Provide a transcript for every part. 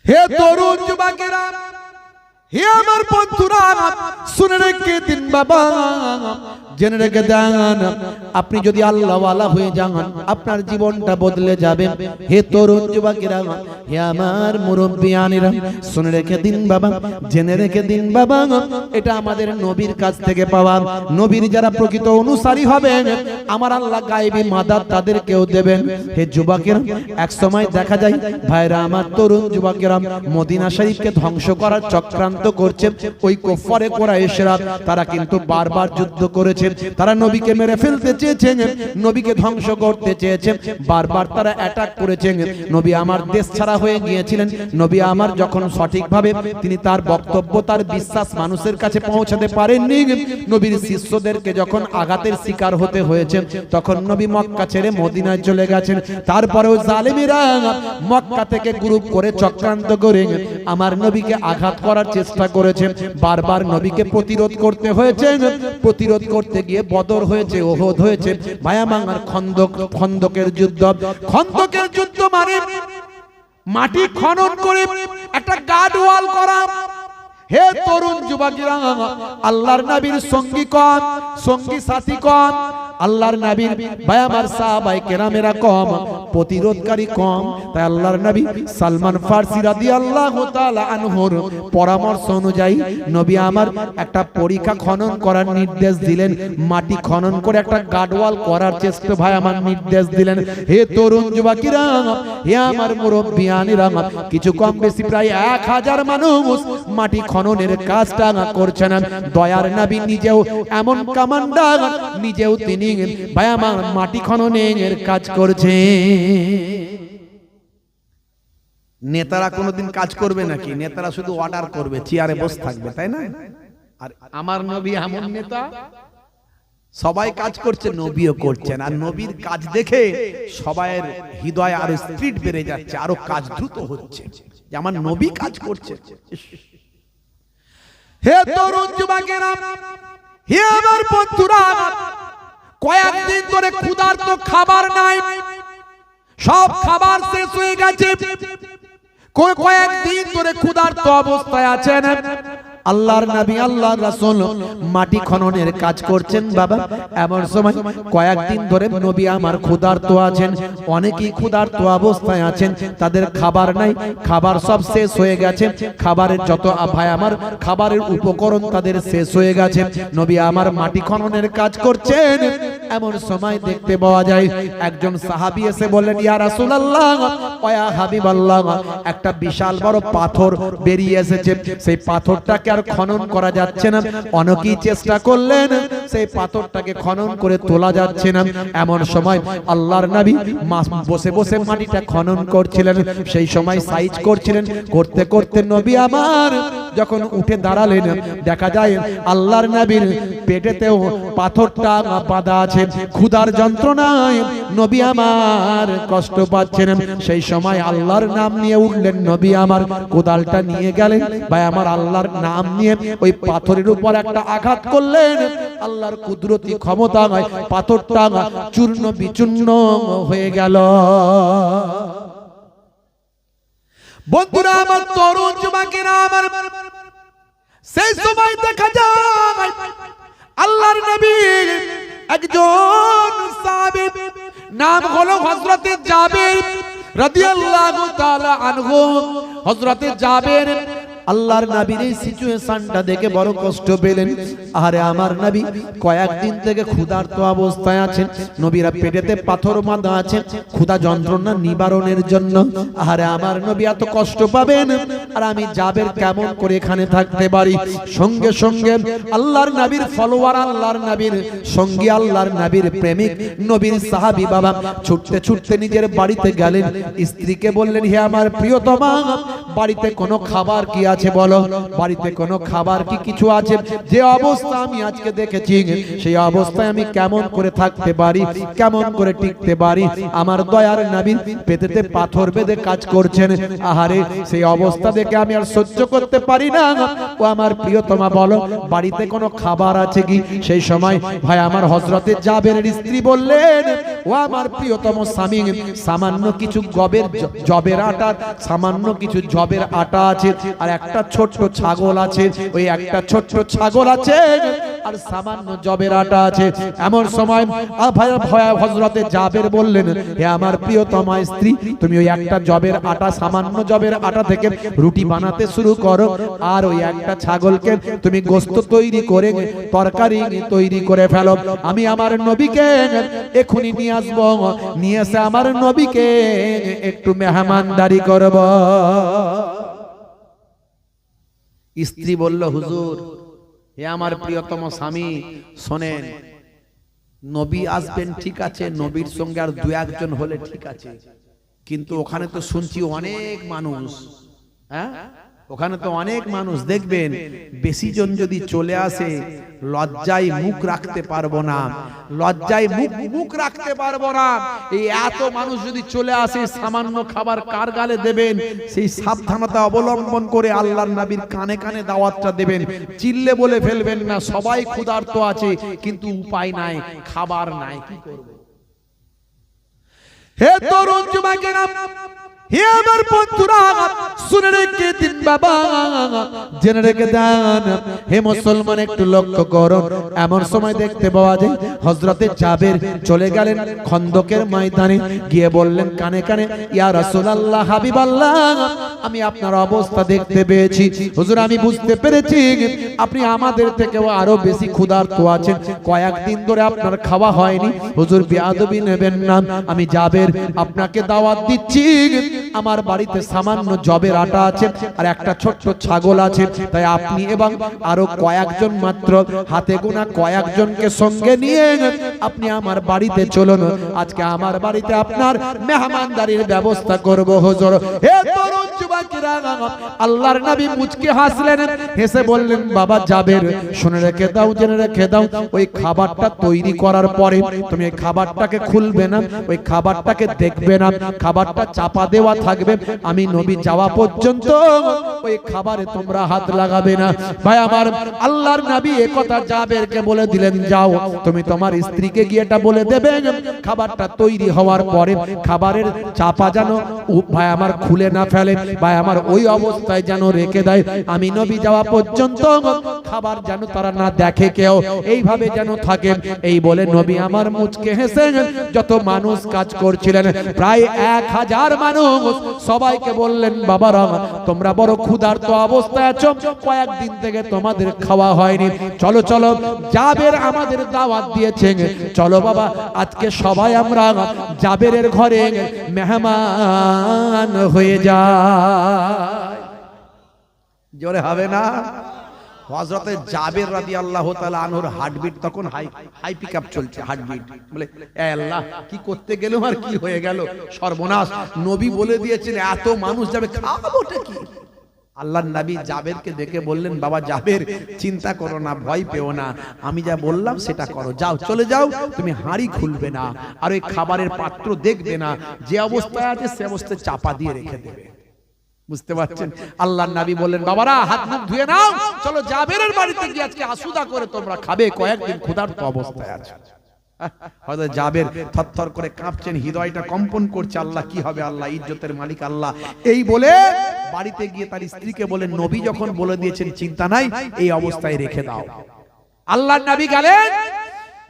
হে তরুণ যুবকেরা, হে আমার বন্ধুরা, শুনে রেখে দিন বাবা, জেনে রেখে দেন, আপনি যদি আল্লাহওয়ালা হয়ে যান আপনার জীবনটা বদলে যাবে। হে তরুণ যুবকেরা, হে আমার মুরব্বিয়ানেরা, শুনে রেখে দিন বাবা, জেনে রেখে দিন বাবা, এটা আমাদের নবীর কাছ থেকে পাওয়া। নবীর যারা প্রকৃত অনুসারী হবেন আমার আল্লাহ গায়েবী মাদাত তাদেরকেও দেবেন। হে যুবকেরা, এক সময় দেখা যায় ভাইরা আমার তরুণ যুবকেরা মদিনা শরীফকে ধ্বংস করার চক্রান্ত করছে। ওই কুফারে কুরাইশরা তারা কিন্তু বারবার যুদ্ধ করেছে, তারা নবীকে মেরে ফেলতে চেয়েছেন, নবীকে ধ্বংস করতে চেয়েছেন, বারবার তারা অ্যাটাক করেছেন। নবী আমার দেশ ছাড়া হয়ে গিয়েছিলেন। নবী আমার যখন সঠিকভাবে তিনি তার বক্তব্য তার বিশ্বাস মানুষের কাছে পৌঁছাতে পারেননি, নবীর শিষ্যদেরকে যখন আঘাতের শিকার হতে হয়েছে তখন নবী মক্কা ছেড়ে মদিনায় চলে গেছেন। তারপরেও জালেমেরা মক্কা থেকে গ্রুপ করে চক্রান্ত করে আমার নবীকে আঘাত করার চেষ্টা করেছে, বারবার নবীকে প্রতিরোধ করতে হয়েছে। প্রতিরোধ করতে গিয়ে বদর হয়েছে, ওহদ হয়েছে, ভায়ামাঙ্গার খন্দকের যুদ্ধ। খন্দকের যুদ্ধ মানে মাটি খনন করে একটা গার্ড ওয়াল করা। হে তরুণ যুবকেরা, আল্লাহর নবীর সঙ্গী কোন, সঙ্গী সাথী কোন? আল্লাহর নবীর ভাই আমার সাহাবায়ে কেরামেরা কম, প্রতিরোধকারী কম। তাই আল্লাহর নবী সালমান ফারসি রাদিয়াল্লাহু তাআলা আনহুর পরামর্শ অনুযায়ী নবী আমার একটা পরীক্ষা খনন করার নির্দেশ দিলেন। মাটি খনন করে একটা গার্ডওয়াল করার চেষ্টা ভাই আমার নির্দেশ দিলেন। হে তরুণ যুবকেরা, হে আমার মুরব্বিয়ানেরা, কিছু কম বেশি প্রায় 1000 মানুষ মাটি খননের কাজটা করছেন। দয়ার নবী নিজেও এমন কমান্ডার, নিজেও তিনি ভাই আমার মাটি খননের কাজ করছে। নেতারা কোনোদিন কাজ করবে নাকি? নেতারা শুধু অর্ডার করবে, চেয়ারে বসে থাকবে, তাই না? আর আমার নবী এমন নেতা, সবাই কাজ করছে, নবীও করছেন। আর নবীর কাজ দেখে সবাইয়ের হৃদয় আরো স্পিড বেড়ে যাচ্ছে, আরো কাজ দ্রুত হচ্ছে যে আমার নবী কাজ করছে। হে তরুণ যুবকেরা, হে আমার বন্ধুরা, কয়েকদিন ধরে ক্ষুধার্ত, খাবার নাই, সব খাবার শেষ হয়ে গেছে। কয়েকদিন ধরে ক্ষুধার্ত অবস্থায় আছেন। আল্লাহর নবী আল্লাহর রাসূল মাটি খননের কাজ করছেন বাবা। এমন সময় কয়েকদিন ধরে নবী আমার ক্ষুধার্ত আছেন, অনেকেই ক্ষুধার্ত অবস্থায় আছেন, তাদের খাবার নাই, খাবার সব শেষ হয়ে গেছে। খাবারের যত ভাই আমার খাবারের উপকরণ তাদের শেষ হয়ে গেছে। নবী আমার মাটি খননের কাজ করছেন। এমন সময় দেখতে পাওয়া যায় একজন সাহাবী এসে বললেন, ইয়া রাসূলুল্লাহ, ওয়া হাবিবাল্লাহ, একটা বিশাল বড় পাথর বেরিয়ে এসেছে, সেই পাথরটাকে আর খনন করা যাচ্ছে না। অনেকেই চেষ্টা করলেন, সেই পাথরটাকে খনন করে তোলা যাচ্ছে না। এমন সময় আল্লাহর নবী বসে বসে মাটিটা খনন করছিলেন, সেই সময় সাইজ করছিলেন। করতে করতে নবী আমার যখন উঠে দাঁড়ালেন, দেখা যায় আল্লাহর নবীর পেটেতেও পাথরটা বাঁধা আছে। ক্ষুধার যন্ত্রণায় নবী আমার কষ্ট পাচ্ছেন। সেই সময় আল্লাহর নাম নিয়ে উঠলেন নবী আমার, কোদালটা নিয়ে গেলেন, ভাই আমার আল্লাহর নাম নিয়ে ওই পাথরের উপর একটা আঘাত করলেন। আল্লাহর কুদরতি ক্ষমতা পাথরটা চূর্ণ বিচূর্ণ হয়ে গেল। বন্ধুরা আমার, তরুণ যুবকেরা আমার, সেই সময় দেখা যায় আল্লাহর নবী একজন সাহাবী, নাম হলো হযরতে জাবের রাদিয়াল্লাহু তাআলা আনহু। হযরতে জাবের আল্লাহর নবীর এই সিচুয়েশনটা দেখে বড় কষ্ট পেলেন। আরে আমার নবী কয়েকদিন থেকে ক্ষুধার্ত অবস্থায় আছেন, নবীরা পেটেতে পাথর বাঁধা আছে ক্ষুধা যন্ত্রণা নিবারণের জন্য। আরে আমার নবী এত কষ্ট পাবেন, আর আমি জাবের কেমন করে এখানে থাকতে পারি? সঙ্গে সঙ্গে আল্লাহর নবীর ফলোয়ার, আল্লাহর নবীর সঙ্গী, আল্লাহর নবীর প্রেমিক, নবীর সাহাবী বাবা ছুটতে ছুটতে নিজের বাড়িতে গেলেন। স্ত্রীকে বললেন, হে আমার প্রিয়তমা, বাড়িতে কোনো খাবার কি আছে? আছে বলো, বাড়িতে কোনো খাবার কি কিছু আছে? যে অবস্থা আমি আজকে দেখেছি সেই অবস্থায় আমি কেমন করে থাকতে পারি, কেমন করে টিকতে পারি? আমার দয়ার নবী পেটেতে পাথর বেঁধে কাজ করছেন। আহারে, সেই অবস্থা দেখে আমি আর সহ্য করতে পারি না। ও আমার প্রিয়তমা বলো, বাড়িতে কোনো খাবার আছে কি? সেই সময় ভাই আমার হযরতে জাবেরের স্ত্রী বললেন, ও আমার প্রিয়তম স্বামী, সামান্য কিছু জবের আটা, সামান্য কিছু জবের আটা আছে, আর একটা ছোট্ট ছাগল আছে, ওই একটা ছোট্ট ছাগল আছে আর সামান্য জবের আটা আছে। এমন সময় হযরতে জাবের বললেন, হে আমার প্রিয়তমা স্ত্রী, তুমি ওই একটা জবের আটা, সামান্য জবের আটা থেকে রুটি বানাতে শুরু করো, আর ওই একটা ছাগলকে তুমি গোশত তৈরি করে তরকারি তৈরি করে ফেলো। আমি আমার নবীকে এখনই নিয়ে আসবো, নিয়ে এসে আমার নবীকে একটু মেহমানদারি করব। স্ত্রী বলল, হুজুর, হে আমার প্রিয়তম স্বামী, শোনেন, নবী আসবেন ঠিক আছে, নবীর সঙ্গে আর দু একজন হলে ঠিক আছে, কিন্তু ওখানে তো শুনছি অনেক মানুষ, হ্যাঁ ওখানে তো অনেক মানুষ, দেখবেন বেশি জন যদি চলে আসে লজ্জায় মুখ রাখতে পারবো না, লজ্জায় মুখ রাখতে পারবো না। এই এত মানুষ যদি চলে আসে, সামান্য খাবার কার গালে দেবেন সেই সাবধানতা অবলম্বন করে আল্লাহর নবীর কানে কানে দাওয়াতটা দেবেন। চিল্লে বলে ফেলবেন না, সবাই ক্ষুধার্ত আছে কিন্তু উপায় নাই, খাবার নাই, কি করব? হে তরুণ যুবকেরা, হে আমার বন্ধুরা, শুনে রেখে দিন বাবা, জেনে রেখে দেন। হে মুসলমান, একটু লক্ষ্য করুন। এমন সময় দেখতে পাওয়া যায় হযরতে জাবের চলে গেলেন খন্দকের ময়দানে, গিয়ে বললেন কানে কানে, ইয়া রাসূলুল্লাহ, হাবিবাল্লাহ, আমি আপনার অবস্থা দেখতে পেয়েছি হুজুর, আমি বুঝতে পেরেছি আপনি আমাদের থেকেও আরো বেশি ক্ষুধার্ত আছেন, কয়েকদিন ধরে আপনার খাওয়া হয়নি। হুজুর, বেয়াদবি নেবেন না, আমি জাবের আপনাকে দাওয়াত দিচ্ছি। আমার বাড়িতে সামান্য জবের আটা আছে আর একটা ছোট্ট ছাগল আছে, তাই আপনি এবং আরো কয়েকজন, মাত্র হাতে গোনা কয়েকজনকে সঙ্গে নিয়ে আপনি আমার বাড়িতে চলুন। আজকে আমার বাড়িতে আপনার মেহমানদারির ব্যবস্থা করব হুজুর। হে তরুণ যুবকেরা, আল্লাহর নবী মুচকি হাসলেন, হেসে বললেন, বাবা জাবের, শুনে রেখে দাও, জেনে রেখে দাও, ওই খাবারটা তৈরি করার পরে তুমি এই খাবারটাকে খুলবে না, ওই খাবারটাকে দেখবে না, খাবারটা চাপা দেওয়া থাকবে, আমি নবী যাওয়া পর্যন্ত ওই খাবারে তোমরা হাত লাগাবে না। ভাই আমার, আল্লাহর নবী এই কথা জাবেরকে বলে দিলেন, যাও তুমি তোমার স্ত্রীকে গিয়ে এটা বলে দেবে, খাবারটা তৈরি হওয়ার পরে খাবারের চাপা যেন ভাই আমার খুলে না ফেলে, ভাই আমার ওই অবস্থায় যেন রেখে দেয়, আমি নবী যাওয়া পর্যন্ত খাবার যেন তারা না দেখে কেউ, এইভাবে যেন থাকে। এই বলে নবী আমার মুচকে হেসে যত মানুষ কাজ করছিলেন প্রায় 1000 মানুষ, সবাইকে বললেন, বাবারা, তোমরা বড় ক্ষুধার্ত অবস্থায় আছো, কয়েকদিন থেকে তোমাদের খাওয়া হয়নি, চলো চলো, জাবের আমাদের দাওয়াত দিয়েছেন, চলো বাবা, আজকে সবাই আমরা জাবেরের ঘরে মেহমান হয়ে যায়। জোরে হবে না? হযরতে জাবের রাদিয়াল্লাহু তাআলা আনহুর হার্টবিট তখন হাই পিকআপ চলছে, হার্টবিট, বলে এ আল্লাহ, কি করতে গেলাম আর কি হয়ে গেল, সর্বনাশ, নবী বলে দিয়েছেন এত মানুষ যাবে, খাবোটা কি? আল্লাহর নবী জাবেরকে দেখে বললেন, বাবা জাবের, চিন্তা করো না, ভয় পেও না, আমি যা বললাম সেটা করো, যাও, চলে যাও, তুমি হাঁড়ি খুলবে না আর ওই খাবারের পাত্র দেখবে না, যে অবস্থায় আছে সে অবস্থায় চাপা দিয়ে রেখে দেবে। বুঝতে পারছেন? আল্লাহর নবী বললেন, বাবারা, হাত মুখ ধুয়ে নাও, চলো জাবেরের বাড়িতে গিয়ে আজকে আসুদা করে তোমরা খাবে, কয়েকদিন ক্ষুধার্ত অবস্থায় আছে। হয়তো জাবের থরথর করে কাঁপছেন, হৃদয়টা কম্পন করছে, আল্লাহ কি হবে, আল্লাহ ইজ্জতের মালিক আল্লাহ। এই বলে বাড়িতে গিয়ে তার স্ত্রীকে বলেন, নবী যখন বলে দিয়েছেন চিন্তা নাই, এই অবস্থায় রেখে দাও। আল্লাহর নবী গেলেন,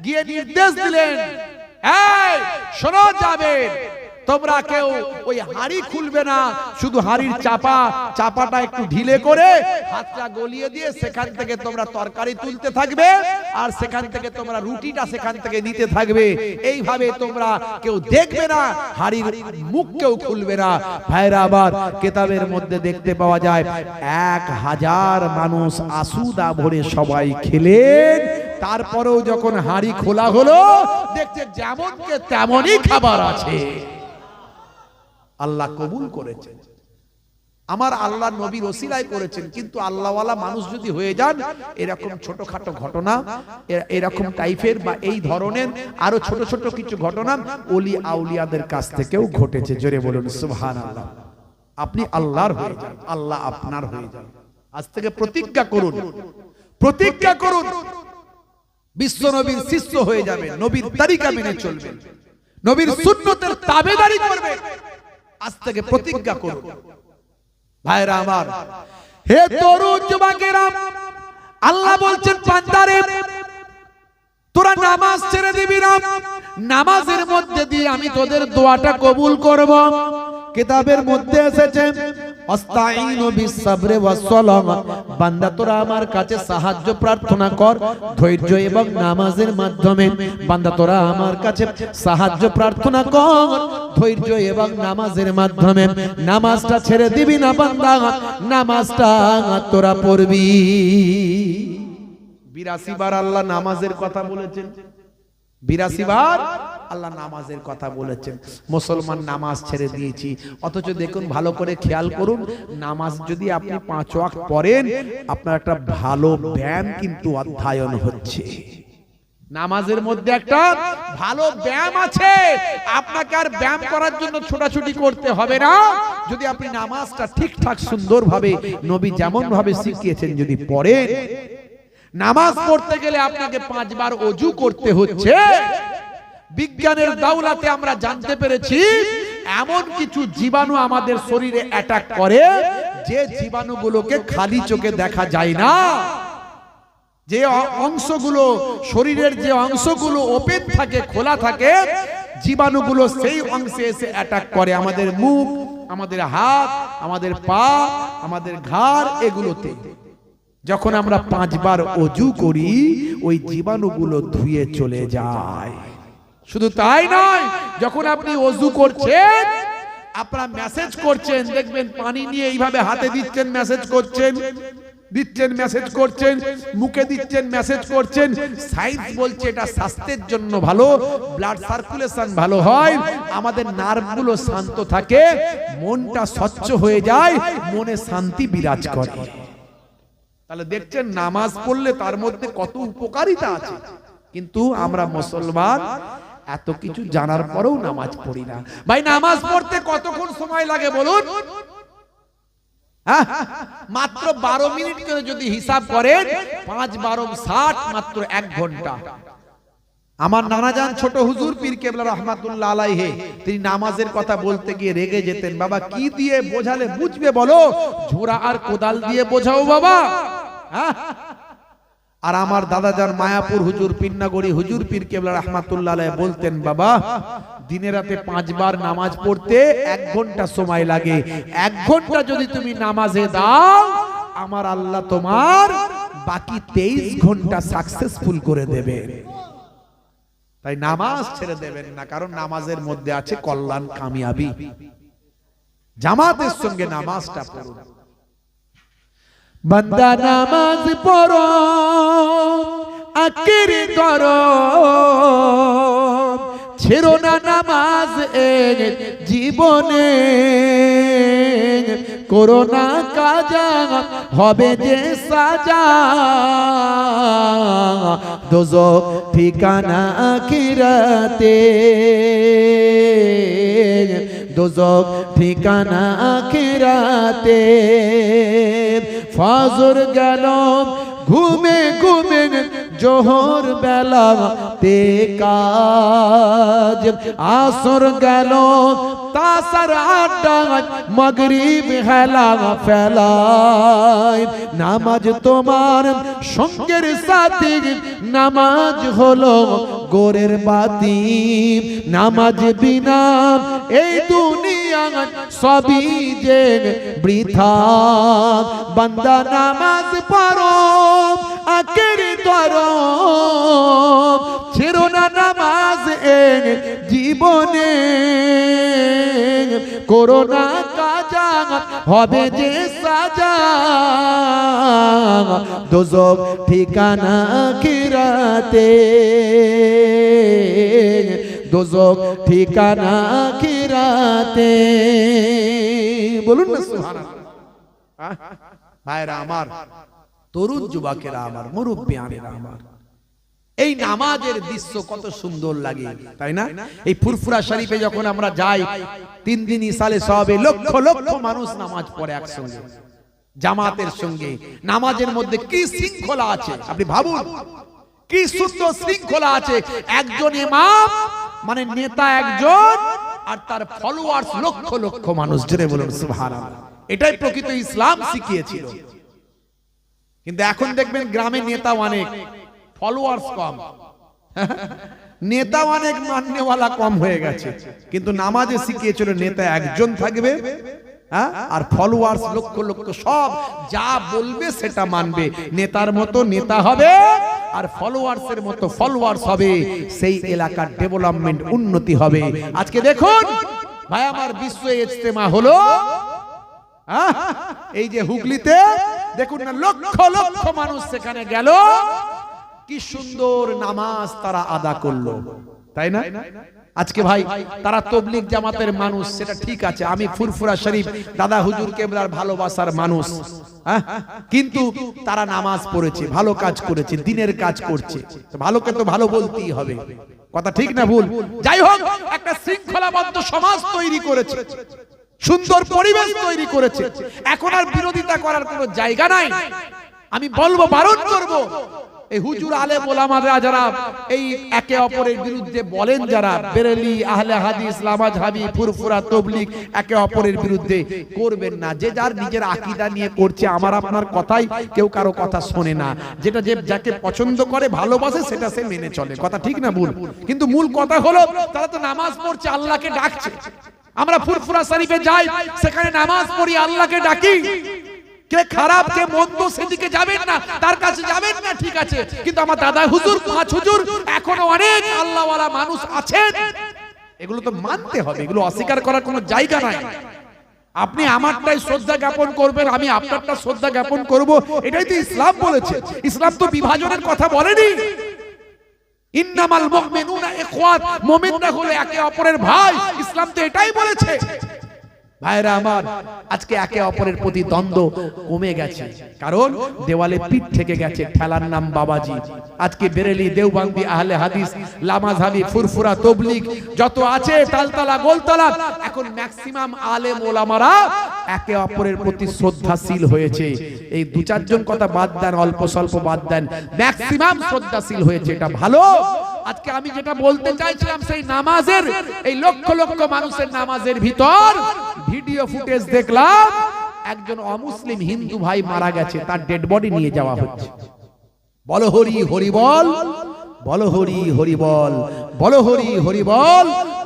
গিয়ে নির্দেশ দিলেন, এই শোনো জাবের, তোমরা কেউ ওই হাড়ি খুলবে না, শুধু হাড়ির চাপাটা একটু ঢিলে করে হাতটা গলিয়ে দিয়ে সেখান থেকে তোমরা তরকারি তুলতে থাকবে, আর সেখান থেকে তোমরা রুটিটা সেখান থেকে নিতে থাকবে, এইভাবে তোমরা কেউ দেখবে না, হাড়ির মুখ কেউ খুলবে না। ভাইরা, আবার কেতাবের মধ্যে দেখতে পাওয়া যায় 1000 মানুষ আসুদা ভরে সবাই খেলেন, তারপরেও যখন হাড়ি খোলা হলো দেখছে যেমনকে তেমনই খাবার আছে। আল্লাহ কবুল করেছেন। আমার আল্লাহ নবীর ওসিলায় করেছেন, কিন্তু আল্লাহওয়ালা মানুষ যদি হয়ে যান, এরকম ছোটখাটো ঘটনা, এরকম টাইপের বা এই ধরনের আরো ছোট ছোট কিছু ঘটনা ওলি আউলিয়াদের কাছ থেকেও ঘটেছে। জোরে বলুন সুবহানাল্লাহ। আপনি আল্লাহর হয়ে যান, আল্লাহ আপনার হয়ে যান। আজ থেকে প্রতিজ্ঞা করুন, প্রতিজ্ঞা করুন, বিশ্ব নবীর শিষ্য হয়ে যাবেন, নবীর তরিকা মেনে চলবেন, নবীর সুন্নতের তাবেদারি করবেন। আজ থেকে প্রতিজ্ঞা করুন। ভাইরা আমার, হে তরুণ যুবকেরা, আল্লাহ বলছেন বান্দারে তোরা নামাজ ছেড়ে দিবি না, নামাজের মধ্যে দিয়ে আমি তোদের দোয়াটা কবুল করব। কিতাবের মধ্যে এসেছে আস্তাইনু বিসসাবরি ওয়াসসালাম, বান্দা তোরা আমার কাছে সাহায্য প্রার্থনা কর ধৈর্য এবং নামাজের মাধ্যমে। বান্দা তোরা আমার কাছে সাহায্য প্রার্থনা কর ধৈর্য এবং নামাজের মাধ্যমে। নামাজটা ছেড়ে দিবি না বান্দা, নামাজটা তোরা পড়বি। 82 বার আল্লাহ নামাজের কথা বলেছেন, 82 বার আল্লাহ নামাজের কথা বলেছেন। মুসলমান নামাজ ছেড়ে দিয়েছি, অথচ দেখুন ভালো করে খেয়াল করুন, নামাজ যদি আপনি 5 ওয়াক্ত পড়েন, আপনার একটা ভালো ব্যায়াম কিন্তু অধ্যয়ন হচ্ছে। নামাজের মধ্যে একটা ভালো ব্যায়াম আছে। আপনাকে আর ব্যায়াম করার জন্য ছোটাছুটি করতে হবে না। যদি আপনি নামাজটা ঠিকঠাক সুন্দরভাবে নবী যেমন ভাবে শিখিয়েছেন যদি পড়েন, নামাজ পড়তে গেলে আপনাকে 5 বার ওযু করতে হচ্ছে। বিজ্ঞানের দাওলাতে আমরা জানতে পেরেছি এমন কিছু জীবাণু আমাদের শরীরে অ্যাটাক করে, যে জীবাণুগুলোকে খালি চোখে দেখা যায় না। যে অংশগুলো শরীরের যে অংশগুলো ওপেন থাকে, খোলা থাকে, জীবাণুগুলো সেই অংশে এসে অ্যাটাক করে। আমাদের মুখ, আমাদের হাত, আমাদের পা, আমাদের ঘাড়, এগুলোতে যখন আমরা 5 বার ওযু করি, ওই জীবাণুগুলো ধুয়ে চলে যায়। শুধু তাই নয়, যখন আপনি ওযু করছেন, আপনারা মেসেজ করছেন, দেখবেন পানি নিয়ে এইভাবে হাতে দিচ্ছেন, মেসেজ করছেন, দিচ্ছেন মেসেজ করছেন, মুখে দিচ্ছেন মেসেজ করছেন। সায়েন্স বলছে এটা স্বাস্থ্যের জন্য ভালো, ব্লাড সার্কুলেশন ভালো হয়, আমাদের নার্ভগুলো শান্ত থাকে, মনটা স্বচ্ছ হয়ে যায়, মনে শান্তি বিরাজ করে। তাহলে দেখছেন নামাজ পড়লে তার মধ্যে কত উপকারিতা আছে। কিন্তু আমরা মুসলমান এত কিছু জানার পরেও নামাজ পড়ি না। ভাই নামাজ পড়তে কতক্ষণ সময় লাগে বলুন? মাত্র 12 মিনিট করে যদি হিসাব করেন, 5 12 60, মাত্র 1 ঘন্টা। আমার নানাজান ছোট হুজুর পীর কেবলা রহমাতুল্লাহ আলাইহি, তিনি নামাজের কথা বলতে গিয়ে রেগে যেতেন। বাবা কি দিয়ে বোঝালে বুঝবে বলো? ঝোড়া আর কোদাল দিয়ে বোঝাও বাবা। আর আমার দাদাজান মায়াপুর হুজুর, পিন্নাগড়ি হুজুর পীর কেবলা রহমাতুল্লাহ আলাইহি বলতেন, বাবা দিনে রাতে 5 বার নামাজ পড়তে 1 ঘন্টা সময় লাগে। 1 ঘন্টা যদি তুমি নামাজে দাও, আমার আল্লাহ তোমার বাকি 23 ঘন্টা সাকসেসফুল করে দেবে। তাই নামাজ ছেড়ে দেবেন না, কারণ নামাজের মধ্যে আছে কল্যাণ, কামিয়াবি। জামাতের সঙ্গে নামাজটা পড়ুন। বান্দা নামাজ পড়ো, আকির করো, ছেড়ো না নামাজ জীবনে। করো না কাজা, হবে যে সাজা, দোজখ ঠিকানা আখিরাতে, দোজখ ঠিকানা আখিরাতে। ফজর গেল ঘুমে ঘুমে, জোহর বেলা তে কাজ, আসর গেল তাসার আড্ডা, মাগরিব হেলা ফেলায়। নামাজ তোমার সঙ্গের সাথী, নামাজ হলো গোরের বাতি। নামাজ বিনা এই দুনিয়া সবই যে বৃথা। বান্দা নামাজ পড়ো, আকির করো, ছেড়ো না নামাজ জীবনে। করো না কাজা, হবে যে সাজা, দোজখ ঠিকানা আখিরাতে, দোজখ ঠিকানা আখিরাতে। বলুন না সুবহানাল্লাহ। ভাইরা আমার, তরুণ যুবকেরা আমার, মুরব্বিয়ানেরা আমার, এই নামাজের দৃশ্য কত সুন্দর লাগে, তাই না? এই ফুরফুরা শরীফে যখন আমরা যাই, 3 দিন ইসালে সবে লক্ষ লক্ষ মানুষ নামাজ পড়ে একসঙ্গে জামাতের সঙ্গে। নামাজের মধ্যে কি শৃঙ্খলা আছে আপনি ভাবুন, কি সুন্দর শৃঙ্খলা আছে। একজন ইমাম মানে নেতা একজন, আর তার ফলোয়ার্স লক্ষ লক্ষ মানুষ। জোরে বলুন সুবহানাল্লাহ। এটাই প্রকৃত ইসলাম শিখিয়েছিল। কিন্তু এখন দেখবেন গ্রামে নেতা অনেক, ফলোয়ার্স কম। নেতা অনেক, মাননেওয়ালা কম হয়ে গেছে। কিন্তু নামাজে শিখিয়েছিল নেতা একজন থাকবে, আর ফলোয়ার্স লক্ষ লক্ষ, সব যা বলবে সেটা মানবে। নেতার মতো নেতা হবে, আর ফলোয়ার্সের মতো ফলোয়ার্স হবে। সেই এলাকার ডেভেলপমেন্ট, উন্নতি হবে। আজকে দেখুন ভাই আমার, বিশ্ব ইজতেমা হলো এই যে হুগলিতে, দেখুন না লক্ষ লক্ষ মানুষ সেখানে গেল, কি সুন্দর নামাজ তারা আদা করলো, তাই না? আজকে ভাই তারা তবলিগ জামাতের মানুষ, সেটা ঠিক আছে। আমি ফুরফুরা শরীফ দাদা হুজুর কেবলার ভালোবাসার মানুষ, কিন্তু তারা নামাজ পড়েছে, ভালো কাজ করেছে, দিনের কাজ করছে। ভালোকে তো ভালো বলতেই হবে, কথা ঠিক না ভুল? যাই হোক, একটা শৃঙ্খলাবদ্ধ সমাজ তৈরি করেছে, সুন্দর পরিবেশ তৈরি করেছে। এখন আর বিরোধিতা করার কোনো জায়গা নাই। আমি বলবো, বারণ করব, এই হুজুর আলেম ওলামারা যারা এই একে অপরের বিরুদ্ধে বলেন, যারা বেরেলি, আহলে হাদিস, লামাজহাবি, ফুরফুরা, তবলিগ, একে অপরের বিরুদ্ধে করবেন না। যে যার নিজের আকীদা নিয়ে করছে, আমার আপনার কথাই কেউ কারো কথা শোনে না। যেটা যে যাকে পছন্দ করে, ভালোবাসে, সেটা সে মেনে চলে, কথা ঠিক না ভুল? কিন্তু মূল কথা হলো, তারা তো নামাজ পড়ছে, আল্লাহকে ডাকছে। আমরা ফুরফুরা শরীফে যাই, সেখানে নামাজ পড়ি, আল্লাহকে ডাকি। কে খারাপ কে মন্দ সেদিকে যাবেন না, তার কাছে যাবেন না, ঠিক আছে। কিন্তু আমার দাদা হুজুর, পাঁচ হুজুর, এখনো অনেক আল্লাহওয়ালা মানুষ আছেন, এগুলো তো মানতে হবে, এগুলো অস্বীকার করার কোনো জায়গা নাই। আপনি আমারটাই শ্রদ্ধা জ্ঞাপন করবেন, আমি আপনারটা শ্রদ্ধা জ্ঞাপন করব, এটাই তো ইসলাম বলেছে। ইসলাম তো বিভাজনের কথা বলেনি। ইন্নামাল মুমিনুনা ইখওয়াত, মুমিনরা হলো একে অপরের ভাই, ইসলাম তো এটাই বলেছে। ভাইরা আমার, আজকে একে অপরের প্রতি দ্বন্দ্ব কমে গেছে, কারণ দেওয়ালে পিঠ থেকে গেছে, ঠেলার নাম বাবাজি। আজকে বেরেলি, দেওবন্দি, আহলে হাদিস, লামাজহাবি, ফুরফুরা, তবলিগ যত আছে, তালতলা, গোলতলা, এখন ম্যাক্সিমাম আলেম ওলামারা একে অপরের প্রতি শ্রদ্ধাশীল হয়েছে। এই 2-4 জন কথা বাদ দেন, অল্প স্বল্প বাদ দেন, ম্যাক্সিমাম শ্রদ্ধাশীল হয়েছে, এটা ভালো। আজকে আমি যেটা বলতে চাইছিলাম, সেই নামাজের, এই লক্ষ লক্ষ মানুষের নামাজের ভিতর ভিডিও ফুটেজ দেখলাম, একজন অমুসলিম হিন্দু ভাই মারা গেছে, তার ডেড বডি নিয়ে যাওয়া হচ্ছে। বলো হরি হরি বল, বলো হরি হরি বল, বলো হরি হরি বল,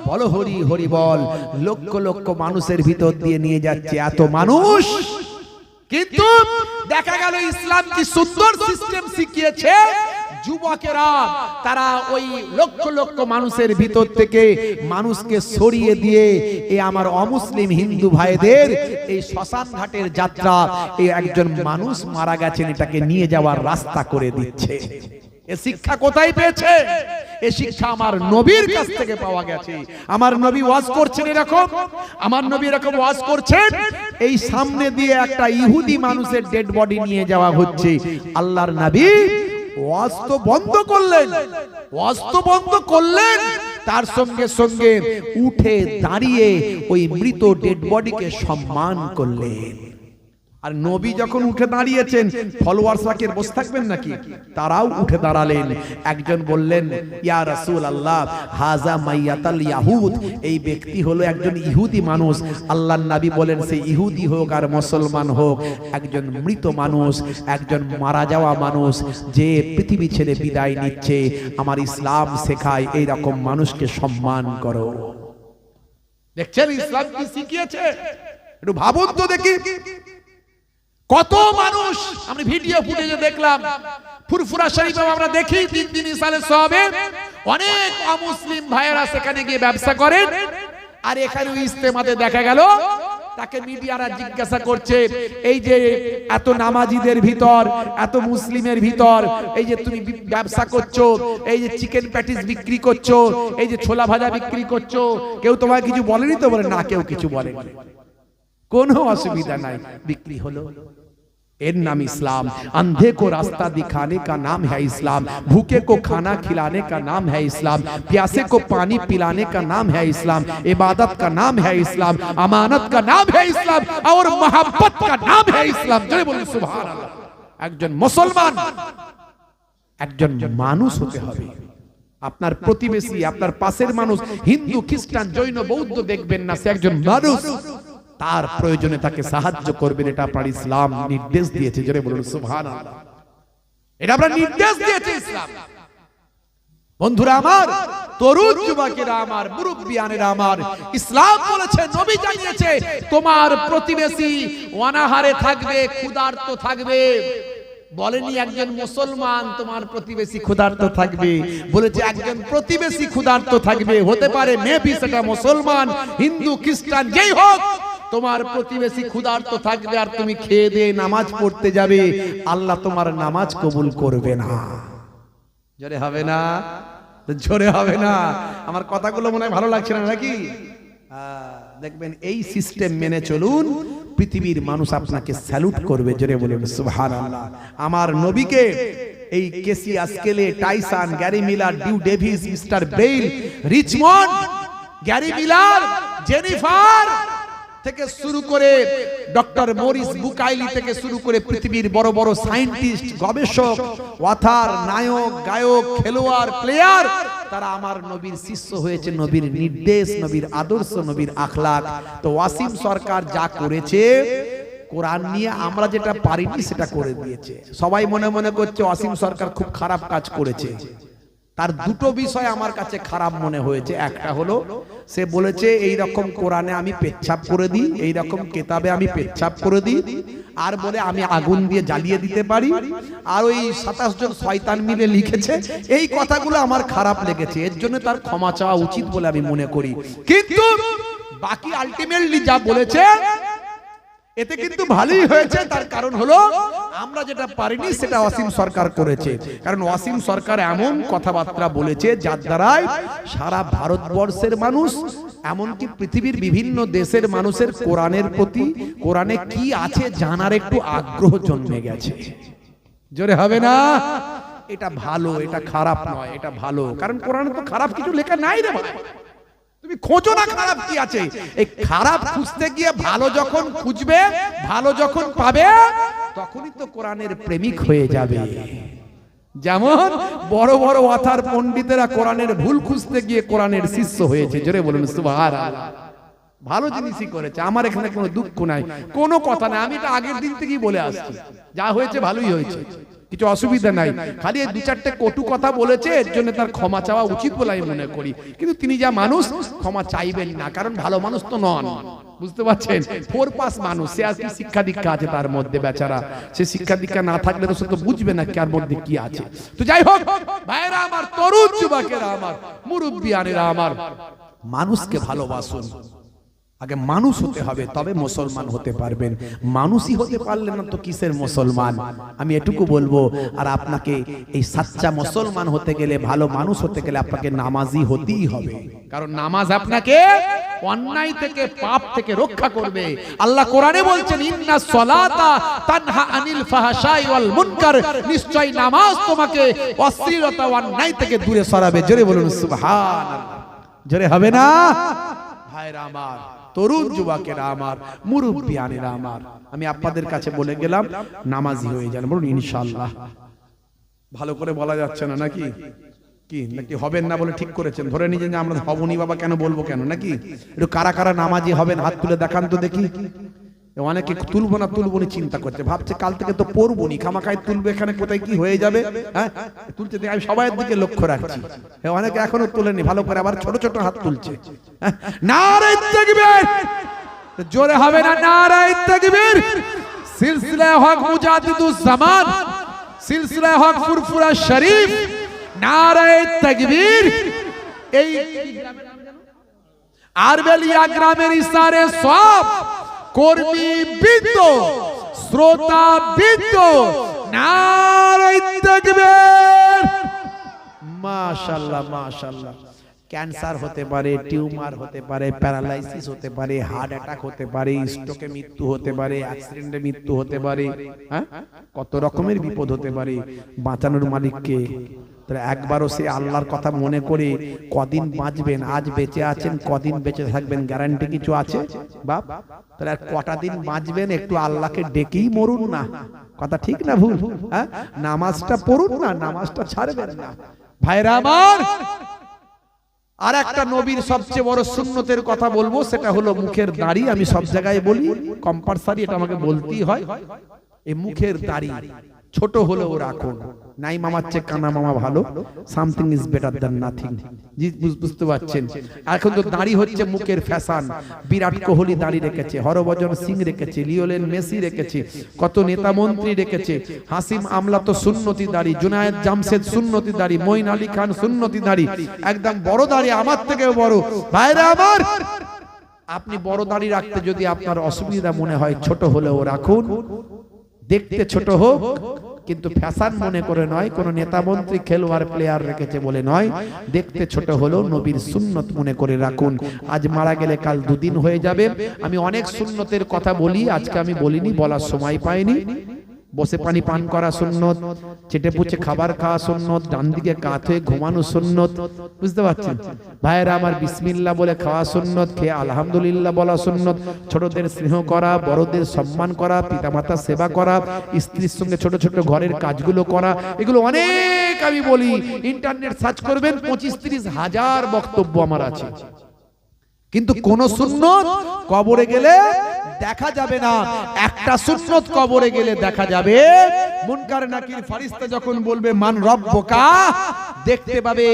বলো হরি হরি বল। লক্ষ লক্ষ মানুষের ভিতর দিয়ে নিয়ে যাচ্ছে এত মানুষ, কিন্তু দেখা গেল ইসলাম কি সুন্দর সিস্টেম শিখিয়েছে। যুবকেরা তারা ওই লক্ষ লক্ষ মানুষের ভিতর থেকে মানুষকে সরিয়ে দিয়ে, এই আমার অমুসলিম হিন্দু ভাইদের এই শ্মশান ঘাটের যাত্রা, এই একজন মানুষ মারা গেছেন, এটাকে নিয়ে যাওয়ার রাস্তা করে দিচ্ছে। এ শিক্ষা কোথায় পেয়েছে? এ শিক্ষা আমার নবীর কাছ থেকে পাওয়া গেছে। আমার নবী ওয়াজ করছেন এরকম, আমার নবী এরকম ওয়াজ করছেন, এই সামনে দিয়ে একটা ইহুদি মানুষের ডেড বডি নিয়ে যাওয়া হচ্ছে। আল্লাহর নবী ওয়াজ তো বন্ধ করলেন, ওয়াজ তো বন্ধ করলেন, তার সঙ্গে সঙ্গে উঠে দাঁড়িয়ে ওই মৃত ডেড বডিকে সম্মান করলেন। আর নবী যখন উঠে দাঁড়িয়েছেন, ফলোয়ার্সরা কি বসে থাকবেন নাকি? তারাও উঠে দাঁড়ালেন। একজন বললেন, ইয়া রাসূলুল্লাহ, হাযা মাইয়াতাল ইয়াহুদ, এই ব্যক্তি হলো একজন ইহুদি মানুষ। আল্লাহর নবী বলেন, সে ইহুদি হোক আর মুসলমান হোক, একজন মৃত মানুষ, একজন মারা যাওয়া মানুষ, যে পৃথিবী ছেড়ে বিদায় নিচ্ছে। আমার ইসলাম শেখায় এই রকম মানুষকে সম্মান করো। দেখছেন ইসলাম কি শিখিয়েছে? একটু ভাবুন তো দেখি। কত মানুষ আমরা ভিডিও ফুটেজে দেখলাম, ফুরফুরা শরীফে আমরা দেখি 3 দিন ইসালে সওয়াবে অনেক অমুসলিম ভাইয়েরা সেখানে গিয়ে ব্যবসা করেন। আর এখানে ইজতেমাতে দেখা গেল তাকে মিডিয়ারা জিজ্ঞাসা করছে, এই যে এত নামাজিদের ভিতর, এত মুসলিমের ভিতর, এই যে তুমি ব্যবসা করছো, এই যে চিকেন প্যাটিস বিক্রি করছো, এই যে ছোলা ভাজা বিক্রি করছো, কেউ তোমায় কিছু বলেনি তো? বলে না, কেউ কিছু বলেনি। কোনো অসুবিধা নাই, বিক্রি হলো। এর नाम इस्लाम। अंधे को रास्ता दिखाने का नाम है इस्लाम, भूखे को खाना खिलाने का नाम है इस्लाम, प्यासे को पानी पिलाने का नाम है इस्लाम, इबादत का नाम है इस्लाम, अमानत का नाम है इस्लाम और मोहब्बत का नाम है इस्लाम। जय बोलो सुभान अल्लाह। একজন মুসলমান একজন মানুষ হতে হবে। আপনার প্রতিবেশী, আপনার পাশের মানুষ হিন্দু, খ্রিস্টান, জৈন, বৌদ্ধ দেখবেন না, সে একজন মানুষ, তার প্রয়োজনে তাকে সাহায্য করবেন। এটা আপনার ইসলাম নির্দেশ দিয়েছে। জোরে বলুন সুবহানাল্লাহ। এটা আপনার নির্দেশ দিয়েছে ইসলাম। বন্ধুরা আমার, তরুণ যুবকেরা আমার, মুরব্বিয়ানেরা আমার, ইসলাম বলেছে, নবী জানিয়েছে, তোমার প্রতিবেশী অনাহারে থাকবে, ক্ষুধার্ত থাকবে। বলেনি একজন মুসলমান তোমার প্রতিবেশী ক্ষুধার্ত থাকবে, বলেছে একজন প্রতিবেশী ক্ষুধার্ত থাকবে। হতে পারে মেবি সেটা মুসলমান, হিন্দু, খ্রিস্টান, যেই হোক, তোমার প্রতিবেশী ক্ষুধার্ত থাকবে আর তুমি খেয়ে দিয়ে নামাজ পড়তে যাবে, আল্লাহ তোমার নামাজ কবুল করবে না। জোরে হবে না? জোরে হবে না? আমার কথাগুলো মনে হয় ভালো লাগছে না নাকি? দেখবেন এই সিস্টেম মেনে চলুন, পৃথিবীর মানুষ আপনাকে স্যালুট করবে। জোরে বলুন সুবহানাল্লাহ। আমার নবীকে এই Cassius Clay, Tyson, Gary Miller, Dew Davis, Mister Bale, Richmond, Gary Miller, Jennifer থেকে শুরু করে ডক্টর মরিস বুকাইলি থেকে শুরু করে পৃথিবীর বড় বড় সায়েন্টিস্ট, গবেষক, অথার, নায়ক, গায়ক, খেলোয়াড়, প্লেয়ার, তারা আমার নবীর শিষ্য হয়েছে। নবীর নির্দেশ, নবীর আদর্শ, নবীর আখলাক। তো ওয়াসিম সরকার যা করেছে, কোরআন নিয়ে আমরা যেটা পারিনি সেটা করে দিয়েছে। সবাই মনে মনে করছে ওয়াসিম সরকার খুব খারাপ কাজ করেছে। তার দুটো বিষয় আমার কাছে খারাপ মনে হয়েছে। একটা হলো সে বলেছে এই রকম কোরআনে আমি পেচ্ছাপ করে দিই, এই রকম কেতাবে আমি পেচ্ছাপ করে দিই, আর বলে আমি আগুন দিয়ে জ্বালিয়ে দিতে পারি, আর ওই 27 জন শয়তান মিলে লিখেছে। এই কথাগুলো আমার খারাপ লেগেছে, এর জন্য তার ক্ষমা চাওয়া উচিত বলে আমি মনে করি। কিন্তু বাকি আলটিমেটলি যা বলেছে এতে কিন্তু ভালোই হয়েছে। তার কারণ হলো আমরা যেটা পারিনি সেটা ওয়াসিম সরকার করেছে। কারণ ওয়াসিম সরকার এমন কথাবার্তা বলেছে যার দ্বারাই সারা ভারতবর্ষের মানুষ, এমনকি পৃথিবীর বিভিন্ন দেশের মানুষের কোরআনের প্রতি, কোরআনে কি আছে জানার একটু আগ্রহ জন্মে গেছে। জোরে হবে না? এটা ভালো, এটা খারাপ নয়, এটা ভালো। কারণ কোরআনে তো খারাপ কিছু লেখা নাই রে ভাই। তুমি খোঁজো না খারাপ কি আছে। এই খারাপ খুঁজতে গিয়ে ভালো যখন খুঁজবে, ভালো যখন পাবে, তখনই তো কোরআনের প্রেমিক হয়ে যাবে। যেমন বড় বড় অথার পণ্ডিতেরা কোরআনের ভুল খুঁজতে গিয়ে কোরআনের শিষ্য হয়েছে। জোরে বলুন সুবহানাল্লাহ। ভালো জিনিসই করেছে, আমার এখানে কোনো দুঃখ নাই, কোনো কথা নাই। আমি এটা আগের দিন থেকেই বলে আসছি, যা হয়েছে ভালোই হয়েছে, কিছু অসুবিধা নাই। খালি দু চারটে কটু কথা বলেছে, এর জন্য তার ক্ষমা চাওয়া উচিত বলে আমি মনে করি। কিন্তু তিনি যা মানুষ, ক্ষমা চাইবেন না, কারণ ভালো মানুষ তো নন। বুঝতে পারছেন? 4 পাস মানুষ, সে আর কি শিক্ষা দীক্ষা আছে তার মধ্যে, বেচারা। সে শিক্ষা দীক্ষা না থাকলে তো সে তো বুঝবে না কার মধ্যে কি আছে। তো যাই হোক ভাইরা আমার, তরুণ যুবকেরা আমার, মুরব্বিয়ানেরা আমার, মানুষকে ভালোবাসুন। আগে মানুষ হতে হবে, তবে মুসলমান হতে পারবেন। মানুষই হতে পারলেন না তো কিসের মুসলমান? আমি এটুকু বলবো। আর আপনাকে এই সাচ্চা মুসলমান হতে গেলে, ভালো মানুষ হতে গেলে আপনাকে নামাজি হতেই হবে। কারণ নামাজ আপনাকে অন্যায় থেকে, পাপ থেকে রক্ষা করবে। আল্লাহ কোরআনে বলছেন, ইন্নাস সালাতা তানহা আনিল ফাহশাই ওয়াল মুনকার, নিশ্চয় নামাজ তোমাকে অশ্লীলতা ও অন্যায় থেকে দূরে সরাবে। জোরে বলুন সুবহানাল্লাহ। জোরে হবে না? ভাইরা আমার, তরুণ যুবকেরা আমার, মুরব্বিয়ানেরা আমার, আমি আপনাদের কাছে বলে গেলাম নামাজি হয়ে যান। বলুন ইনশাআল্লাহ। ভালো করে বলা যাচ্ছে না নাকি? কি নাকি হবেন না বলে ঠিক করেছেন? ধরে নিয়েছেন যে আমরা হবনি বাবা, কেন বলবো কেন নাকি? একটু কারা কারা নামাজি হবেন হাত তুলে দেখান তো দেখি। অনেকে তুলবো না তুলবো না চিন্তা করছে, ভাবছে কাল থেকে তো পড়বো নি, খামাখায় তুলবে, এখানে কোথায় কি হয়ে যাবে। হ্যাঁ, তুলছে, আমি সবাইয়ের দিকে লক্ষ্য রাখছি। অনেকে এখনো তোলেনি, ভালো করে আবার ছোট ছোট হাত তুলছে। নারে তাকবীর, জোরে হবে না? নারে তাকবীর। সিলসিলা হক মুজাদ্দিদুজ জামান, সিলসিলা হক ফুরফুরা শরীফ, নারে তাকবীর। এই আরবেলিয়া গ্রামের ইসারে সব কর্মী বৃন্দ, শ্রোতা বৃন্দ, নারে তাকবীর। মাশাআল্লাহ মাশাআল্লাহ। ক্যান্সার হতে পারে, টিউমার হতে পারে, প্যারালাইসিস হতে পারে, হার্ট অ্যাটাক হতে পারে, স্ট্রোকে মৃত্যু হতে পারে, অ্যাক্সিডেন্টে মৃত্যু হতে পারে, হ্যাঁ কত রকমের বিপদ হতে পারে। বাঁচানোর মালিককে। তাহলে একবারও সে আল্লাহর কথা মনে করে কদিন বাঁচবেন, আজ বেঁচে আছেন, কদিন বেঁচে থাকবেন গ্যারান্টি কিছু আছে বাপ? তাহলে আর কটা দিন বাঁচবেন, একটু আল্লাহকে ডেকেই মরুন না। কথা ঠিক না ভুল? হ্যাঁ, নামাজটা পড়ুন না, নামাজটা ছাড়বেন না। ভাইরা আমার, আর একটা নবীর সবচেয়ে বড় সুন্নতের কথা বলবো, সেটা হলো মুখের দাড়ি। আমি সব জায়গায় বলি, কম্পালসারি এটা আমাকে বলতেই হয়। এই মুখের দাড়ি ছোট হলেও রাখুন। নাই মামার চেয়ে কানা মামা ভালো, something is better than nothing. বুঝতে পারছেন? এখন তো দাড়ি হচ্ছে মুখের ফ্যাশন। বিরাট কোহলি দাড়ি রেখেছে, হরভজন সিং রেখেছে, লিওনেল মেসি রেখেছে, কত নেতা মন্ত্রী রেখেছে। হাসিম আমলা তো সুন্নতি দাড়ি, জুনায়েদ জামশেদ সুন্নতি দাড়ি, মঈন আলী খান সুন্নতি দাড়ি, একদম বড় দাড়ি, আমার থেকেও বড়। ভাইরা আমার, আপনি বড় দাড়ি রাখতে যদি আপনার অসুবিধা মনে হয়, ছোট হলেও রাখুন। দেখতে ছোট হোক, কিন্তু ফ্যাশন মনে করে নয়, কোন নেতা মন্ত্রী খেলোয়াড় প্লেয়ার রেখেছে বলে নয়। দেখতে ছোট হলেও নবীর সুন্নত মনে করে রাখুন। আজ মারা গেলে কাল দুদিন হয়ে যাবে। আমি অনেক সুন্নতের কথা বলি, আজকে আমি বলিনি, বলার সময় পাইনি। বসে পানি পান করা সুন্নত, চেটে পুচে খাবার খাওয়া সুন্নত, ডান দিকে কাত হয়ে ঘুমানো সুন্নত। বুঝতে পারছেন ভাইয়েরা আমার? বিসমিল্লাহ বলে খাওয়া সুন্নত, খেয়ে আলহামদুলিল্লাহ বলা সুন্নত। ছোটদের স্নেহ করা, বড়দের সম্মান করা, পিতামাতার সেবা করা, স্ত্রীর সঙ্গে ছোট ছোট ঘরের কাজগুলো করা, এগুলো অনেক আমি বলি। ইন্টারনেট সার্চ করবেন, 25-30 হাজার বক্তব্য আমার আছে। কিন্তু কোন সুন্নত কবরে গেলে দেখা যাবে না। একটা সুন্নত কবরে গেলে দেখা যাবে। মুনকার নাকির ফেরেশতা যখন বলবে মান রব্বুকা, দেখতে পাবে।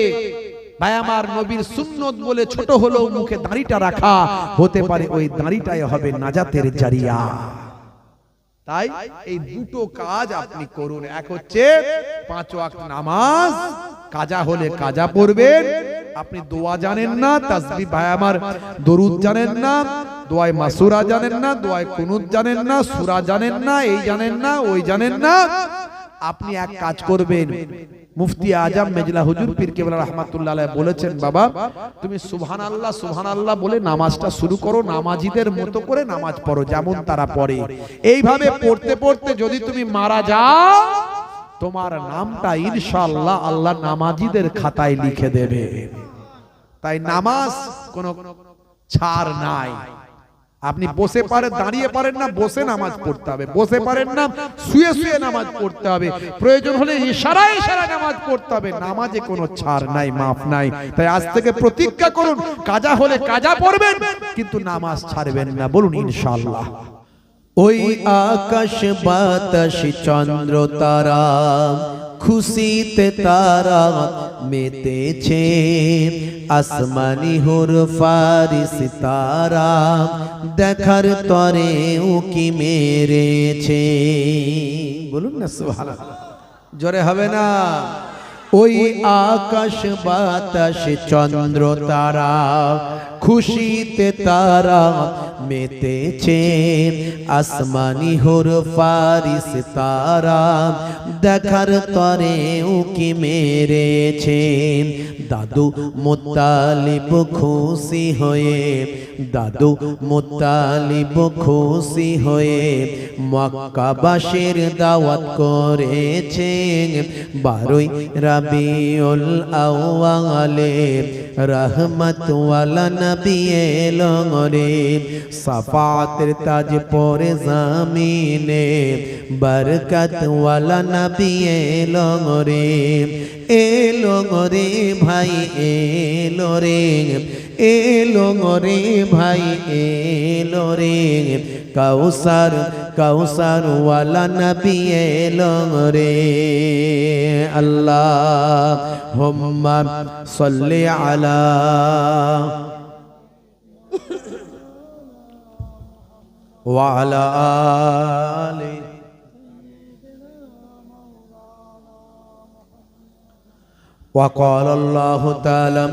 ভাই আমার, নবীর সুন্নত বলে ছোট হলেও মুখে দাড়িটা রাখা, হতে পারে ওই দাড়িটাই হবে নাজাতের জারিয়া। তাই এই দুটো কাজ আপনি করুন। এক হচ্ছে 5 ওয়াক্ত নামাজ, কাজা হলে কাজা পড়বেন। আপনি দোয়া জানেন না, তাসবিহ ভাই আমার, দরুদ জানেন না, দোয়ায় মাসুরা জানেন না, দোয়ায় কুনুত জানেন না, সূরা জানেন না, এই জানেন না, ওই জানেন না। আপনি এক কাজ করবেন। মুফতি আজম মেজলা হুজুর পীর কেবলা রাহমাতুল্লাহ আলাইহি বলেছেন, বাবা তুমি সুবহানাল্লাহ সুবহানাল্লাহ বলে নামাজটা শুরু করো, নামাজিদের মতো করে নামাজ পড়ো যেমন তারা পড়ে। এইভাবে পড়তে পড়তে যদি তুমি মারা যাও, তোমার নামটা ইনশাআল্লাহ আল্লাহ নামাজিদের খাতায় লিখে দেবে। তাই নামাজ কোনো ছাড় নাই। আপনি বসে পারেন, দাঁড়িয়ে পারেন না, বসে নামাজ পড়তে হবে। বসে পারেন না, শুয়ে শুয়ে নামাজ পড়তে হবে। প্রয়োজন হলে ইশারায় ইশারায় নামাজ পড়তে হবে। নামাজে কোনো ছাড় নাই, মাফ নাই। তাই আজ থেকে প্রতিজ্ঞা করুন, কাজা হলে কাজা পড়বেন, কিন্তু নামাজ ছাড়বেন না। বলুন ইনশাআল্লাহ। ওই আকাশ বাতাস চন্দ্র তারা, খুশিতে তারা মেতেছে, আসমানি হুর ফারিস তারা দেখার তরে উকি মেরেছে। বলুন না সুবহানাল্লাহ, জোরে হবে না? ওই আকাশ বাতাস চন্দ্র তারা, খুশিতে তারা মেতেছে, আসমানি হুর ফারিস তারা দেখার তরে উকি মেরেছে। দাদু মুত্তালিব খুশি হয়ে, দাদু মুত্তালিব খুশি হয়ে মক্কাবাসীর দাওয়াত করেছে। 12ই রবিউল আউয়ালে রহমত ওয়ালা নবী এলো রে, সাফাতের তাজ পরে জামিনে বরকত ওয়ালা নবী এলো রে। এলো রে ভাই এলো রে, এলো রে ভাই এলো রে, কাউসার কাউসার ওয়ালা নবী এলো রে। আল্লাহুম্মা সাল্লি আলা ওয়া আলা আলি। وقال الله تعالى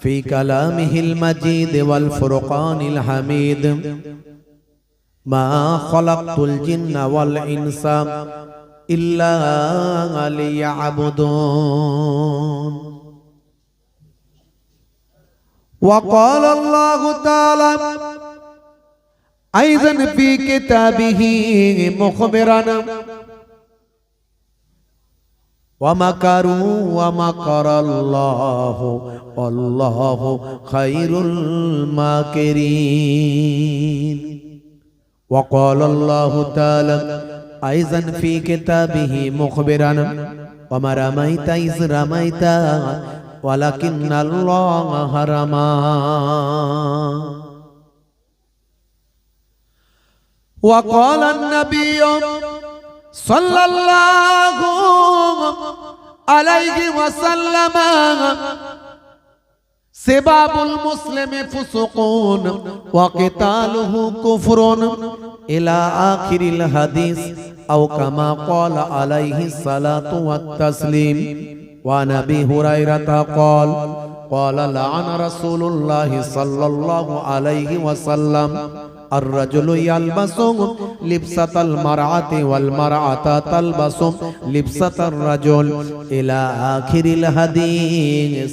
في كلامه المجيد والفرقان الحميد ما خلقت الجن والإنس إلا ليعبدون। وقال الله تعالى أيضا في كتابه مخبرا ومكروا ومكر الله والله خير الماكرين وقال الله تعالى أيضا في كتابه مخبرا وما رميت إذ رميت ولكن الله رمى وقال النبي صلى الله عليه وسلم سباب المسلم فسوق وقتاله كفر إلى آخر الحديث أو كما قال عليه الصلاة والتسليم وعن أبي هريرة قال لعن رسول الله صلى الله عليه وسلم الرجل يلبس لبسة المرأة والمرأة تلبس لبسة الرجل إلى آخر الحديث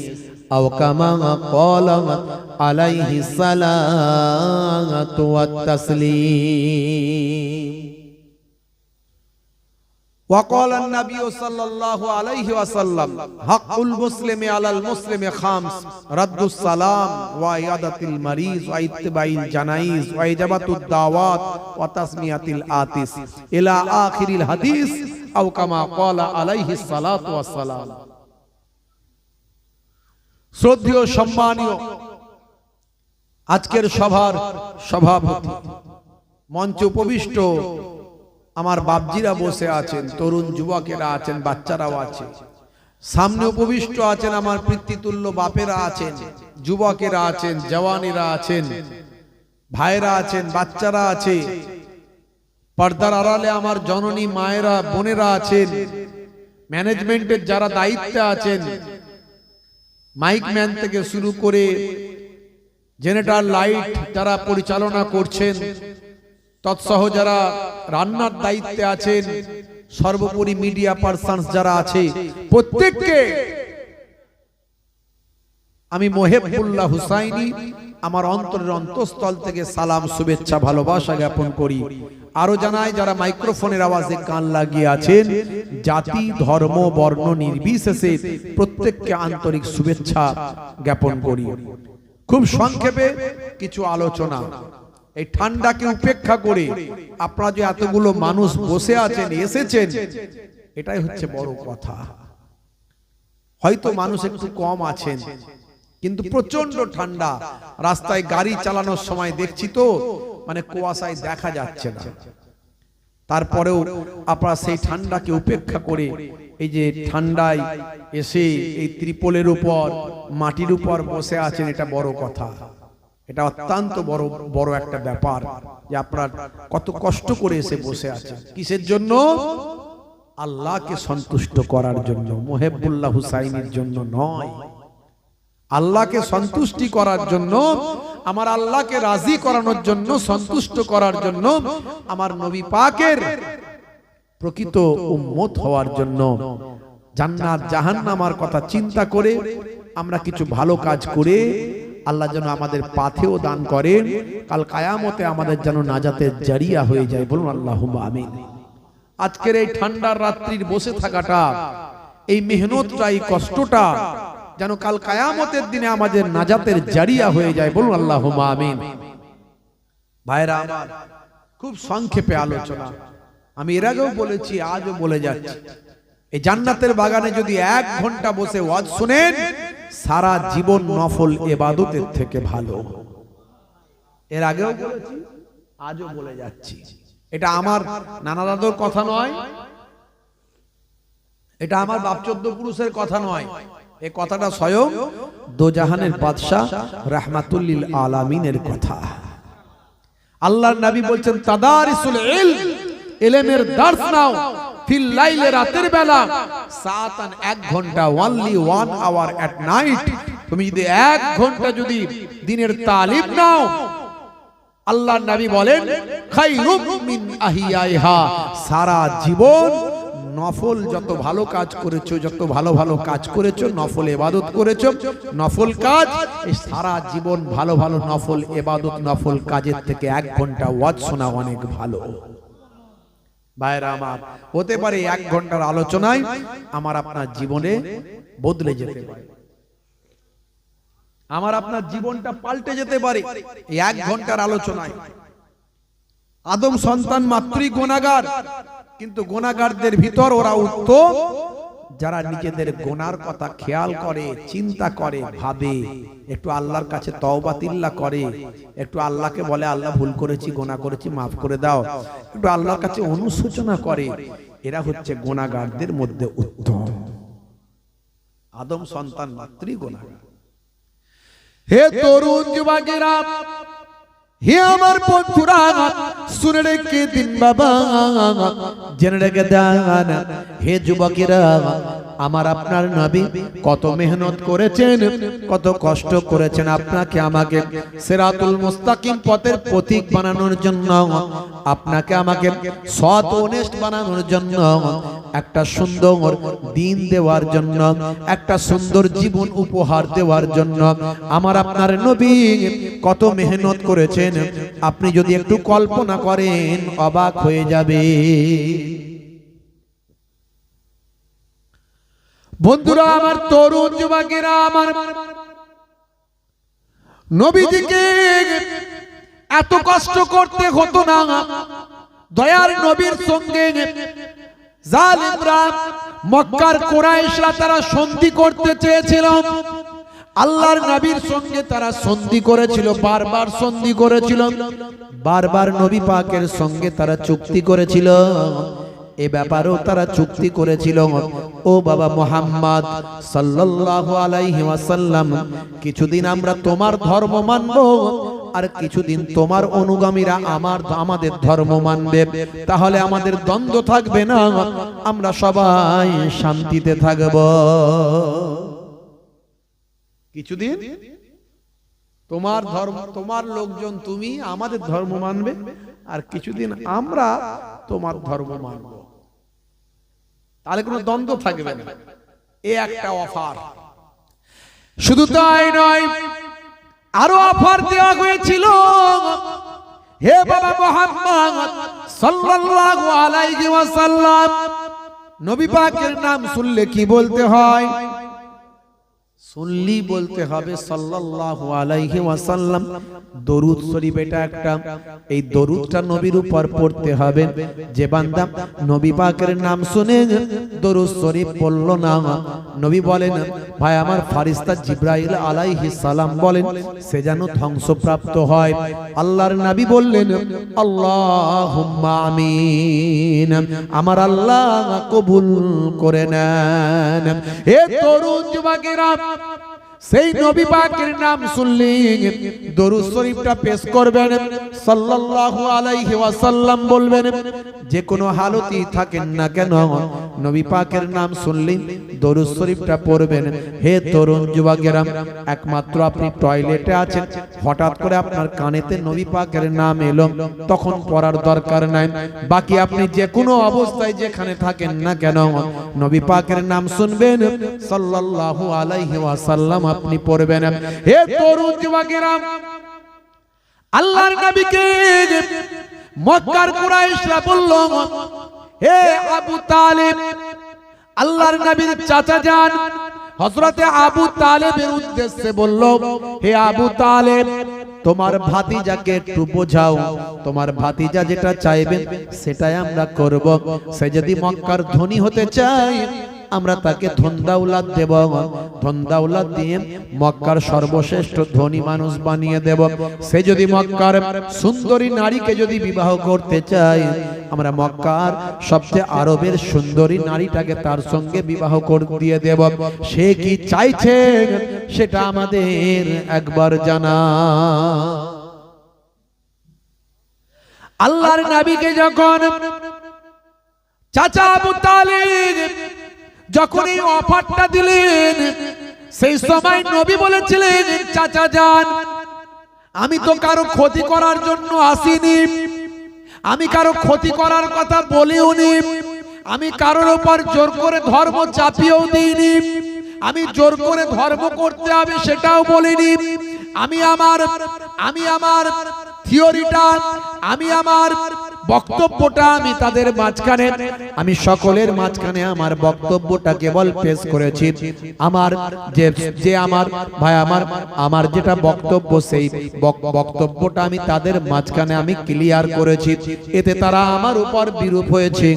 أو كما قال عليه الصلاة والتسليم وقال النبي صلى الله عليه وسلم حق المسلم على المسلم خمس رد السلام وعيادة المريض واتباع الجنائز وإجابة الدعوات وتسمية الآتش إلى آخر الحديث أو كما قال عليه الصلاة والسلام শ্রদ্ধেয় সম্মানীয় আজকের সভার সভাপতি মঞ্চে উপবিষ্ট আমার বাপজিরা বসে আছেন, তরুণ যুবকেরা আছেন, বাচ্চারাও আছে, সামনে উপবিষ্ট আছেন আমার পিতৃতুল্য বাপেরা আছেন, যুবকেরা আছেন, জওয়ানেরা আছেন, ভাইরা আছেন, বাচ্চারা আছে, পর্দার আড়ালে আমার জননী মায়েরা বোনেরা আছেন, ম্যানেজমেন্টের যারা দায়িত্বে আছেন, মাইক ম্যান থেকে শুরু করে জেনারেটর লাইট যারা পরিচালনা করছেন, তৎসহ যারা রান্নার দায়িত্বে আছেন, সর্বোপরি মিডিয়া পারসনস যারা আছে, প্রত্যেককে আমি মোহেবুল্লাহ হুসাইনি আমার অন্তরের অন্তঃস্থল থেকে সালাম, শুভেচ্ছা, ভালোবাসা জ্ঞাপন করি। আরো জানাই যারা মাইক্রোফোনের আওয়াজে কান লাগিয়ে আছেন, জাতি ধর্ম বর্ণ নির্বিশেষে প্রত্যেককে আন্তরিক শুভেচ্ছা জ্ঞাপন করি। খুব সংক্ষেপে কিছু আলোচনা। এই ঠান্ডাকে উপেক্ষা করে আপনারা যে এতগুলো মানুষ বসে আছেন, এসেছেন, এটাই হচ্ছে বড় কথা। হয়তো মানুষ একটু কম আছেন, কিন্তু প্রচন্ড ঠান্ডা। রাস্তায় গাড়ি চালানোর সময় দেখছি তো মানে কুয়াশায় দেখা যাচ্ছে না। তারপরেও আপনারা সেই ঠান্ডাকে উপেক্ষা করে এই যে ঠান্ডায় এসে এই ত্রিপলের উপর মাটির উপর বসে আছেন, এটা বড় কথা। এটা অত্যন্ত বড় একটা ব্যাপার যে আপনারা কত কষ্ট করে এসে বসে আছেন। কিসের জন্য? আল্লাহকে সন্তুষ্ট করার জন্য, মোহেবুল্লাহ হুসাইনের জন্য নয়। আল্লাহকে সন্তুষ্টি করার জন্য, আমার আল্লাহকে রাজি করানোর জন্য, সন্তুষ্ট করার জন্য, আমার নবী পাকের প্রকৃত উম্মত হওয়ার জন্য, জান্নাত জাহান্নামের কথা চিন্তা করে আমরা কিছু ভালো কাজ করে আল্লাহ যেন আমাদের পাথেও দান করেন, কাল কিয়ামতে আমাদের যেন নাজাতের জারিয়া হয়ে যায়। বলুন আল্লাহুম্মা আমিন। আজকের এই ঠান্ডার রাত্রির বসে থাকাটা, এই মেহনতটা, এই কষ্টটা যেন কাল কিয়ামতের দিনে আমাদের নাজাতের জারিয়া হয়ে যায়। বলুন আল্লাহুম্মা আমিন। ভাইরা আমার, খুব সংক্ষেপে আলোচনা। আমি এর আগেও বলেছি, আজও বলে যাচ্ছি, এই জান্নাতের বাগানে যদি 1 ঘন্টা বসে ওয়াজ শুনেন, সারা জীবন নফল ইবাদতের থেকে ভালো। এর আগেও বলেছি, আজও বলে যাচ্ছি। এটা আমার নানা দাদুর কথা নয়, এটা আমার বাপ 14 পুরুষের কথা নয়। এই কথাটা স্বয়ং দোজাহানের বাদশা রাহমাতুল আলামিনের কথা। আল্লাহর নবী বলছেন, তাদারিসুল ইলম, ইলমের দর্স নাও, ফিল লাইলে, রাতের বেলা, সাতান, 1 ঘন্টা, অনলি 1 আওয়ার এট নাইট। তুমি যদি 1 ঘন্টা যদি দিনের তালিম নাও, আল্লাহর নবী বলেন, খায়রুম মিন আহিয়াইহা, সারা জীবন নফল যত ভালো কাজ করেছো, যত ভালো ভালো কাজ করেছো, নফল ইবাদত করেছো, নফল কাজ, এই সারা জীবন ভালো ভালো নফল ইবাদত নফল কাজের থেকে 1 ঘন্টা ওয়াজ শোনা অনেক ভালো। ভাইরা আমার, হতে পারে 1 ঘন্টার আলোচনায় আমার আপনার জীবনে বদলে যেতে পারে, আমার আপনার জীবনটা পাল্টে যেতে পারে এই 1 ঘন্টার আলোচনায়। আদম সন্তান মাত্রই গুনাহগার, কিন্তু গুনাহগারদের ভিতর ওরা উত্তম যারা নিজেদের গুনার কথা খেয়াল করে, চিন্তা করে, ভাবে, একটু আল্লাহর কাছে তওবা তিল্লা করে, একটু আল্লাহকে বলে আল্লাহ ভুল করেছি, গুনাহ করেছি, মাফ করে দাও, একটু আল্লাহর কাছে অনুশোচনা করে। এরা হচ্ছে গুনাহগারদের মধ্যে উত্তম। আদম সন্তান মাত্রই গুনাহগার। হে তরুণ যুবকেরা, হে আমার বন্ধুরা, শুনে রেখে দিন বাবা, জেনে রেখে দেন। হে যুবকেরা, আমার আপনার নবী কত মেহনত করেছেন, কত কষ্ট করেছেন আপনাকে আমাকে সিরাতুল মুস্তাকিম পথের পথিক বানানোর জন্য, আপনাকে আমাকে সৎ ওনেস্ট বানানোর জন্য, একটা সুন্দর দিন দেওয়ার জন্য, একটা সুন্দর জীবন উপহার দেওয়ার জন্য আমার আপনার নবী কত মেহনত করেছেন। আপনি যদি একটু কল্পনা করেন অবাক হয়ে যাবে। বন্ধুরা আমার, তরুণ যুবকেরা আমার, নবীজিকে এত কষ্ট করতে হতো না। দয়ার নবীর সঙ্গে জালিমরা, মক্কার কুরাইশরা তারা সন্ধি করতে চেয়েছিল। আল্লাহর নবীর সঙ্গে তারা সন্ধি করেছিল, বারবার সন্ধি করেছিল, বারবার নবী পাকের সঙ্গে তারা চুক্তি করেছিল। এ ব্যাপারেও তারা চুক্তি করেছিল, ও বাবা মুহাম্মদ সাল্লাল্লাহু আলাইহি ওয়াসাল্লাম, কিছুদিন আমরা তোমার ধর্ম মানব, আর কিছুদিন তোমার অনুগামীরা আমাদের ধর্ম মানবে, তাহলে আমাদের দ্বন্দ্ব থাকবে না, আমরা সবাই শান্তিতে থাকব। কিছুদিন তোমার ধর্ম, তোমার লোকজন তুমি আমাদের ধর্ম মানবে, আর কিছুদিন আমরা তোমার ধর্ম মানব, তাহলে কোনো দ্বন্দ্ব থাকবে না। এ একটা অফার। শুধু তাই নয়, আরো অফার দেওয়া হয়েছিল। হে বাবা মুহাম্মদ সাল্লাল্লাহু আলাইহি ওয়াসাল্লাম, নবী পাকের নাম শুনলে কি বলতে হয়? শুনলি বলতে হবে সাল্লাল্লাহু আলাইহি ওয়াসাল্লাম। দরুদ শরীফ এটা একটা, এই দরুদটা নবীর উপর পড়তে হবে। যে বান্দা নবী পাকের নাম শুনে দরুদ শরীফ পড়ল না, নবী বলেন, ভাই আমার ফারিস্তা জিবরাইল আলাইহিস সালাম বলেন, সে যেন ধ্বংসপ্রাপ্ত হয়। আল্লাহর নবী বললেন, আল্লাহুম্মা আমিন, আমার আল্লাহ কবুল করে নেন। হে তরুণ যুবকেরা, সেই নবী পাকের নাম শুনলে দরুদ শরীফটা পেশ করবেন, সাল্লাল্লাহু আলাইহি ওয়াসাল্লাম বলবেন। যে কোনো হালতেই থাকেন না কেন, নবী পাকের নাম শুনলে দরুদ শরীফটা পড়বেন। হে তরুণ যুবকেরা, একমাত্র আপনি টয়লেটে আছেন, হঠাৎ করে আপনার কানেতে নবী পাকের নাম এলো, তখন পড়ার দরকার নাই। বাকি আপনি যে কোনো অবস্থায় যেখানে থাকেন না কেন, নবী পাকের নাম শুনবেন, সাল্লাল্লাহু আলাইহি ওয়াসাল্লাম আপনি পড়বেন। হে তরুণ যুবকেরা, আল্লাহর নবীকে মক্কার কুরাইশরা বলল, হে আবু তালেব, আল্লাহর নবীর চাচা যান হযরতে আবু তালেবের উদ্দেশ্যে বলল, হে আবু তালেব, তোমার ভাতিজাকে একটু বোঝাও, তোমার ভাতিজা যেটা চাইবে সেটাই আমরা করব। সে যদি মক্কার ধনী হতে চায়, আমরা তাকে ধন দাওলাত দেব, ধন দাওলাত দিয়ে মক্কার সর্বশ্রেষ্ঠ ধনী মানুষ বানিয়ে দেব। সে যদি মক্কার সুন্দরী নারীকে যদি বিবাহ করতে চায়, আমরা মক্কার সবচেয়ে আরবের সুন্দরী নারীটাকে তার সঙ্গে বিবাহ করে দিয়ে দেব। সে কি চাইছে সেটা আমাদের একবার জানা। আল্লাহর নবীকে যখন চাচা আবু তালেব যখন এই অফারটা দিলেন, সেই সময় নবী বলেছিলেন, চাচা যান, আমি তো কারো ক্ষতি করার জন্য আসিনি, আমি কারো ক্ষতি করার কথা বলিওনি, আমি কারোর উপর জোর করে ধর্ম চাপিয়েও দিইনি, আমি জোর করে ধর্ম করতে হবে সেটাও বলিনি। আমি আমার থিওরিটা, আমি আমার বক্তব্যটা আমি তাদের মাঝখানে, আমি সকলের মাঝখানে আমার বক্তব্যটা কেবল পেশ করেছি। আমার যে আমার ভাই আমার যেটা বক্তব্য, সেই বক্তব্যটা আমি তাদের মাঝখানে আমি ক্লিয়ার করেছি। এতে তারা আমার উপর বিরূপ হয়েছে,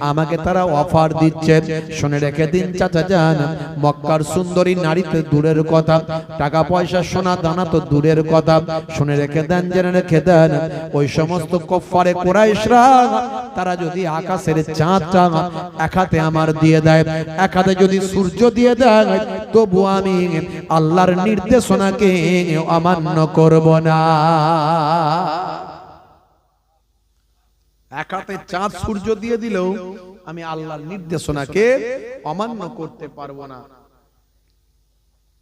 আমাকে তারা অফার দিচ্ছে। শুনে রেখে দিন চাচা যান, মক্কার সুন্দরী নারীতে দূরের কথা, টাকা পয়সা সোনা দানা তো দূরের কথা। শুনে রেখে দেন, জেনে রেখে দেন, ওই সমস্ত কুফারে কুরাইশরা তারা যদি আকাশের চাঁদটা এক হাতে আমার দিয়ে দেয়, এক হাতে যদি সূর্য দিয়ে দেয়, তবু আমি আল্লাহর নির্দেশনাকে অমান্য করব না। এক হাতে চাঁদ সূর্য দিয়ে দিলেও আমি আল্লাহর নির্দেশনাকে অমান্য করতে পারবো না,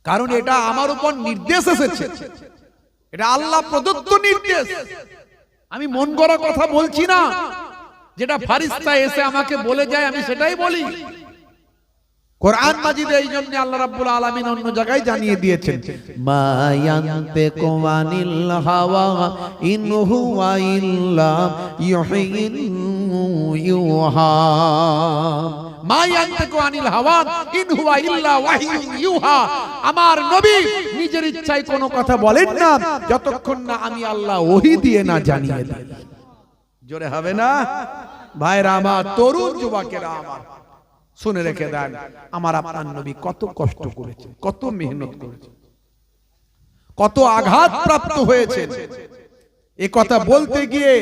কারণ এটা আমার উপর নির্দেশ এসেছে, এটা আল্লাহ প্রদত্ত নির্দেশ। আমি মন গড়া কথা বলছি না, যেটা ফারিস্তা এসে আমাকে বলে যায় আমি সেটাই বলি। কোরআন মাজিদে এই জন্য আল্লাহ রাব্বুল আলামিন অন্য জায়গায় জানিয়ে দিয়েছেন, মা ইয়ানতিকু আনিল হাওয়া ইন হুয়া ইল্লা ইউহা। মা ইয়ানতিকু আনিল হাওয়া ইন হুয়া ইল্লা ওয়াহিয়ুন ইউহা। আমার নবী নিজের ইচ্ছায় কোনো কথা বলেন না যতক্ষণ না আমি আল্লাহ ওহী দিয়ে না জানিয়ে দিই। জোরে হবে না ভাইরা আমার, তরুণ যুবকেরা আমার, শুনে রেখে দেন, আমার আপনার নবী কত কষ্ট করেছে, কত মেহনত করেছে, কত আঘাত প্রাপ্ত হয়েছে। এই কথা বলতে গিয়ে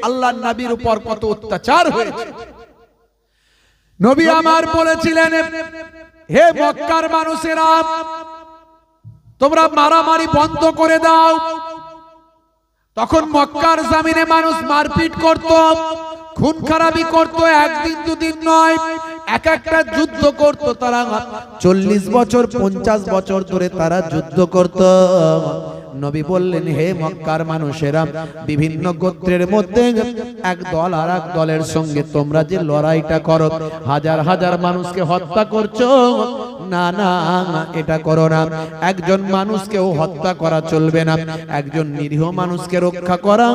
আল্লাহর নবীর উপর কত অত্যাচার হয়েছে। নবী আমার বলেছিলেন, হে মক্কার মানুষেরা, তোমরা মারামারি বন্ধ করে দাও। তখন মক্কার জমিনে মানুষ মারপিট করত, খুন খারাপি করত, একদিন দুদিন নয়, এক একটা যুদ্ধ করত। তারা 40 বছর 50 বছর ধরে তারা যুদ্ধ করত। নবী বললেন, হে মক্কার মানুষেরা, বিভিন্ন গোত্রের মধ্যে এক দল আর এক দলের সঙ্গে তোমরা যে লড়াইটা করো, হাজার হাজার মানুষকে হত্যা করছো, না না এটা করো না। একজন মানুষকেও হত্যা করা চলবে না। একজন নিরীহ মানুষকে রক্ষা করা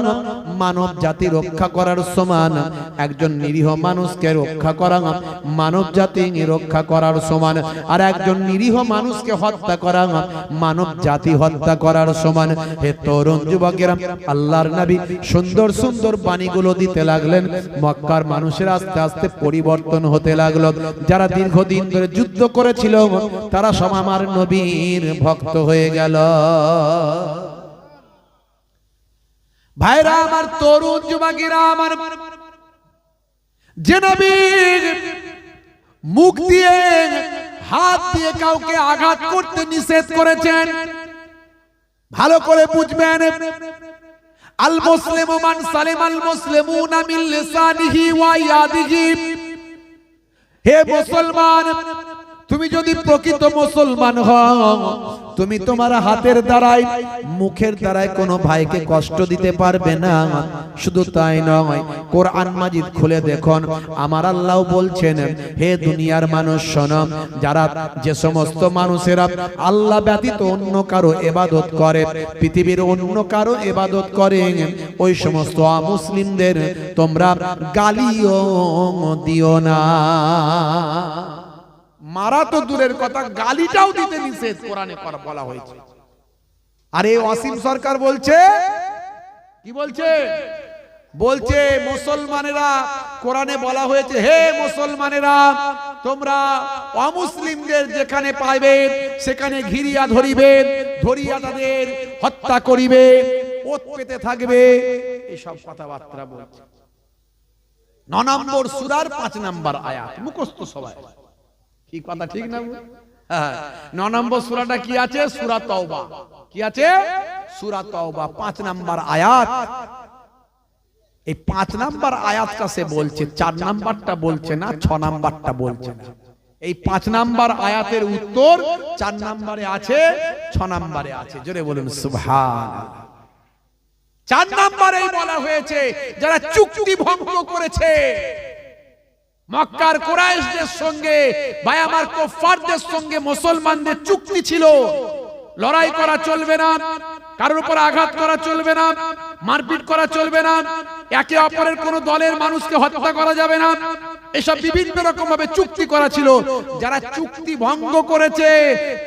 মানব জাতি রক্ষা করার সমান। একজন নিরীহ মানুষকে রক্ষা করা মানব জাতি রক্ষা করার সমান। আর একজন নিরীহ মানুষকে হত্যা করা মানব জাতি হত্যা করার সমান। হে তরুণ যুবকেরা, আল্লাহর নবী সুন্দর সুন্দর বাণীগুলো দিতে লাগলেন। মক্কার মানুষের আস্তে আস্তে পরিবর্তন হতে লাগলো। যারা দীর্ঘদিন ধরে যুদ্ধ করেছিল তারা সব আমার নবীর ভক্ত হয়ে গেল। ভাইরা আমার, তরুণ যুবকেরা আমার, যে নবীর মুখ দিয়ে হাত দিয়ে কাউকে আঘাত করতে নিষেধ করেছেন, ভালো করে বুঝবেন। আল মুসলিমু মান সালিমাল মুসলিমুনা মিন লিসানিহি ওয়া ইয়াদিহি। হে মুসলমান, তুমি যদি প্রকৃত মুসলমান হও, তুমি তোমার হাতের দ্বারাই মুখের দ্বারাই কোনো ভাইকে কষ্ট দিতে পারবে না। শুধু তাই নয়, কোরআন মাজিদ খুলে দেখুন, আমার আল্লাহ বলছেন, হে দুনিয়ার মানুষ শোনো, যারা যে সমস্ত মানুষেরা আল্লাহ ব্যতীত অন্য কারো ইবাদত করে, পৃথিবীর অন্য কারো ইবাদত করে, ওই সমস্ত মুসলিমদের তোমরা গালিও দিও না। মারা তো দূরের কথা, গালিটাও দিতে নিষেধ কোরআনে বলা হয়েছে। আরে ওয়াসিম সরকার বলছে, কি বলছে? বলছে মুসলমানেরা, কোরআনে বলা হয়েছে, হে মুসলমানেরা, তোমরা অমুসলিমদের যেখানে পাইবে সেখানে ঘিরিয়া ধরিবে, ধরিয়া তাদের হত্যা করিবে, ওত পেতে থাকবে। এইসব কথাবার্তা বলছে। 9 নম্বর সূরার 5 নম্বর আয়াত, মুখস্থ সবাই। কি কথা ঠিক না? 9 নম্বর সূরাটা কি আছে? সূরা তাওবা। কি আছে? সূরা তাওবা 5 নম্বর আয়াত। এই 5 নম্বর আয়াতটা সে বলছে, 4 নম্বরটা বলছে না, 6 নম্বরটা বলছে না। এই 5 নম্বর আয়াতের উত্তর 4 নম্বরে আছে, 6 নম্বরে আছে। জোরে বলুন সুবহানাল্লাহ। 4 নম্বরেই বলা হয়েছে, যারা চুক্তি ভঙ্গ করেছে, মক্কার কুরাইশদের সঙ্গে ভাই আমার কুফফারদের সঙ্গে মুসলমানদের চুক্তি ছিল, লড়াই করা চলবে না, কারোর উপর আঘাত করা চলবে না, মারপিট করা চলবে না, একে অপরের কোন দলের মানুষকে হত্যা করা যাবে না, এসব বিভিন্ন রকম ভাবে চুক্তি করা ছিল। যারা চুক্তি ভঙ্গ করেছে,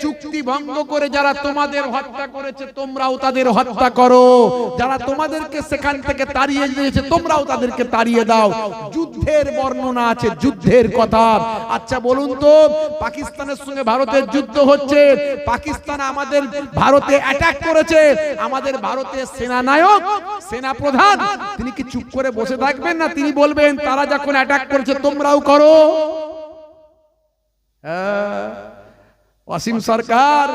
চুক্তি ভঙ্গ করে যারা তোমাদের হত্যা করেছে, তোমরাও তাদের হত্যা করো। যারা তোমাদেরকে সেখান থেকে তাড়িয়ে দিয়েছে, তোমরাও তাদেরকে তাড়িয়ে দাও। যুদ্ধের বর্ণনা আছে, যুদ্ধের কথা। আচ্ছা বলুন তো, পাকিস্তানের সঙ্গে ভারতের যুদ্ধ হচ্ছে, পাকিস্তান আমাদের ভারতে অ্যাটাক করেছে, আমাদের ভারতের সেনানায়ক, সেনা প্রধান, তিনি কি চুপ করে বসে থাকবেন? না তিনি বলবেন তারা যখন অ্যাটাক করেছে তোমরাও করো? ওয়াসিম সরকার,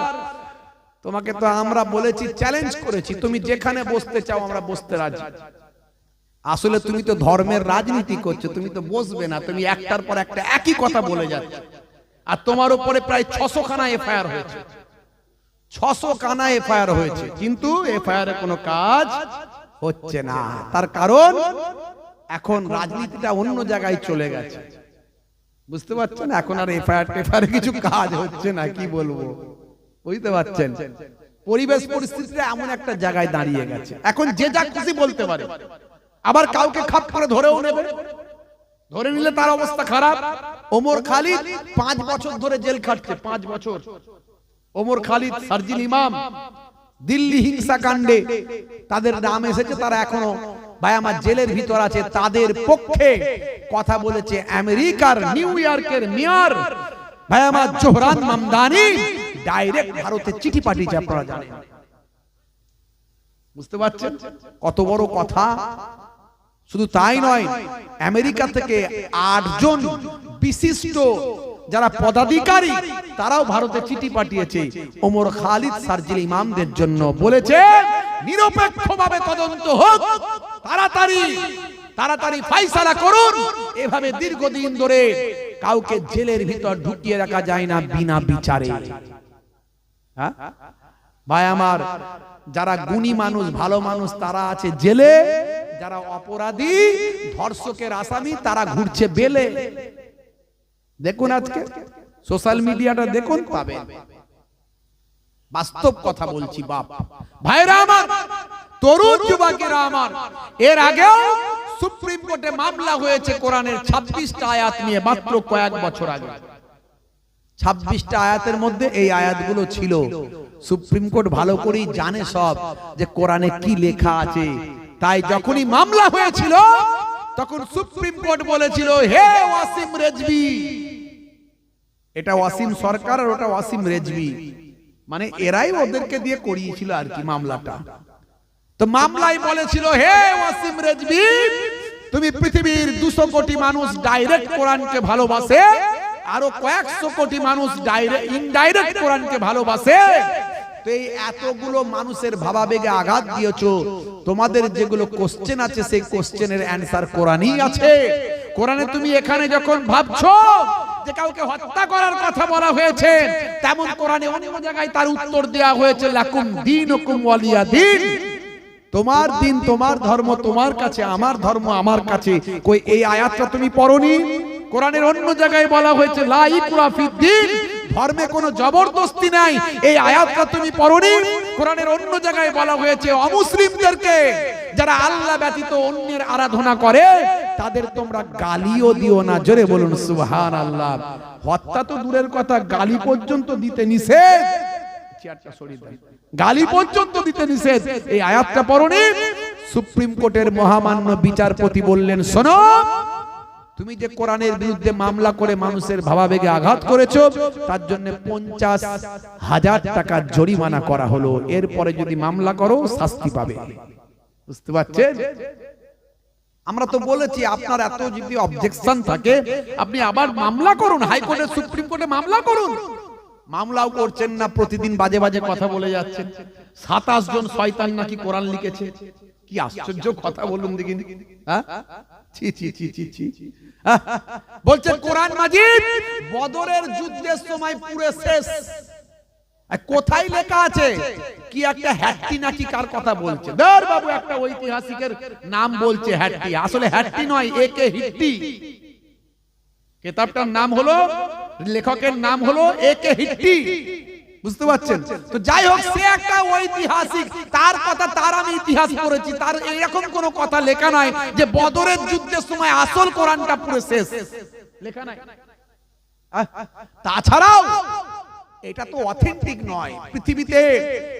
তোমাকে তো আমরা বলেছি, চ্যালেঞ্জ করেছি, তুমি যেখানে বসতে চাও আমরা বসতে রাজি। আসলে তুমি তো ধর্মের রাজনীতি করছো, তুমি তো বসবে না, তুমি একটার পর একটা একই কথা বলে যাচ্ছ। আর তোমার উপরে প্রায় 600 খানা এফআইআর হয়েছে, 600 খানা এফআইআর হয়েছে, কিন্তু এফআইআর এ কোনো কাজ হচ্ছে না। তার কারণ এখন রাজনীতিটা অন্য জায়গায় চলে গেছে, বুঝতে পারছেন? এখন আর এফআইআর কিছু কাজ হচ্ছে না, কি বলবো, বুঝতে পারছেন? পরিবেশ পরিস্থিতিটা এমন একটা জায়গায় দাঁড়িয়ে গেছে, এখন যে যা খুশি বলতে পারে, আবার কাউকে খাপ করে ধরেও নেবে, ধরে নিলে তার অবস্থা খারাপ। ওমর খালিদ 5 বছর ধরে জেল খাটছে, 5 বছর। ওমর খালিদ, সার্জিল ইমাম, দিল্লি হিংসাকাণ্ডে তাদের নাম এসেছে, তারা এখনো ভাই আমার জেলের ভিতর আছে। তাদের পক্ষে কথা বলেছে আমেরিকার নিউ ইয়র্কের মেয়র ভাই আমার জোহরান মামদানি, ডাইরেক্ট ভারতে চিঠি পাঠিয়েছে, আপনারা জানেন, বুঝতে পারছেন কত বড় কথা। শুধু তাই নয়, আমেরিকা থেকে 8 জন বিশিষ্ট যারা পদাধিকারী, তারাও ভারতে চিঠি পাঠিয়েছে ওমর খালিদ, সার্জিল ইমামদের জন্য, বলেছে নিরপেক্ষভাবে তদন্ত হোক, তাড়াতাড়ি ফাইসালা করুন। এভাবে দীর্ঘদিন ধরে কাউকে জেলের ভিতর ঢুকিয়ে রাখা যায় না বিনা বিচারে। হ্যাঁ ভাই আমার, যারা গুণী মানুষ, ভালো মানুষ, তারা আছে জেলে, যারা অপরাধী, ধর্ষকের আসামি, তারা ঘুরছে বেলে। দেখুন আজকে সোশ্যাল মিডিয়াটা দেখুন, পাবেন, বাস্তব কথা বলছি বাপ ভাইরা আমার, তরুণ যুবকেরা আমার। এর আগেও সুপ্রিম কোর্টে মামলা হয়েছে কোরআনের 26টা আয়াত নিয়ে, মাত্র কয়েক বছর আগে। 26টা আয়াতের মধ্যে এই আয়াতগুলো ছিল। সুপ্রিম কোর্ট ভালো করেই জানে সব যে কোরআনে কি লেখা আছে, তাই যখনই মামলা হয়েছিল তখন সুপ্রিম কোর্ট বলেছিল, হে ওয়াসিম রেজভি, এটা ওয়াসিম সরকার আর ওটা ওয়াসিম রেজভি, মানে এরাই ওদেরকে দিয়ে করিয়েছিল আর কি মামলাটা। তো মামলাই বলেছিল, হে ওয়াসিম রেজভি, তুমি পৃথিবীর 200 কোটি মানুষ ডাইরেক্ট কোরআনকে ভালোবাসে, আরো কয়েকশো কোটি মানুষ ইনডাইরেক্ট কোরআনকে ভালোবাসে, তো এই এতগুলো মানুষের ভাবাবেগে আঘাত দিয়েছো, তোমাদের যেগুলো কোশ্চেন আছে সেই কোশ্চেনের অ্যানসার কোরআনই আছে। কোরআনে তুমি এখানে যখন ভাবছো যে কাউকে হত্যা করার কথা বলা হয়েছে, তেমন কোরআনে অন্য জায়গায় তার উত্তর দেওয়া হয়েছে, লাকুম দীনুকুম ওয়ালিয়া দীন, তোমার দিন তোমার ধর্ম তোমার কাছে, আমার ধর্ম আমার কাছে। কই এই আয়াতটা তুমি পড়োনি? কোরআনের অন্য জায়গায় বলা হয়েছে লা ইকরাহা ফিদ্দীন, ধর্মে কোনো জবরদস্তি নাই, এই আয়াতটা তুমি পড়োনি? কোরআনের অন্য জায়গায় বলা হয়েছে অমুসলিমদেরকে, যারা আল্লাহ ব্যতীত অন্যের আরাধনা করে, তাদের তোমরা গালিও দিও না। জোরে বলুন সুবহানাল্লাহ। হত্যা তো দূরের কথা, গালি পর্যন্ত দিতে নিষেধ, গালি পর্যন্ত দিতে নিষেধ। এই আয়াতটা পড়োনি? সুপ্রিম কোর্টের মহামান্য বিচারপতি বললেন, শোনো, তুমি যে কোরআনের বিরুদ্ধে মামলা করে মানুষের ভাবাবেগে আঘাত করেছো, তার জন্য 50,000 টাকা জরিমানা করা হলো। এরপরে যদি মামলা করো শাস্তি পাবে। বুঝতে পারছেন? আমরা তো বলেছি আপনার এত যদি অবজেকশন থাকে, আপনি আবার মামলা করুন, হাইকোর্টে, সুপ্রিম কোর্টে মামলা করুন। মামলাও করছেন না, প্রতিদিন বাজে বাজে কথা বলে যাচ্ছেন। 27 জন শয়তান নাকি কোরআন লিখেছে। কি আশ্চর্য কথা বলুন দেখি। হ্যাঁ, ছি ছি ছি ছি ছি। বলছেন কোরআন মাজিদ বদরের যুদ্ধের সময় পুরো শেষ। কোথায় লেখা আছে? কি একটা হ্যাট্টি নাকি কার কথা বলছে? ধর বাবু, একটা ঐতিহাসিকের নাম বলছে হ্যাট্টি, আসলে হ্যাট্টি নয়, একে হিট্টি। কিতাবটার নাম হলো, লেখকের নাম হলো একে হিট্টি, বুঝতে পারছেন? তো যাই হোক, সে একটা ঐতিহাসিক, তার কথা, তার আমি ইতিহাস পড়েছি, তার এরকম কোনো কথা লেখা নাই যে বদরের যুদ্ধের সময় আসল কোরআনটা পুরো শেষ, লেখা নাই। তাছাড়াও এটা তো অথেন্টিক নয়, পৃথিবীতে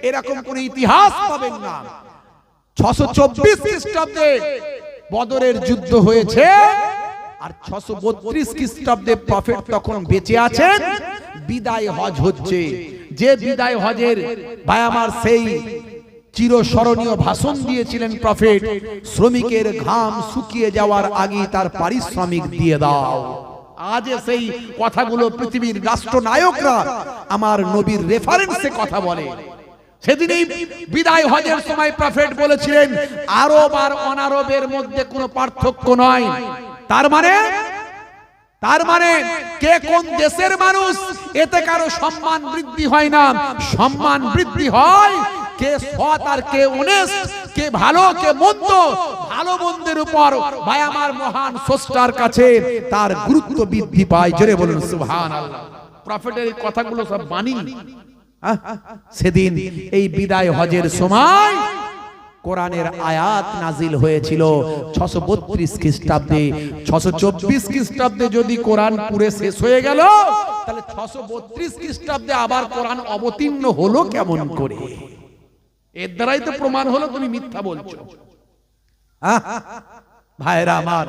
এরকম কোন ইতিহাস পাবেন না। 624 খ্রিস্টাব্দে বদরের যুদ্ধ হয়েছে, আর 632 খ্রিস্টাব্দে প্রফেট তখন বেঁচে আছেন, বিদায় হজ হচ্ছে। যে বিদায় হজের ভাই আমার সেই চিরস্মরণীয় ভাষণ দিয়েছিলেন প্রফেট, শ্রমিকের ঘাম শুকিয়ে যাওয়ার আগে তার পারিশ্রমিক দিয়ে দাও। আজ সেই কথাগুলো পৃথিবীর রাষ্ট্রনায়করা আমার নবীর রেফারেন্সে কথা বলে। সেদিনই বিদায় হজের সময় প্রফেট বলেছিলেন, আরব আর অনারবের মধ্যে কোনো পার্থক্য নয়। তার মানে কে কোন দেশের মানুষ এতে কারো সম্মান বৃদ্ধি হয় না, সম্মান বৃদ্ধি হয় কে সৎ আর কে অনেস্ট, কে ভালো কে মন্দ, ভালো মন্দের উপর ভাই আমার মহান স্রষ্টার কাছে তার গুরুত্ব বৃদ্ধি পায়। জোরে বলুন সুবহানাল্লাহ। প্রফেটের এই কথাগুলো সব বাণী। সেদিন এই বিদায় হজের সময় কোরআনের আয়াত নাজিল হয়েছিল 632 খ্রিস্টাব্দে। 624 খ্রিস্টাব্দে যদি কোরআন পুরে শেষ হয়ে গেল, তাহলে 632 খ্রিস্টাব্দে আবার কোরআন অবতীর্ণ হলো কেমন করে? এর দ্বারাই তো প্রমাণ হলো তুমি মিথ্যা বলছো। ভাইরা আমার,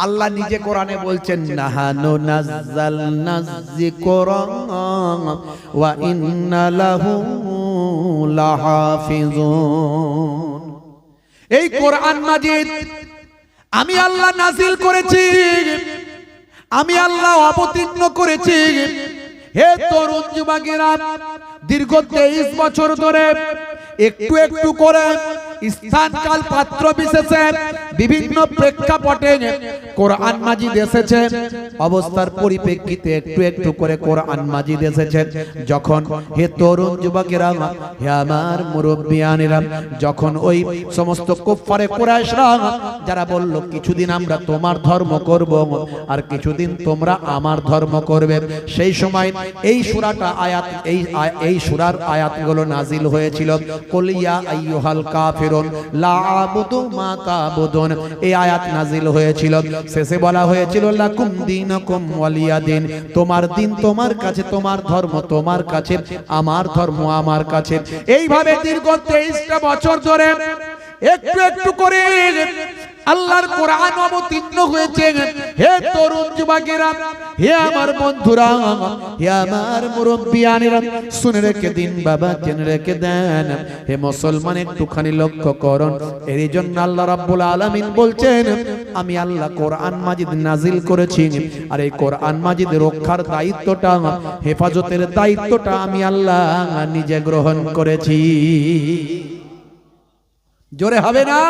আল্লাহ নিজে কোরআনে বলছেন, নাহানু নাযালনা যিকরা ওয়া ইন্না লাহু লাহাফিজুন। এই কোরআন মাজিদ আমি আল্লাহ নাজিল করেছি, আমি আল্লাহ অবতীর্ণ করেছি। হে তরুণ যুবকেরা, দীর্ঘ 23 বছর ধরে একটু একটু করে স্থানকাল পাত্র বিশেষে বিভিন্ন প্রেক্ষাপটে কোরআন মাজিদ এসেছে, অবস্থার পরিপ্রেক্ষিতে একটু একটু করে কোরআন মাজিদ এসেছে। যখন হে তরুণ যুবকেরা, হে আমার মুরব্বিয়ানেরা, যখন ওই সমস্ত কুফারে কুরাইশরা যারা বলল কিছুদিন আমরা তোমার ধর্ম করব আর কিছুদিন তোমরা আমার ধর্ম করবে, সেই সময় এই সূরাটা আয়াত এই সূরার আয়াতগুলো নাজিল হয়েছিল। কুল ইয়া আইয়ুহাল কাফিরুন লা আ'বুদু মা তা'বুদুন, এই আয়াত নাজিল হয়েছিল। শেষে বলা হয়েছিল লাকুম দীনুকুম ওয়ালিয়া দিন, তোমার দিন তোমার কাছে, তোমার ধর্ম তোমার কাছে, আমার ধর্ম আমার কাছে। এইভাবে দীর্ঘ 23টা বছর ধরে একটু একটু করে আল্লাহর কোরআন অবতীর্ণ হয়েছে। হে তরুণ যুবকেরা, হে আমার বন্ধুরা, হে আমার মুরব্বিয়ানেরা, শুনে রেখে দিন বাবা, জেনে রেখে দেন। হে মুসলমান, একটুখানি লক্ষ্য করুন। এর জন্য আল্লাহ রাব্বুল আলামিন বলছেন, আমি আল্লাহ কোরআন মাজিদ নাজিল করেছি, আর এই কোরআন মাজিদ রক্ষার দায়িত্বটা, হেফাজতের দায়িত্বটা আমি আল্লাহ নিজে গ্রহণ করেছি। জোরে হবে না?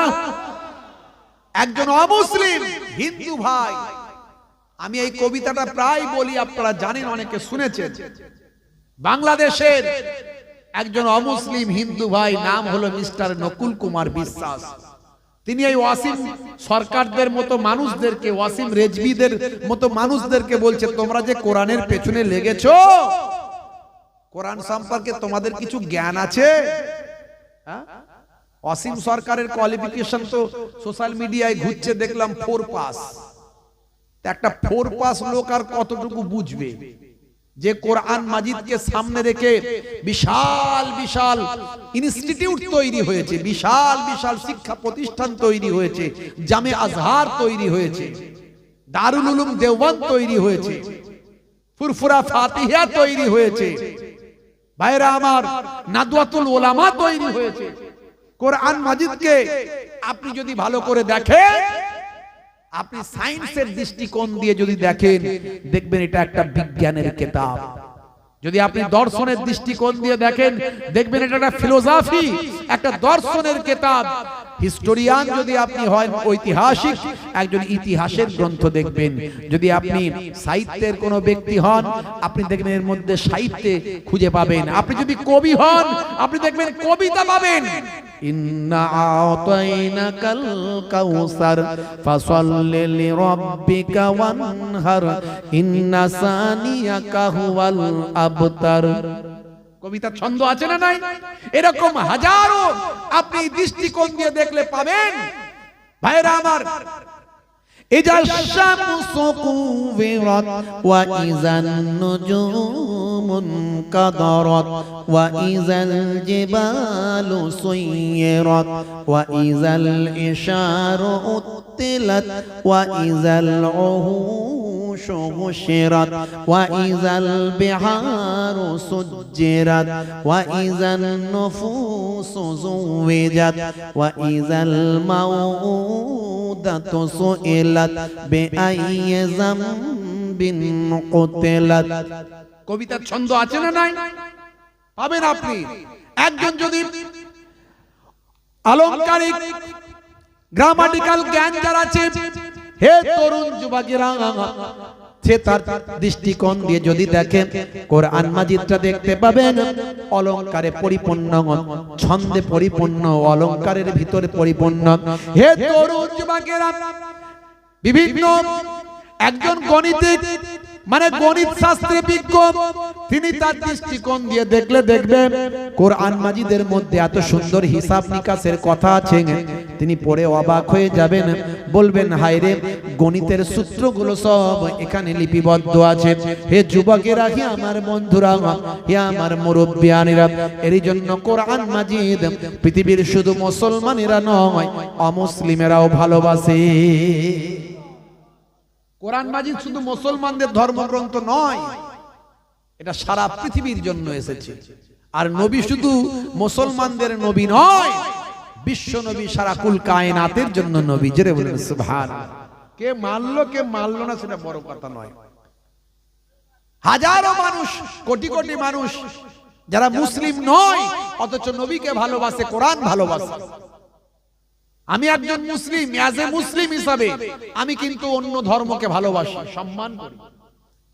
একজন অমুসলিম হিন্দু ভাই, আমি এই কবিতাটা প্রায় বলি, আপনারা জানেন, অনেকে শুনেছেন। বাংলাদেশের একজন অমুসলিম হিন্দু ভাই, নাম হলো মিস্টার নকুল কুমার বিশ্বাস। তিনি এই ওয়াসিম সরকারদের মতো মানুষদেরকে, ওয়াসিম রেজভিদের মতো মানুষদেরকে বলছে, তোমরা যে কোরআনের পেছনে লেগেছো, কোরআন সম্পর্কে তোমাদের কিছু জ্ঞান আছে? অসীম সরকারের কোয়ালিফিকেশন তো সোশ্যাল মিডিয়ায় ঘুরছে, দেখলাম 4 পাস। একটা 4 পাস লোক আর কতটুকু বুঝবে যে কোরআন মাজিদকে সামনে রেখে বিশাল বিশাল ইনস্টিটিউট তৈরি হয়েছে, বিশাল বিশাল শিক্ষা প্রতিষ্ঠান তৈরি হয়েছে, জামে আজহার তৈরি হয়েছে, দারুল উলুম দেওবন্দ তৈরি হয়েছে, ফুরফুরা ফাতিহা তৈরি হয়েছে, ভাইরা আমার নাদওয়াতুল উলামা তৈরি হয়েছে। কোরআন মাজিদকে আপনি যদি ভালো করে দেখেন, আপনি সায়েন্সের দৃষ্টিকোণ দিয়ে যদি দেখেন, দেখবেন এটা একটা বিজ্ঞানের কিতাব। যদি আপনি দর্শনের দৃষ্টিকোণ দিয়ে দেখেন, দেখবেন এটা একটা ফিলোসফি, একটা দর্শনের কিতাব। হিস্টোরিয়ান যদি আপনি হয়, ঐতিহাসিক একজন ইতিহাসের গ্রন্থ দেখবেন। যদি আপনি সাহিত্যের কোনো ব্যক্তি হন, আপনি দেখবেন এর মধ্যে সাহিত্যে খুঁজে পাবেন। আপনি যদি কবি হন, আপনি দেখবেন কবিতা পাবেন। ইন্না আতাইনাকাল কাউসার ফাসাল্লি লিরাব্বিকা ওয়ানহার ইন্না সানিয়াকা হুয়াল আবতার। কবিতা ছন্দ আছে না নাই? এরকম হাজারো আপনি দৃষ্টিকোণ দিয়ে দেখলে পাবেন। ভাইরা আমার, ইজা শামসু কুবিরাত ওয়া ইজান নুজুমুন কাদারাত ওয়া ইজাল জিবালু সুয়িরাত ওয়া ইজাল ইশারু উত্তিলাত ওয়া ইজাল উহুশু হুশিরাত ওয়া ইজাল বিহারু সুজ্জিরাত ওয়া ইজান নুফুসু যুওয়াজাত ওয়া ইজাল মাউদাতু সুইলাত বিআইয়ি যামবিন কুতিলাত। কবিতার ছন্দ আছে না নাই? পাবেন আপনি। একজন যদি অলংকারিক গ্রামাটিক্যাল জ্ঞান যার আছে, হে তরুণ যুবকেরা, সে তার দৃষ্টিকোণ দিয়ে যদি দেখেন, কোরআন মাজিদটা দেখতে পাবেন অলংকারে পরিপূর্ণ, ছন্দে পরিপূর্ণ, অলংকারের ভিতরে পরিপূর্ণ। হে তরুণ যুবকেরা, বিভিন্ন একজন গণিতিক মানে গণিত শাস্ত্রে বিজ্ঞ, তিনি তার দৃষ্টিকোণ দিয়ে দেখলে দেখবেন কোরআন মাজিদের মধ্যে এত সুন্দর হিসাব নিকাশের কথা আছে, তিনি পড়ে অবাক হয়ে যাবেন, বলবেন হায় রে, গণিতের সূত্রগুলো সব এখানে লিপিবদ্ধ আছে। হে যুবকেরা, হে আমার বন্ধুরা, হে আমার মুরব্বিয়ানেরা, এর জন্য কোরআন মাজিদ পৃথিবীর শুধু মুসলমানেরা নয়, অমুসলিমেরাও ভালোবাসে। কোরআন মাজিদ শুধু মুসলমানদের ধর্মগ্রন্থ নয়, এটা সারা পৃথিবীর জন্য এসেছে। আর নবী শুধু মুসলমানদের নবী নয়, বিশ্ব নবী সারা কুল কায়নাতের জন্য নবী। জোরে বলেন সুবহানাল্লাহ। কে মানলো কে মানলো না সেটা বড় কথা নয়। হাজারো মানুষ, কোটি কোটি মানুষ যারা মুসলিম নয়, অথচ নবীকে ভালোবাসে, কোরআন ভালোবাসে। আমি একজন মুসলিম, অ্যাজ এ মুসলিম হিসাবে আমি কিন্তু অন্য ধর্মকে ভালোবাসি, সম্মান করি।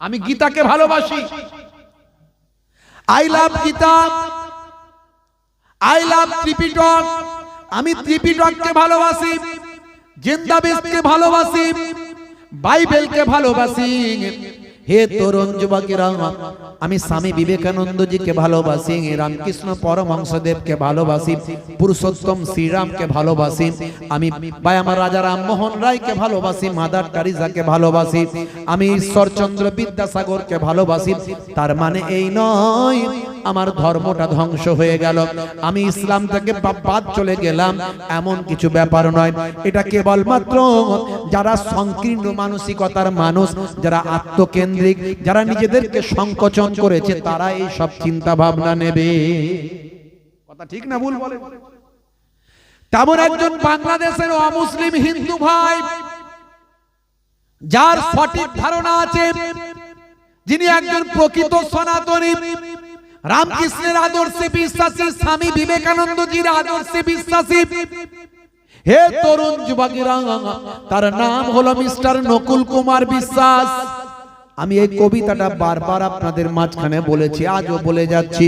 আমি গীতাকে ভালোবাসি, I love Gita, I love Tripitaka. আমি ত্রিপিটককে ভালোবাসি, জিন্দাবেদকে ভালোবাসি, বাইবেলকে ভালোবাসি। হে তরুণ যুবকেরা, আমি স্বামী বিবেকানন্দজিকে ভালোবাসি, রামকৃষ্ণ পরমহংসদেবকে ভালোবাসি, পুরুষোত্তম শ্রীরামকে ভালোবাসি, আমি ভাই আমার রাজা রামমোহন রায়কে ভালোবাসি, মাদার টেরেসাকে ভালোবাসি, আমি ঈশ্বরচন্দ্র বিদ্যাসাগরকে ভালোবাসি। তার মানে এই নয় আমার ধর্মটা ধ্বংস হয়ে গেল, আমি ইসলাম থেকে বাদ চলে গেলাম, এমন কিছু ব্যাপার নয়। এটা কেবলমাত্র যারা সংকীর্ণ মানসিকতার মানুষ, যারা আত্মকেন্দ্রিক, যারা নিজেদেরকে সংকোচন করেছে, তারা এই সব চিন্তা ভাবনা নেবে। কথা ঠিক না ভুল বলে? তেমন একজন বাংলাদেশের অমুসলিম হিন্দু ভাই, যার সঠিক ধারণা আছে, যিনি একজন প্রকৃত সনাতনী, রামকৃষ্ণের আদর্শে বিশ্বাসী, স্বামী বিবেকানন্দজির আদর্শে বিশ্বাসী। হে তরুণ যুবকেরা, তার নাম হলো মিস্টার নকুল কুমার বিশ্বাস। আমি এই কবিতাটা বারবার আপনাদের মাঝখানে বলেছি, আজও বলে যাচ্ছি।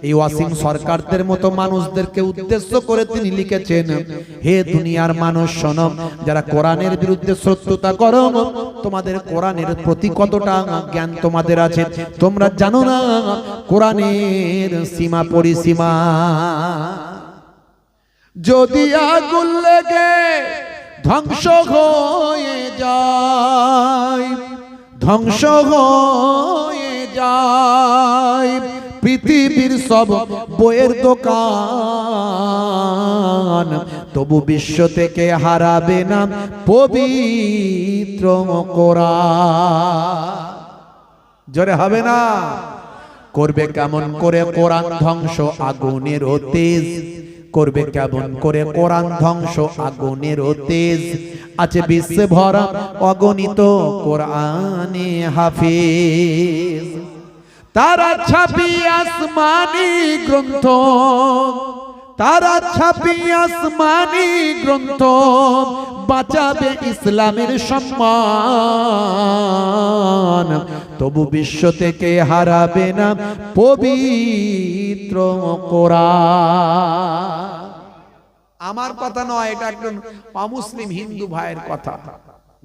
এই ওয়াসিম সরকারদের মতো মানুষদেরকে উদ্দেশ্য করে তিনি লিখেছেন, হে দুনিয়ার মানুষ শোনো, যারা কোরআনের বিরুদ্ধে শত্রুতা করো, তোমাদের কোরআনের প্রতি কতটা জ্ঞান তোমাদের আছে তোমরা জানো না। কোরআনের সীমা পরিসীমা, যদি আগুন লেগে ধ্বংস হয়ে যায়, ধ্বংস হয়ে যায় পৃথিবীর সব বইয়ের দোকান, তবু বিশ্ব থেকে হারাবে না পবিত্র কোরআন। জোরে হবে না? করবে কেমন করে কোরআন ধ্বংস আগুনের তেজ, করবে কেমন করে কোরআন ধ্বংস আগুনের তেজ। আছে বিশ্বে ভরা অগণিত কোরআনে হাফেজ, তারা ছাপি আসমানি গ্রন্থ, তারা ছাপিয়ে আসমানি গ্রন্থ, বাঁচাবে ইসলামের সম্মান, তবু বিশ্ব থেকে হারাবে না পবিত্র কোরআন। আমার কথা নয়, এটা একজন অমুসলিম হিন্দু ভাইয়ের কথা।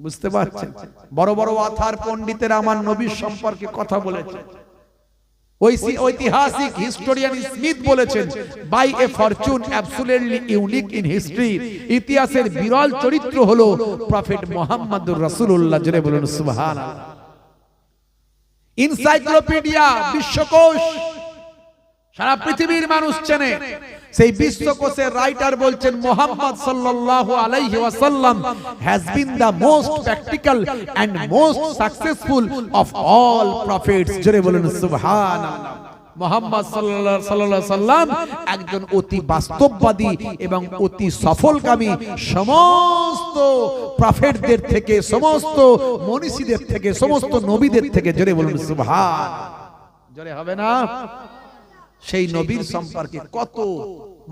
বুঝতে পারছেন? বড় বড় অথার পণ্ডিতেরা আমার নবীর সম্পর্কে কথা বলেছে। ঐতিহাসিক হিস্টোরিয়ান স্মিথ বলেছেন, by a fortune absolutely unique in history, ইতিহাসের বিরল চরিত্র হলো প্রফেট মুহাম্মদুর রাসূলুল্লাহ। জোরে বলুন সুবহানাল্লাহ। এনসাইক্লোপিডিয়া, বিশ্বকোষ, সারা পৃথিবীর মানুষ চেনে। সেই বিশ্বকোষের রাইটার বলছেন, মুহাম্মদ সাল্লাল্লাহু আলাইহি ওয়াসাল্লাম has been the most practical and most successful of all prophets. জোরে বলুন সুবহানাল্লাহ। মুহাম্মদ সাল্লাল্লাহু আলাইহি সাল্লাম একজন অতি বাস্তববাদী এবং অতি সফলকামী, সমস্ত প্রফেটদের থেকে, সমস্ত মনীষীদের থেকে, সমস্ত নবীদের থেকে। জোরে বলুন সুবহান। জোরে হবে না? সেই নবীর সম্পর্কে কত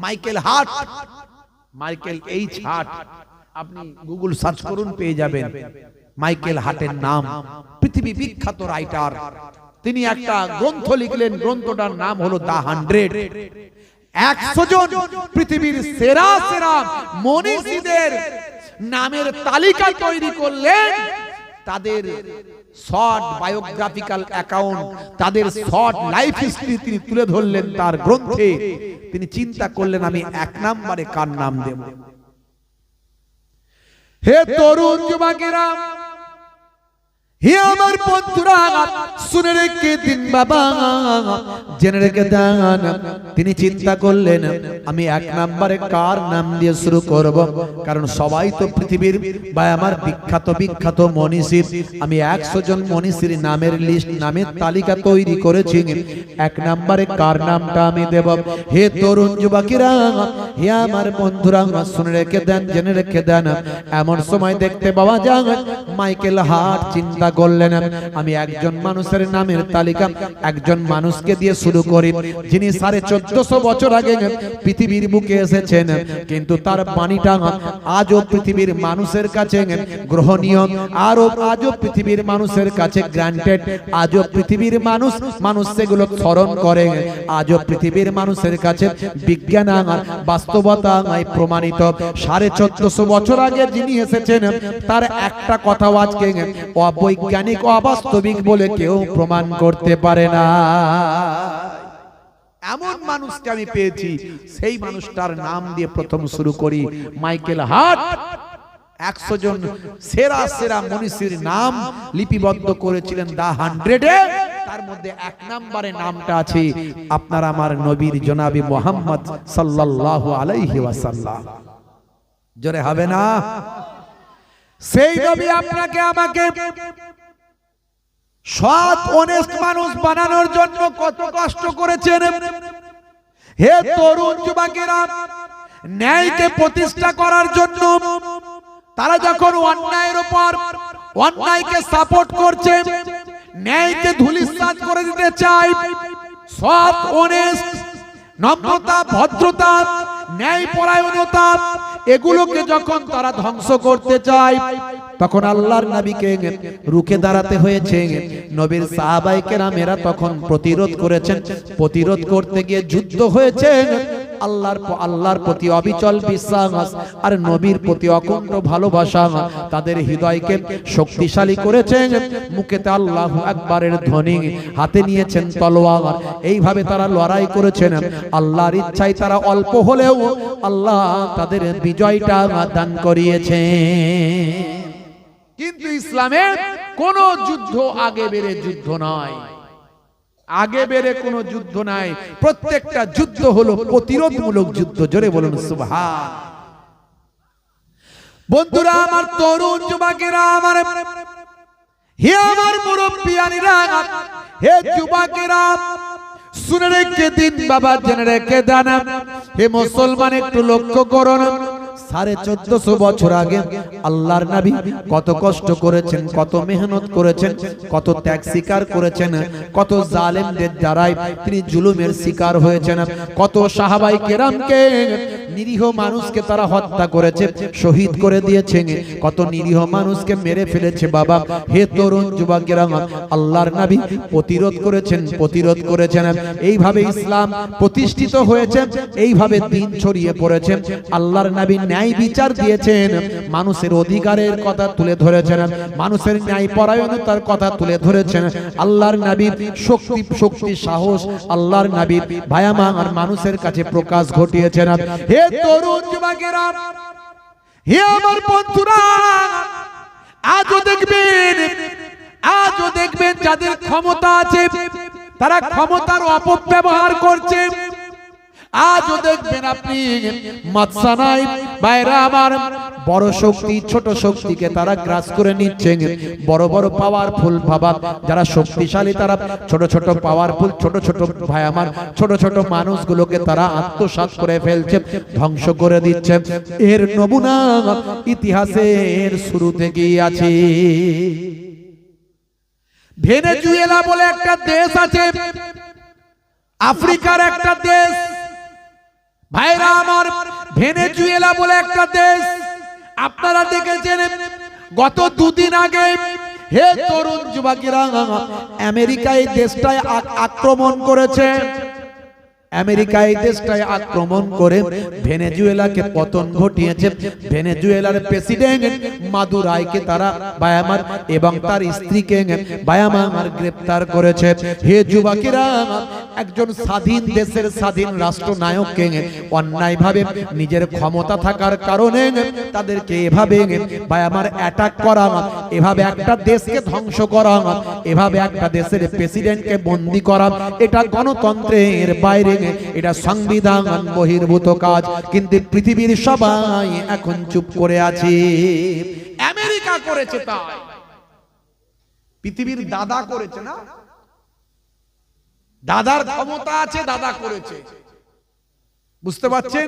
Michael heart, Michael H heart, আপনি গুগল সার্চ করুন পেয়ে যাবেন মাইকেল হার্টের নাম। পৃথিবী বিখ্যাত রাইটার। তিনি একটা গ্রন্থ লিখলেন, গ্রন্থটার নাম হলো দা 100। 100 জন পৃথিবীর সেরা সেরা মনীষীদের নামের তালিকা তৈরি করলেন। তাদের শর্ট বায়োগ্রাফিক্যাল অ্যাকাউন্ট, তাদের শর্ট লাইফ হিস্ট্রি তিনি তুলে ধরলেন তার গ্রন্থে। তিনি চিন্তা করলেন, আমি 1 নম্বরে কার নাম দেব? হে তরুণ যুবকেরা, হে আমার বন্ধুরা, শুনে রেখে দিন বাবা, জেনে রেখে দেন। তিনি চিন্তা করলেন, আমি 1 নম্বরে কার নাম দিয়ে শুরু করব? কারণ সবাই তো পৃথিবীর বা আমার বিখ্যাত বিখ্যাত মনীষী। আমি 100 জন মনীষীর নামের লিস্ট, নামের তালিকা তৈরি করেছি। 1 নম্বরে কার নামটা আমি দেব? হে তরুণ যুবকেরা, হে আমার বন্ধুরা, শুনে রেখে দেন, জেনে রেখে দেন। এমন সময় দেখতে পাওয়া যায় মাইকেল হার্ট চিন্তা করলেন, আমি একজন মানুষের নামের তালিকা একজন মানুষকে দিয়ে শুরু করি, যিনি 1450 বছর আগে পৃথিবীর বুকে এসেছেন, কিন্তু তার বাণীটা আজও পৃথিবীর মানুষের কাছে গ্রহণীয়, আরো আজও পৃথিবীর মানুষের কাছে গ্রান্টেড। আজও পৃথিবীর মানুষ সেগুলো স্মরণ করে। আজও পৃথিবীর মানুষের কাছে বিজ্ঞান বাস্তবতা প্রমাণিত। 1450 বছর আগে যিনি এসেছেন, তার একটা কথাও আজকে অবৈজ্ঞানিক, অবাস্তবিক বলে কেউ প্রমাণ করতে পারে না। এমন মানুষকে আমি পেয়েছি, সেই মানুষটার নাম দিয়ে প্রথম শুরু করি, মাইকেল হার্ট। 100 জন সেরা সেরা মনীষীর নাম লিপিবদ্ধ করেছিলেন দা 100-এ। তার মধ্যে 1 নম্বরে নামটা আছে আপনার আমার নবীর জনাবি মুহাম্মদ সাল্লাল্লাহু আলাইহি ওয়াসাল্লাম। জোরে হবে না? সেই নবী আপনাকে আমাকে সৎ অনেস্ট মানুষ বানানোর জন্য কত কষ্ট করেছেন। হে তরুণ যুবকেরা, ন্যায়কে প্রতিষ্ঠা করার জন্য তারা যখন অন্যায়ের উপর অন্যায়কে সাপোর্ট করছে, ন্যায়কে ধূলিসাৎ করে দিতে চায়, সৎ অনেস্ট, নম্রতা, ভদ্রতা, ন্যায়পরায়ণতা, এগুলোকে যখন তারা ধ্বংস করতে চায়, তখন আল্লাহর নবীকে রুখে দাঁড়াতে হয়েছে। নবীর সাহাবায়ে কেরামেরা তখন প্রতিরোধ করেছেন। প্রতিরোধ করতে গিয়ে যুদ্ধ হয়েছে। আল্লাহর প্রতি অবিচল বিশ্বাস আর নবীর প্রতি অকুণ্ঠ ভালোবাসা তাদের হৃদয়কে শক্তিশালী করেছে। মুখেতে আল্লাহু আকবারের ধ্বনি, হাতে নিয়েছেন তলোয়ার। এইভাবে তারা লড়াই করেছেন। আল্লাহর ইচ্ছায় তারা অল্প হলেও আল্লাহ তাদের বিজয়টা দান করিয়েছে। কিন্তু ইসলামে কোন যুদ্ধ আগে বেড়ে যুদ্ধ নয়, আগে বেড়ে কোনো যুদ্ধ নাই। প্রত্যেকটা যুদ্ধ হলো প্রতিরোধমূলক যুদ্ধ। জোরে বলুন সুবহান। বন্ধুরা আমার, তরুণ যুবকেরা আমার, হে আমার মুরব্বিয়ানিরা, হে যুবকেরা, শুনে রেখে দিন বাবা, জেনে রেখে দেন। হে মুসলমান, একটু লক্ষ্য করুন। 1450 বছর আগে আল্লাহর নবী কত কষ্ট করেছেন, কত মেহনত করেছেন, কত ত্যাগ স্বীকার করেছেন, কত জালেমদের দ্বারাই তিনি জুলুমের শিকার হয়েছেন, কত সাহাবাই কেরামকে নিরীহ মানুষকে তারা হত্যা করেছে, শহীদ করে দিয়েছেন, কত নিরীহ মানুষকে মেরে ফেলেছে। বাবা হে তরুণ যুবকেরা, আল্লাহর নবী প্রতিরোধ করেছেন। এইভাবে ইসলাম প্রতিষ্ঠিত হয়েছে, এইভাবে দিন ছড়িয়ে পড়েছে। আল্লাহর নবী ন্যায় বিচার দিয়েছেন, মানুষের অধিকারের কথা তুলে ধরেছেন, মানুষের ন্যায় পরায়ণতার কথা তুলে ধরেছেন। আল্লাহর নবী শক্তি সাহস আল্লাহর নবী ভায়ামা আর মানুষের কাছে প্রকাশ ঘটিয়েছেন। হে তরুণ যুবকেরা, হে আমার বন্ধুরা, আজও দেখবেন যাদের ক্ষমতা আছে তারা ক্ষমতার অপব্যবহার করছে। আজও দেখবেন আপনি মাতসানায় বাইরে আমার বড় শক্তি ছোট শক্তিকে তারা গ্রাস করে নিচ্ছেন। বড় বড় পাওয়ারফুল বাবা যারা শক্তিশালী তারা ছোট ছোট পাওয়ারফুল ছোট ভাই আমার ছোট মানুষগুলোকে তারা আত্মসাৎ করে ফেলছে, ধ্বংস করে দিচ্ছে। এর নমুনা ইতিহাসের শুরু থেকেই আছে। ভেনেজুয়েলা বলে একটা দেশ আছে, আফ্রিকার একটা দেশ ভাইরা আমার, ভেনেজুয়েলা বলে একটা দেশ। আপনারা দেখেছেন গত দুদিন আগে, হে তরুণ যুবকেরা, আমেরিকা এই দেশটায় আক্রমণ করেছে। আমেরিকা এই দেশটায় আক্রমণ করে ভেনেজুয়েলাকে পতন ঘটিয়েছে। ভেনেজুয়েলার প্রেসিডেন্ট মাদুরাইকে তারা বায়ামার এবং তার স্ত্রীকে বায়ামার গ্রেফতার করেছে। হে যুবকেরা, একজন স্বাধীন দেশের স্বাধীন রাষ্ট্রনায়ককে অন্যায়ভাবে নিজের ক্ষমতা থাকার কারণে তাদেরকে এভাবে বায়ামার অ্যাটাক করা, এভাবে একটা দেশকে ধ্বংস করা, এভাবে একটা দেশের প্রেসিডেন্টকে বন্দী করা, এটা গণতন্ত্রের বাইরে, এটা সংবিধান বহির্ভূত কাজ। কিন্তু পৃথিবীর সবাই এখন চুপ করে আছে। আমেরিকা করেছে তাই, পৃথিবীর দাদা করেছে না, দাদার ক্ষমতা আছে, দাদা করেছে। বুঝতে পারছেন?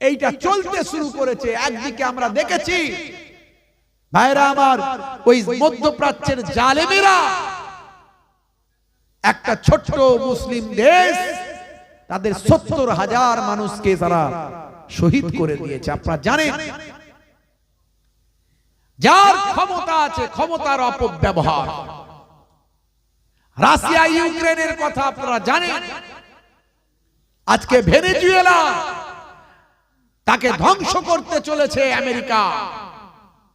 এইটা চলতে শুরু করেছে। একদিকে আমরা দেখেছি ভাইরা আমার, ওই মধ্যপ্রাচ্যের জালেমেরা একটা ছোট্ট মুসলিম দেশ, তাদের 70,000 মানুষকে তারা শহীদ করে দিয়েছে। আপনারা জানেন, যার ক্ষমতা আছে ক্ষমতার অপব্যবহার। রাশিয়া ইউক্রেনের কথা আপনারা জানেন। আজকে ভেনেজুয়েলা তাকে ধ্বংস করতে চলেছে আমেরিকা।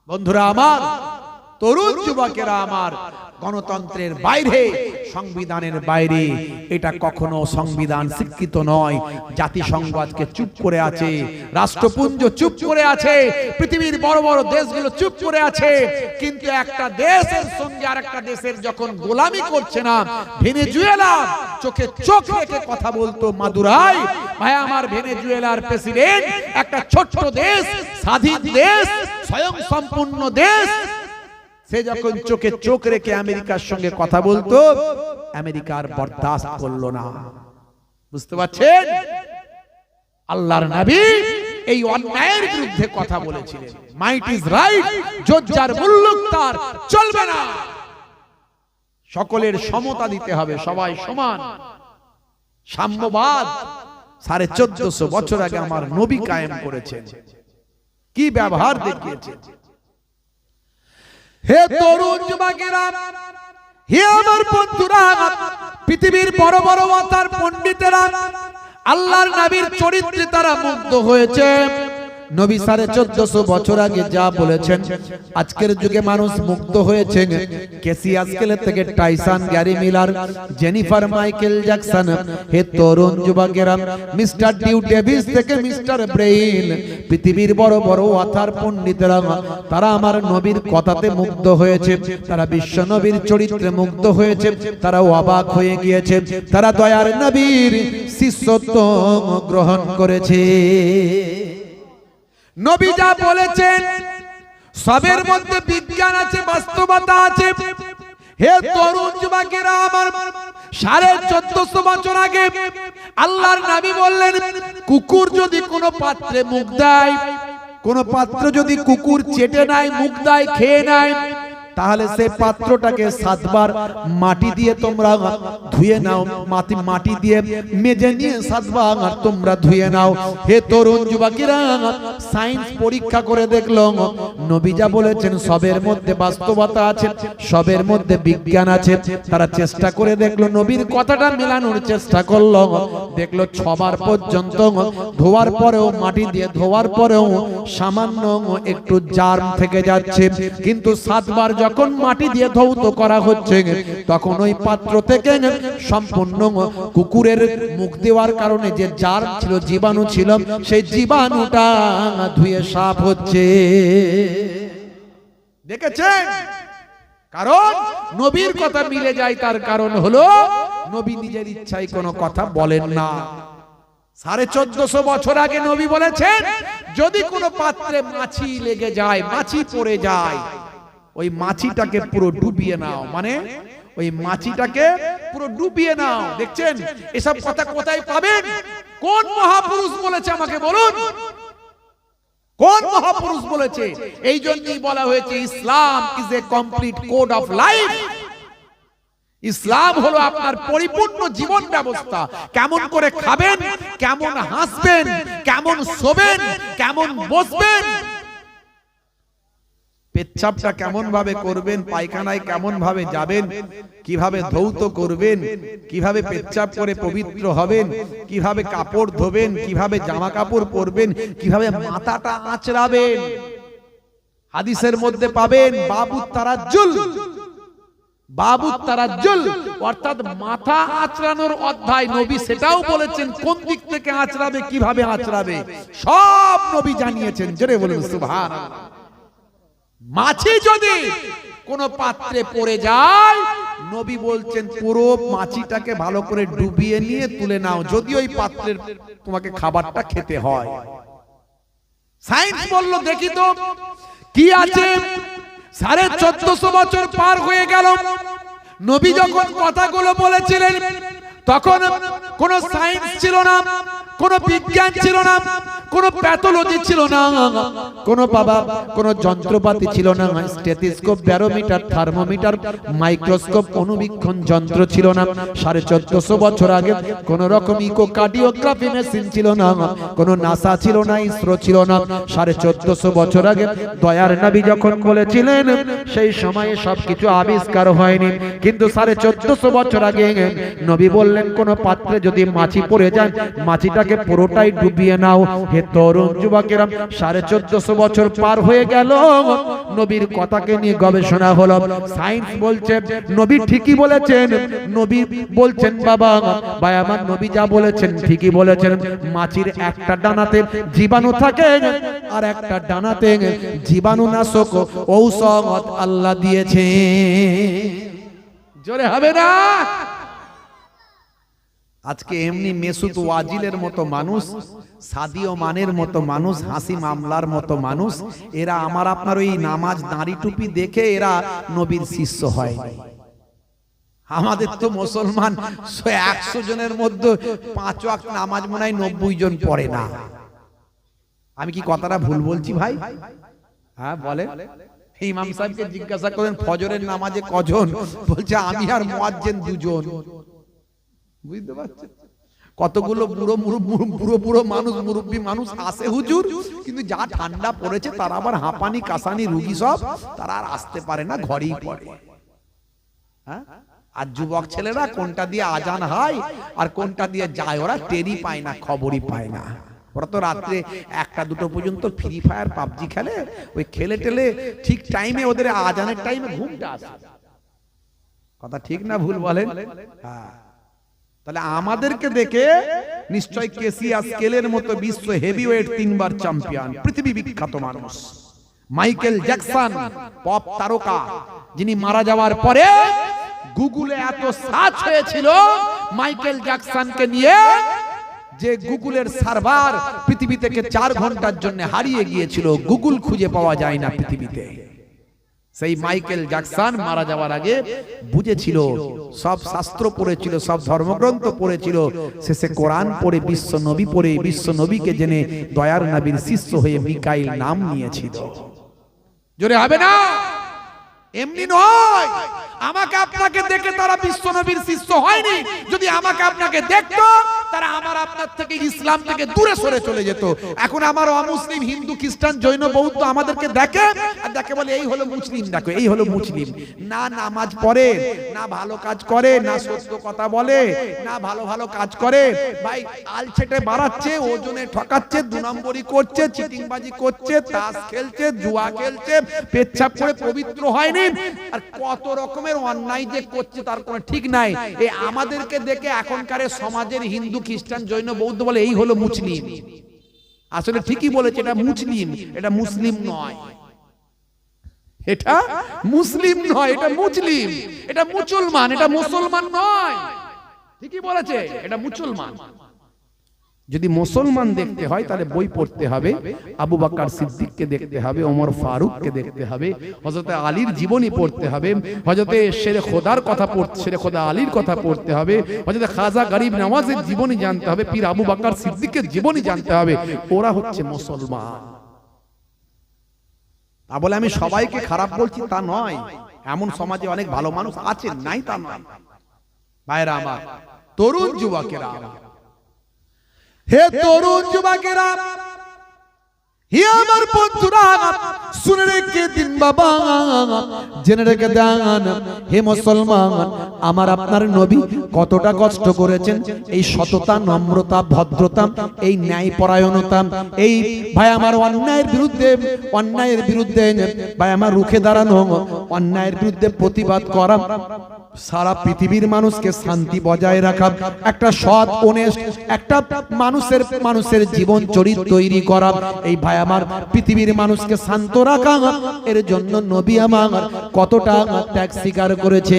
বন্ধুরা আমার, তরুণ যুবকেরা আমার, গণতন্ত্রের বাইরে, সংবিধানের বাইরে, এটা কখনো সংবিধান স্বীকৃত নয়। জাতিসংঘ আজকে চুপ করে আছে, রাষ্ট্রপুঞ্জ চুপ করে আছে, পৃথিবীর বড় বড় দেশগুলো চুপ করে আছে। কিন্তু একটা দেশের সঙ্গে আরেকটা দেশের যখন গোলামি করছে না, ভেনেজুয়েলা চোখে চোখ রেখে কথা বলতো মাদুরাই ভাই আমার, ভেনেজুয়েলার প্রেসিডেন্ট, একটা ছোট্ট দেশ, স্বাধীন দেশ, স্বয়ং সম্পূর্ণ দেশ, সে যখন চোখে চোখ রেখে আমেরিকার সঙ্গে কথা বলতো, আমেরিকার বরদাস্ত করলো না। বুঝতে পারছেন? আল্লাহর নবী এই অন্যায়ের বিরুদ্ধে কথা বলেছিলেন। মাইট ইজ রাইট, জোজ্জার মুল্লুক তার চলবে না। সকলের সমতা দিতে হবে, সবাই সমান। সাম্যবাদ 1450 বছর আগে আমার নবী কায়েম করেছেন। কি ব্যবহার দেখিয়েছেন। হে তরুণ যুবকেরা, হে আমার বন্ধুরা, পৃথিবীর বড় বড় মাতার পণ্ডিতেরা আল্লাহর নবীর চরিত্রে তারা মুগ্ধ হয়েছে। নবী 1450 বছর আগে যা বলেছেন, আজকের যুগে মানুষ মুগ্ধ হয়েছে। কেসিয়াস কেলে থেকে Tyson, Gary Miller, Jennifer Michael Jackson, হে তরুণ যুবকেরা, মিস্টার ডিউ ডেভিস থেকে মিস্টার ব্রেইন, পৃথিবীর বড় বড় অথার পণ্ডিতেরা তারা আমার নবীর কথাতে মুগ্ধ হয়েছে, তারা বিশ্ব নবীর চরিত্রে মুগ্ধ হয়েছে, তারা অবাক হয়ে গিয়েছে, তারা দয়ার নবীর শিষ্যত্ব গ্রহণ করেছে। নবী যা বলেছেন সবের মধ্যে বিজ্ঞান আছে, বাস্তবতা আছে। হে তরুণ যুবকেরা আমার, 1450 বছর আগে আল্লাহর নবী বললেন, কুকুর যদি কোনো পাত্রে মুখ দেয় কোন পাত্র যদি কুকুর চেটে নেয়, মুখ দেয়, খেয়ে নেয়, তাহলে সেই পাত্রটাকে 7 বার মাটি দিয়ে তোমরা ধুয়ে নাও, মাটি দিয়ে মেজে নিয়ে 7 বার তোমরা ধুয়ে নাও। হে তরুণ যুবকেরা, সায়েন্স পরীক্ষা করে দেখলো নবী যা বলেছেন সবের মধ্যে বাস্তবতা আছে, সবের মধ্যে বিজ্ঞান আছে। তারা চেষ্টা করে দেখলো, নবীর কথাটা মেলানোর চেষ্টা করলো, দেখলো 6 বার পর্যন্ত ধোয়ার পরেও, মাটি দিয়ে ধোয়ার পরেও সামান্য একটু জার্ম থেকে যাচ্ছে। কিন্তু 7 বার যখন মাটি দিয়ে ধৌত করা হচ্ছে, তখন ওই পাত্র থেকে সম্পূর্ণ কুকুরের মুখ দেওয়ার কারণে যে জার্ম ছিল, জীবাণু ছিল, সেই জীবাণুটা ধুয়ে সাফ হচ্ছে। দেখেছেন? কারণ নবীর কথা মিলে যায়। তার কারণ হলো নবী নিজের ইচ্ছায় কোনো কথা বলেন না। 1450 বছর আগে নবী বলেছেন, যদি কোনো পাত্রে মাছি লেগে যায়, মাছি পড়ে যায়, ওই মাছিটাকে পুরো ডুবিয়ে নাও। মানে ওই মাছিটাকে পুরো ডুবিয়ে নাও। দেখছেন এসব কথা কোথায় পাবেন? কোন মহাপুরুষ বলেছে আমাকে বলুন? কোন মহাপুরুষ বলেছে? এই জন্যই বলা হয়েছে Islam is a complete code of life. ইসলাম হলো আপনার পরিপূর্ণ জীবন ব্যবস্থা। কেমন করে খাবেন, কেমন হাসবেন, কেমন শোবেন, কেমন বসবেন, পেচ্ছাপটা কেমন ভাবে করবেন, পায়খানায় কেমন ভাবে যাবেন, কিভাবে ধৌত করবেন, কিভাবে পেচ্ছাপ করে পবিত্র হবেন, কিভাবে কাপড় ধোবেন, কিভাবে জামা কাপড় পরবেন, কিভাবে মাথাটা আঁচড়াবেন। হাদিসের মধ্যে পাবেন বাবুত তারাজ্জুল, বাবুত তারাজ্জুল অর্থাৎ মাথা আঁচড়ানোর অধ্যায়। নবী সেটাও বলেছেন কোন দিক থেকে আঁচড়াবে, কিভাবে আঁচড়াবে, সব নবী জানিয়েছেন। জোরে বলুন সুবহানাল্লাহ। মাছি যদি কোন পাত্রে পড়ে যায়, নবী বলছেন পুরো মাছিটাকে ভালো করে ডুবিয়ে নিয়ে তুলে নাও, যদি ওই পাত্রের তোমাকে খাবারটা খেতে হয়। সায়েন্স বলল দেখি তো কি আছে। 1450 বছর পার হয়ে গেল। নবী যখন কথাগুলো বলেছিলেন তখন কোন সায়েন্স ছিল না, কোন বিজ্ঞান ছিল না, কোন প্যাথোলজি ছিল না, কোন যন্ত্রপাতি ছিল না। স্টেথোস্কোপ, ব্যারোমিটার, থার্মোমিটার, মাইক্রোস্কোপ, অনুবীক্ষণ যন্ত্র ছিল না। 1450 বছর আগে কোন রকম ইকোকার্ডিওগ্রাফি মেশিন ছিল না, কোন নাসা ছিল না, ইসরো ছিল না। 1450 বছর আগে দয়ার নবী যখন বলেছিলেন, সেই সময়ে সবকিছু আবিষ্কার হয়নি। কিন্তু 1450 বছর আগে নবী বললেন কোন পাত্রে যদি মাছি পড়ে যায়, মাছিটাকে পুরোটাই ডুবিয়ে নাও। হে তরুণ যুবকেরা, 1450 বছর পার হয়ে গেল, নবীর কথাকে নিয়ে গবেষণা হলো। সায়েন্স বলছে নবী ঠিকই বলেছেন। নবী বলছেন বাবা ভাই আমার, নবী যা বলেছেন ঠিকই বলেছেন। মাছির একটা ডানাতে জীবাণু থাকে, আর একটা ডানাতে জীবাণুনাশক ঔষধ আল্লাহ দিয়েছে। জোরে হবে না? আজকে এমনি মেসুত ওয়াজিলের মতো মানুষ, সাদিও মানের মতো মানুষ, হাসি মামলার মতো মানুষ, এরা আমার আপনার ওই নামাজ দাঁড়ি টুপি দেখে এরা নবীর শিষ্য হয়। আমাদের তো মুসলমান 100 জনের মধ্যে 5 ওয়াক্ত নামাজ মনে হয় 90 জন পড়ে না। আমি কি কথাটা ভুল বলছি ভাই? হ্যাঁ বলে। ইমাম সাহেবকে জিজ্ঞাসা করেন ফজরের নামাজে কজন, বলছে আমি আর মুয়াজ্জিন 2 জন। বুঝতে পারছেন? কতগুলো বুড়ো মানুষ, মুরব্বী মানুষ আসে হুজুর, কিন্তু যা ঠান্ডা পড়েছে তারা আবার হাঁপানি কাশানি রুগী সব, তারা আর আসতে পারে না, ঘরেই পড়ে। হ্যাঁ, আর যুবক ছেলেরা কোনটা দিয়ে আজান হয় আর কোনটা দিয়ে যায় ওরা টেরই পায় না, খবরই পায় না। ওরা তো রাত্রে 1টা-2টো পর্যন্ত ফ্রি ফায়ার পাবজি খেলে, ওই খেলে টেলে ঠিক টাইমে ওদের আজানের টাইমে ঘুমটা আসে। কথা ঠিক না ভুল বলেন? হ্যাঁ। তাহলে আমাদেরকে দেখে নিশ্চয় কেসিয়া স্কেলের মতো বিশ্ব হেভিওয়েট 3 বার চ্যাম্পিয়ন, পৃথিবী বিখ্যাত মানুষ মাইকেল জ্যাকসন, পপ তারকা, যিনি মারা যাওয়ার পরে গুগলে এত সার্চ হয়েছিল মাইকেল জ্যাকসনকে নিয়ে, যে গুগলের সার্ভার পৃথিবী থেকে 4 ঘন্টার জন্য হারিয়ে গিয়েছিল। গুগল খুঁজে পাওয়া যায় না পৃথিবীতে। সেই মাইকেল জ্যাকসন মারা যাওয়ার আগে বুঝেছিল, সব শাস্ত্র পড়েছিল, সব ধর্মগ্রন্থ পড়েছিল, শেষে কোরআন পড়ে বিশ্ব নবী পড়ে বিশ্ব নবীকে জেনে দয়ার নবীর শিষ্য হয়ে মিকাইল নাম নিয়েছিল। জোরে হবে না? এমনি নয়, আমাকে আপনাকে দেখে তারা বিশ্ব নবীর শিষ্য হয়নি। যদি আমাকে আপনাকে দেখতো তারা আমার আপনার থেকে ইসলাম থেকে দূরে সরে চলে যেত। এখন আমার অমুসলিম হিন্দু খ্রিস্টান জৈন বৌদ্ধ আমাদেরকে দেখে আর দেখে বলে এই হলো মুসলিম, দেখো এই হলো মুসলিম। না নামাজ পড়ে, না ভালো কাজ করে, না সত্য কথা বলে, না ভালো ভালো কাজ করে, ভাই আলছেটে বাড়াচ্ছে, ওজনে ঠকাচ্ছে, 2 নম্বরি করছে, চিটিংবাজি করছে, তাস খেলছে, জুয়া খেলছে, পেচ্ছাপ করে পবিত্র হয়নি, আর কত রকমের অন্যায় যে করছে তার কোনো ঠিক নাই। এই আমাদেরকে দেখে এখনকার সমাজের হিন্দু খ্রিস্টান জৈন বৌদ্ধ বলে এই হলো মুসলিম। আসলে ঠিকই বলেছে, এটা মুসলিম, এটা মুসলিম নয়, এটা মুসলিম নয়, এটা মুসলিম, এটা মুসলমান, এটা মুসলমান নয়। ঠিকই বলেছে, এটা মুসলমান। যদি মুসলমান দেখতে হয় তাহলে বই পড়তে হবে, আবু বকর সিদ্দিককে দেখতে হবে, ওমর ফারুককে দেখতে হবে, হযরত আলীর জীবনী পড়তে হবে, হযরত শেরে খোদার কথা পড়তে, শেরে খোদা আলীর কথা পড়তে হবে, হযরত খাজা গরিব নওয়াজের জীবনী জানতে হবে, পীর আবু বকর সিদ্দিকের জীবনী জানতে হবে। ওরা হচ্ছে মুসলমান। তা বলে আমি সবাইকে খারাপ বলছি তা নয়, এমন সমাজে অনেক ভালো মানুষ আছে, নাই তা নয়। ভাইরা আমার, তরুণ যুবকেরা, হে তরুণ যুবকেরা, হে আমার বন্ধুরা, শুনে রেখে দিন বাবা, জেনে রেখে দেন, হে মুসলমান, আমার আপনার নবী কতটা কষ্ট করেছেন এই সততা, নম্রতা, ভদ্রতা, এই ন্যায়পরায়ণতা, এই ভাই আমার অন্যায়ের বিরুদ্ধে ভাই আমার রুখে দাঁড়ানো, অন্যায়ের বিরুদ্ধে প্রতিবাদ করা, সারা পৃথিবীর মানুষকে শান্তি বজায় রাখা, একটা সৎ অনেস্ট একটা মানুষের জীবন চরিত্র তৈরি করা, এই ভাই আমার পৃথিবীর মানুষকে শান্ত রাখা, এর জন্য নবী আমার কতটা ত্যাগ স্বীকার করেছে।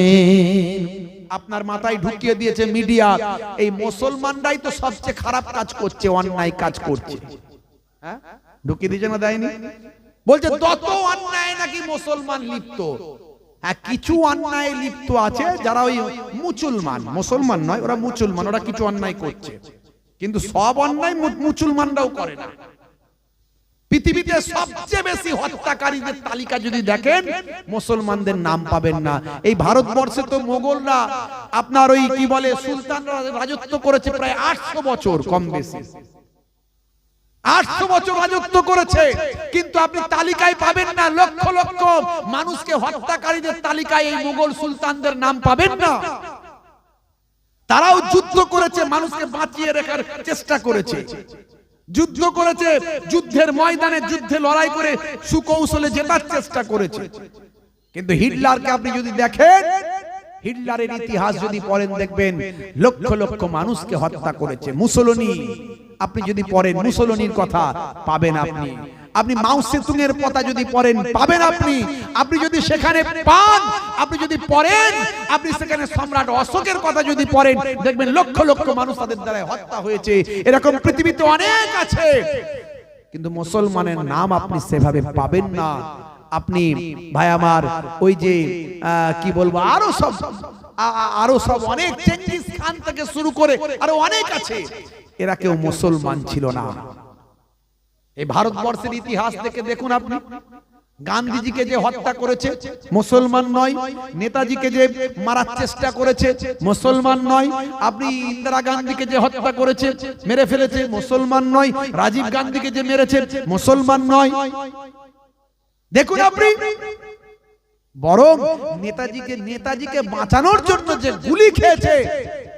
আপনার মাথায় ঢুকিয়ে দিয়েছে মিডিয়া, এই মুসলমানরাই তো সবচেয়ে খারাপ কাজ করছে, অন্যায় কাজ করছে। হ্যাঁ, ঢুকিয়ে দিয়েছে না, দেয়নি? বলছে তত অন্যায় নাকি মুসলমান লিপ্ত। হ্যাঁ, কিছু অন্যায় লিপ্ত আছে যারা ওই মুসলমান নয়, ওরা মুসলমান, ওরা কিছু অন্যায় করছে, কিন্তু সব অন্যায় মুসলমানরাও করে না। পৃথিবীতে সবচেয়ে বেশি হত্যাকারীদের তালিকা যদি দেখেন, মুসলমানদের নাম পাবেন না। এই ভারতবর্ষে তো মোগলরা আপনার ওই কি বলে সুলতানরা রাজত্ব করেছে প্রায় 800 বছর, কম বেশি 800 বছর রাজত্ব করেছে, কিন্তু আপনি তালিকায় পাবেন না লক্ষ লক্ষ মানুষকে হত্যাকারীদের তালিকায় এই মোগল সুলতানদের নাম পাবেন না। তারাও যুদ্ধ করেছে, মানুষকে বাঁচিয়ে রাখার চেষ্টা করেছে, যুদ্ধ করেছে, যুদ্ধের ময়দানে যুদ্ধে লড়াই করে সুকৌশলে জেতার চেষ্টা করেছে। কিন্তু হিটলারকে আপনি যদি দেখেন, হিটলারের ইতিহাস যদি পড়েন দেখবেন লক্ষ লক্ষ মানুষকে হত্যা করেছে। মুসোলিনি আপনি যদি পড়েন, মুসোলিনির কথা পাবেন আপনি। আপনি মাও সেতুং এর কথা যদি পড়েন পাবেন আপনি। আপনি যদি সেখানে পান, আপনি যদি পড়েন, আপনি সেখানে সম্রাট অশোকের কথা যদি পড়েন দেখবেন লক্ষ লক্ষ মানুষ তাদের দ্বারা হত্যা হয়েছে। এরকম পৃথিবীতে অনেক আছে, কিন্তু মুসলমানের নাম আপনি সেভাবে পাবেন না। আপনি ভাই আমার ওই যে কি বলবো, আরো সব অনেক চেঙ্গিস খান থেকে শুরু করে আরো অনেক আছে, এরা কেউ মুসলমান ছিল না। এই ভারতবর্ষের ইতিহাস থেকে দেখুন আপনি, গান্ধীজিকে যে হত্যা করেছে মুসলমান নয়, নেতাজিকে যে মারার চেষ্টা করেছে মুসলমান নয়, আপনি ইন্দিরা গান্ধীকে যে হত্যা করেছে মেরে ফেলেছে মুসলমান নয়, রাজীব গান্ধীকে যে মেরেছে মুসলমান নয়। দেখুন আপনি, বরং নেতাজিকে বাঁচানোর জন্য যে গুলি খেয়েছে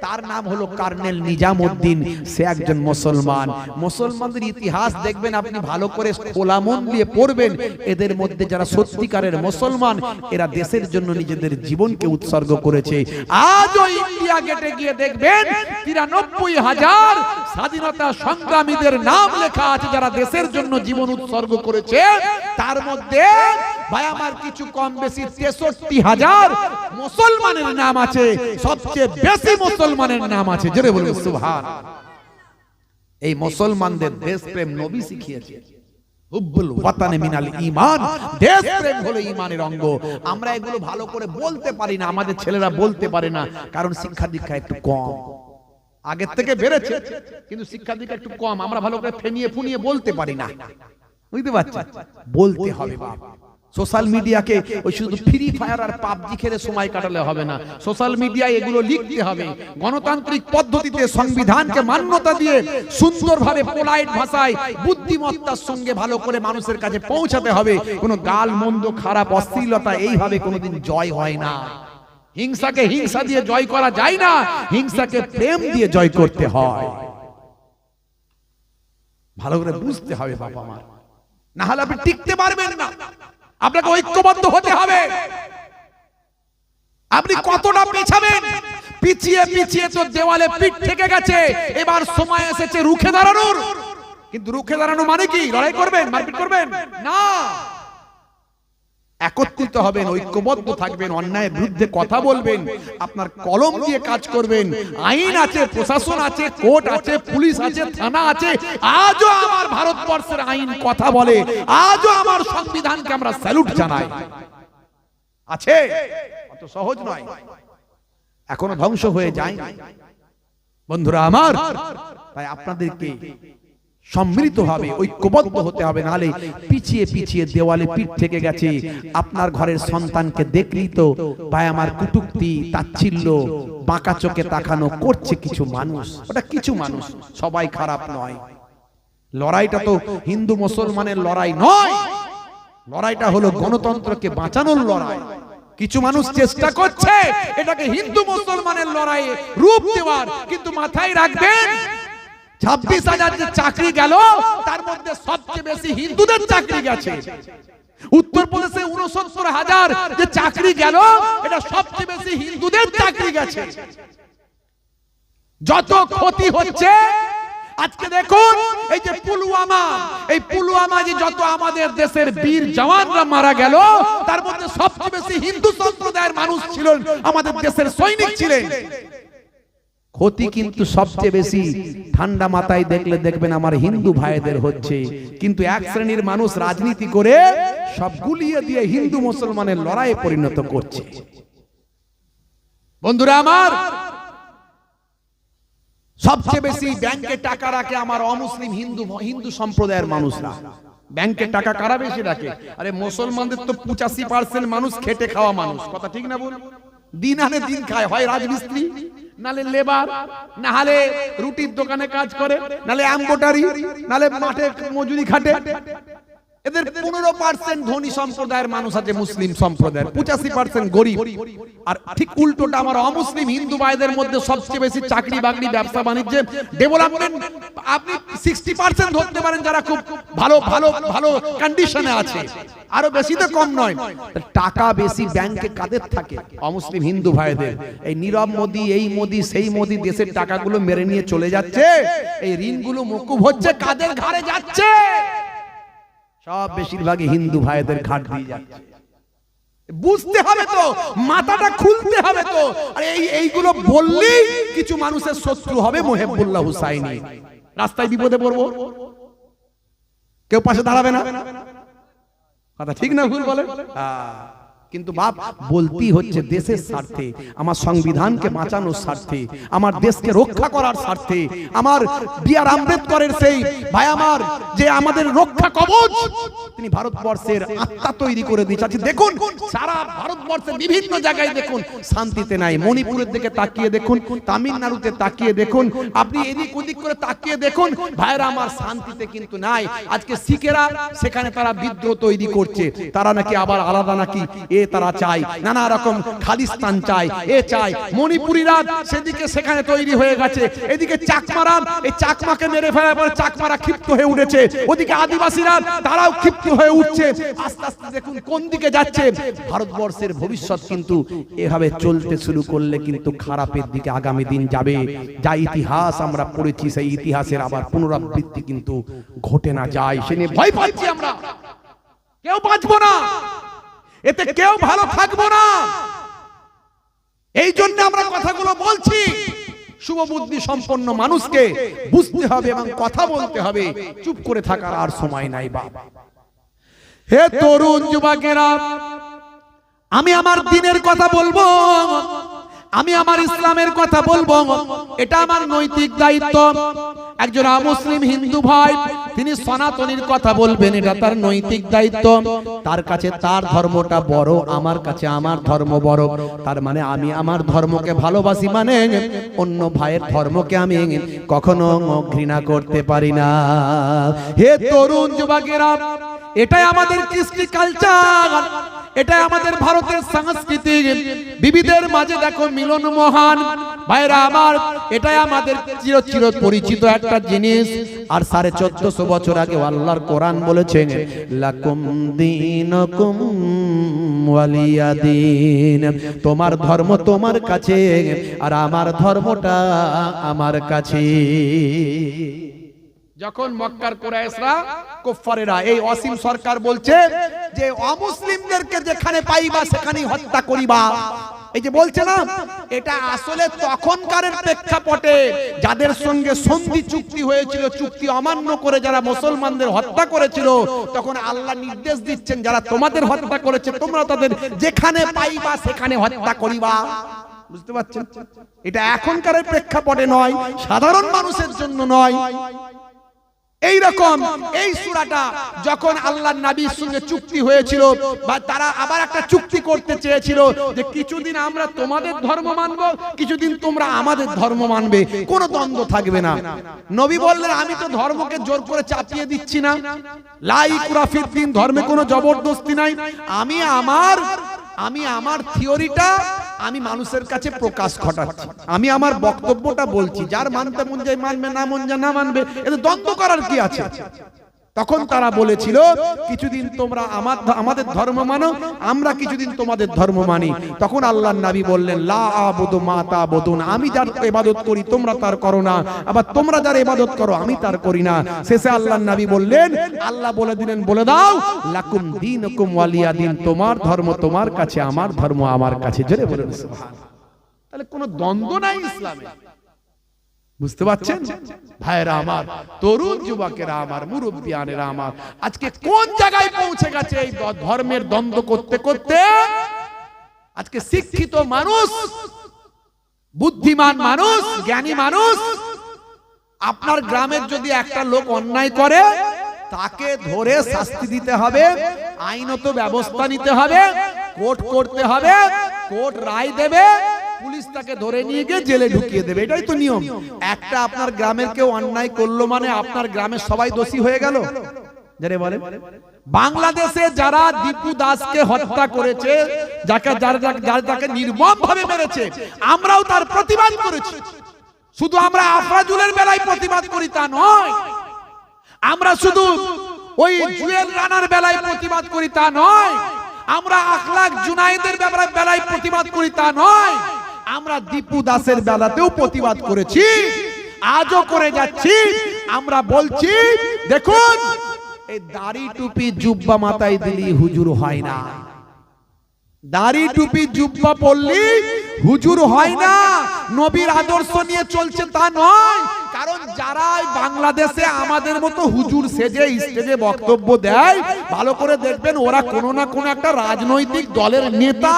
তার নাম হলো কর্নেল নিজামউদ্দিন, সে একজন মুসলমান। মুসলমানদের ইতিহাস দেখবেন আপনি ভালো করে খোলা মন দিয়ে পড়বেন, এদের মধ্যে যারা সত্যিকারের মুসলমান এরা দেশের জন্য নিজেদের জীবনকে উৎসর্গ করেছে। আজও ইন্ডিয়া গেটে গিয়ে দেখবেন 93,000 স্বাধীনতা সংগ্রামীদের নাম লেখা আছে যারা দেশের জন্য জীবন উৎসর্গ করেছে। তার মধ্যে ভাই আমার কিছু কম বেশি 63,000 মুসলমানের নাম আছে, সবচেয়ে বেশি মুসলমানের নাম আছে, জোরে বলুন সুবহান। এই মুসলমানদের দেশপ্রেম নবী শিখিয়েছে। হুব্বুল ওয়াতানে মিনাল ঈমান, দেশ প্রেম হলো ঈমানের অঙ্গ। আমরা এগুলো ভালো করে বলতে পারি না, আমাদের ছেলেরা বলতে পারে না, কারণ শিক্ষা দীক্ষা একটু কম। আগের থেকে বেড়েছে কিন্তু শিক্ষা দীক্ষা একটু কম, আমরা ভালো করে ফেনিয়ে ফুনিয়ে বলতে পারি না। বুঝতে পারছেন? বলতে হবে বাপ। সোশ্যাল মিডিয়াকে ওই শুধু ফ্রি ফায়ার আর পাবজি খেলে সময় কাটালে হবে না, সোশ্যাল মিডিয়ায় এগুলো লিখতে হবে। গণতান্ত্রিক পদ্ধতিতে সংবিধানকে মান্যতা দিয়ে সুন্দরভাবে পোলাইট ভাষায় বুদ্ধিমত্তার সঙ্গে ভালো করে মানুষের কাছে পৌঁছাতে হবে। কোনো গাল মন্দ খারাপ অশ্লীলতা এইভাবে কোনোদিন জয় হয় না। হিংসাকে হিংসা দিয়ে জয় করা যায় না, হিংসাকে প্রেম দিয়ে জয় করতে হয়। ভালো করে বুঝতে হবে বাবা আমার, না হলে আপনি টিকতে পারবেন না। আপনাকে ঐক্যবদ্ধ হতে হবে। আপনি কতটা পেছাবেন? পিছিয়ে পিছিয়ে তো দেওয়ালে পিঠ থেকে গেছে, এবার সময় এসেছে রুখে দাঁড়ানোর। কিন্তু রুখে দাঁড়ানো মানে কি? লড়াই করবেন, মারপিট করবেন না। একত্রিত হবেন, ঐক্যবদ্ধ থাকবেন, অন্যায়ের বিরুদ্ধে কথা বলবেন, আপনার কলম দিয়ে কাজ করবেন। আইন আছে, প্রশাসন আছে, কোর্ট আছে, পুলিশ আছে, থানা আছে। আজও আমার ভারতবর্ষের আইন কথা বলে, আজও আমার সংবিধানকে আমরা স্যালুট জানাই। আছে, অত সহজ নয়, এখনো ধ্বংস হয়ে যায় না বন্ধুরা আমার। তাই আপনাদেরকে সম্মিলিত হবে, ঐক্যবদ্ধ হতে হবে, নাহলে পিছিয়ে পিছিয়ে দেওয়ালে পিঠ থেকে গেছে। আপনার ঘরের সন্তানকে দেখলেই তো ভাই আমার কুটুক্তি, তাচ্ছিল্য, বাঁকা চোখে তাকানো করছে কিছু মানুষ। ওটা কিছু মানুষ, সবাই খারাপ নয়। লড়াইটা তো হিন্দু মুসলমানের লড়াই নয়, লড়াইটা হলো গণতন্ত্রকে বাঁচানোর লড়াই। কিছু মানুষ চেষ্টা করছে এটাকে হিন্দু মুসলমানের লড়াইয়ে রূপ দেওয়ার, কিন্তু মাথায় রাখবেন 26,000 যে চাকরি গেল তার মধ্যে সবচেয়ে বেশি হিন্দুদের চাকরি গেছে। উত্তরপ্রদেশে 69,000 যে চাকরি গেল, এটা সবচেয়ে বেশি হিন্দুদের চাকরি গেছে। যত ক্ষতি হচ্ছে আজকে দেখুন, এই যে পুলওয়ামা, এই পুলওয়ামা যে যত আমাদের দেশের বীর জওয়ানরা মারা গেল, তার মধ্যে সবচেয়ে বেশি হিন্দু সম্প্রদায়ের মানুষ ছিলেন, আমাদের দেশের সৈনিক ছিলেন। ক্ষতি কিন্তু সবচেয়ে বেশি ঠান্ডা মাথায় দেখলে দেখবেন আমার হিন্দু ভাইদের হচ্ছে। কিন্তু এক শ্রেণীর মানুষ রাজনীতি করে সব গুলিয়ে দিয়ে হিন্দু মুসলমানের লড়াইয়ে পরিণত করছে। বন্ধুরা আমার, সবচেয়ে বেশি ব্যাংকে টাকা রাখে আমার অমুসলিম হিন্দু সম্প্রদায়ের মানুষরা। ব্যাংকে টাকা কারা বেশি রাখে? আরে মুসলমানদের তো 85% মানুষ খেটে খাওয়া মানুষ, কথা ঠিক না বল? দিন আনে দিন খায়, হয় রাজমিস্ত্রি, নালে লেবার, না হলে রুটির দোকানে কাজ করে, নালে এমব্রয়ডারি, নালে মাঠে মজুরি খাটে। এদের 15% ধনী সম্প্রদায়ের মানুষ আছে, মুসলিম সম্প্রদায়ের 85% গরিব। আর ঠিক উল্টোটা আমার অমুসলিম হিন্দু ভাইদের মধ্যে সবচেয়ে বেশি চাকরি বাকরি, ব্যবসা বাণিজ্যে, ডেভেলপমেন্ট আপনি 60% ধরতে পারেন, যারা খুব ভালো ভালো ভালো কন্ডিশনে আছে, আরো বেশি তো কম নয়। টাকা বেশি ব্যাংকে কাদের থাকে? অমুসলিম হিন্দু ভাইদের। এই নীরব মোদি, এই মোদি, সেই মোদি দেশের টাকাগুলো মেরে নিয়ে চলে যাচ্ছে। এই ঋণগুলো মকুব হচ্ছে, কাদের ঘাড়ে যাচ্ছে? সব বেশিরভাগই হিন্দু ভাইদের ঘাট দিয়ে যাচ্ছে। বুঝতে হবে তো, মাথাটা খুলতে হবে তো। আর এইগুলো বললেই কিছু মানুষের শত্রু হবে। মোহেবুল্লাহ হুসাইনি রাস্তায় বিপদে পড়বো, কেউ পাশে দাঁড়াবে না, কথা ঠিক না ভুল বলে? কিন্তু বাপ বলতেই হচ্ছে দেশের স্বার্থে, আমার সংবিধানকে বাঁচানোর স্বার্থে, আমার দেশকে রক্ষা করার স্বার্থে, আমার বি.আর. আম্বেদকরের সেই ভাই আমার যে আমাদের রক্ষা কবচ, তিনি ভারতবর্ষের আত্মা তৈরি করে দিয়েছে। আচ্ছা দেখুন, সারা ভারতবর্ষের বিভিন্ন জায়গায় দেখুন শান্তিতে নাই। মণিপুরের দিকে তাকিয়ে দেখুন, তামিলনাড়ুতে তাকিয়ে দেখুন, আপনি এদিক ওদিক করে তাকিয়ে দেখুন, ভাইরা আমার শান্তিতে কিন্তু নাই। আজকে শিখেরা সেখানে তারা বিদ্রোহ তৈরি করছে, তারা নাকি আবার আলাদা নাকি তারা চায়, নানা রকম খালিস্তান চায়, চায়। মণিপুরীরা সেদিকে সেখানে তৈরি হয়ে গেছে, এদিকে চাকমারা, এই চাকমাকে মেরে ফেলার পরে চাকমারা ক্ষিপ্ত হয়ে উঠেছে, ওদিকে আদিবাসীরা তারাও ক্ষিপ্ত হয়ে উঠছে। আস্তে আস্তে দেখুন কোন দিকে যাচ্ছে। ভারতবর্ষের ভবিষ্যৎ কিন্তু এভাবে চলতে শুরু করলে কিন্তু খারাপের দিকে আগামী দিন যাবে। যা ইতিহাস আমরা পড়েছি, সেই ইতিহাসের আবার পুনরাবৃত্তি কিন্তু ঘটে না যায়, সে নিয়ে ভয় পাচ্ছি আমরা। কেউ বাঁচবো না, এতে কেউ ভালো থাকবো না। এই জন্য আমরা কথাগুলো বলছি। শুভবুদ্ধি সম্পন্ন মানুষকে বুঝতে হবে এবং কথা বলতে হবে, চুপ করে থাকার আর সময় নাই বাবা। হে তরুণ যুবকেরা, আমি আমার দ্বীনের কথা বলবো, আমি আমার ইসলামের কথা বলবো, এটা আমার নৈতিক দায়িত্ব। একজন মুসলিম হিন্দু ভাই তিনি সনাতনীর কথা বলবেন, এটা তার নৈতিক দায়িত্ব। তার কাছে তার ধর্মটা বড়, আমার কাছে আমার ধর্ম বড়। তার মানে আমি আমার ধর্মকে ভালোবাসি, মানে অন্য ভাইয়ের ধর্মকে আমি কখনো ঘৃণা করতে পারি না। হে তরুণ যুবকেরা, এটাই আমাদের কৃষ্টি কালচার, এটাই আমাদের ভারতের সংস্কৃতি। বিবিধের মাঝে দেখো মিলন মহান। ভাইরা আমার, এটাই আমাদের চির পরিচিত একটা জিনিস। আর 1450 বছর আগে আল্লাহর কোরআন বলেছে, লাকুম দীনুকুম ওয়ালিয়া দীন, তোমার ধর্ম তোমার কাছে আর আমার ধর্মটা আমার কাছে। যখন মক্কার কুরাইশরা, কুফারেরা, এই অসীম সরকার বলছে যে অমুসলিমদেরকে যেখানে পাইবা সেখানেই হত্যা করিবা, এই যে বলছে না, এটা আসলে তখনকার প্রেক্ষাপটে যাদের সঙ্গে সন্ধি চুক্তি হয়েছিল, চুক্তি অমান্য করে যারা মুসলমানদের হত্যা করেছিল, তখন আল্লাহ নির্দেশ দিচ্ছেন যারা তোমাদের হত্যা করেছে তোমরা তাদের যেখানে পাইবা সেখানে হত্যা করিবা। বুঝতে পারছেন? এটা এখনকার প্রেক্ষাপটে নয়, সাধারণ মানুষের জন্য নয়। এই রকম এই সূরাটা যখন আল্লাহর নবীর সঙ্গে চুক্তি হয়েছিল, বা তারা আবার একটা চুক্তি করতে চেয়েছিল যে কিছুদিন আমরা তোমাদের ধর্ম মানব, কিছুদিন তোমরা আমাদের ধর্ম মানবে, কোনো দ্বন্দ্ব থাকবে না। নবী বললেন, আমি তো ধর্মকে জোর করে চাপিয়ে দিচ্ছি না, লা ইকরাহা ফিদ্দিন, ধর্মে কোনো জবরদস্তি নাই। আমি আমার থিওরিটা আমি মানুষের কাছে প্রকাশ ঘটাচ্ছি, আমি আমার বক্তব্যটা বলছি, যার মানতে মন যায় মানবে, না মন যায় না মানবে, এতে দ্বন্দ্ব করার কি আছে? তখন তারা বলেছিল কিছুদিন তোমরা আমাদের ধর্ম মানো, আমরা কিছুদিন তোমাদের ধর্ম মানি। তখন আল্লাহর নবী বললেন, লা আবুদু মা তা'বুদুন, আমি যার ইবাদত করি তোমরা তার করো না, আবার তোমরা যার ইবাদত করো আমি তার করি না। শেষে আল্লাহর নবী বললেন, আল্লাহ বলে দিলেন, বলে দাও লাকুম দীনুকুম ওয়ালিয়া দীন, তোমার ধর্ম তোমার কাছে, আমার ধর্ম আমার কাছে। জোরে বলুন সুবহানাল্লাহ। তাহলে কোনো দ্বন্দ্ব নাই ইসলামে। বুঝতে পারছেন ভাইরা আমার, তরুণ যুবকেরা আমার, মুরব্বিয়ানেরা আমার, আজকে কোন জায়গায় পৌঁছে গেছে এই ধর্মের দ্বন্দ্ব করতে করতে। আজকে শিক্ষিত মানুষ, বুদ্ধিমান মানুষ, জ্ঞানী মানুষ, আপনার গ্রামের যদি একটা লোক অন্যায় করে তাকে ধরে শাস্তি দিতে হবে, আইনত ব্যবস্থা নিতে হবে, কোর্ট করতে হবে, কোর্ট রায় দেবে, পুলিশ তাকে ধরে নিয়ে গিয়ে জেলে ঢুকিয়ে দেবে, এটাই তো নিয়ম। একটা আপনার গ্রামের কেউ অন্যায় করলো মানে আপনার গ্রামের সবাই দোষী হয়ে গেল। যারে বলে বাংলাদেশে যারা দীপু দাসকে হত্যা করেছে, যাকে নির্মম ভাবে মেরেছে, আমরাও তার প্রতিবাদ করেছি। শুধু আমরা আফরাজুলের বেলায় প্রতিবাদ করি তা নয়, আমরা শুধু ওই জুয়েল রানার বেলায় প্রতিবাদ করি তা নয়, আমরা আখলাক জুনায়েদের বেলায় প্রতিবাদ করি তা নয়, আমরা দীপু দাসের বেলাতেও প্রতিবাদ করেছি, আজও করে যাচ্ছি। আমরা বলছি, দেখুন এই দাড়ি টুপি জুব্বা মাথায় দিলি হুজুর হয় না, দাড়ি টুপি জুব্বা পরলি হুজুর হয় না। নবীর আদর্শ নিয়ে চলছে তা নয়। কারণ যারা বাংলাদেশে আমাদের মতো হুজুর সেজে স্টেজে বক্তব্য দেয়, ভালো করে দেখবেন ওরা কোনো না কোনো একটা রাজনৈতিক দলের নেতা।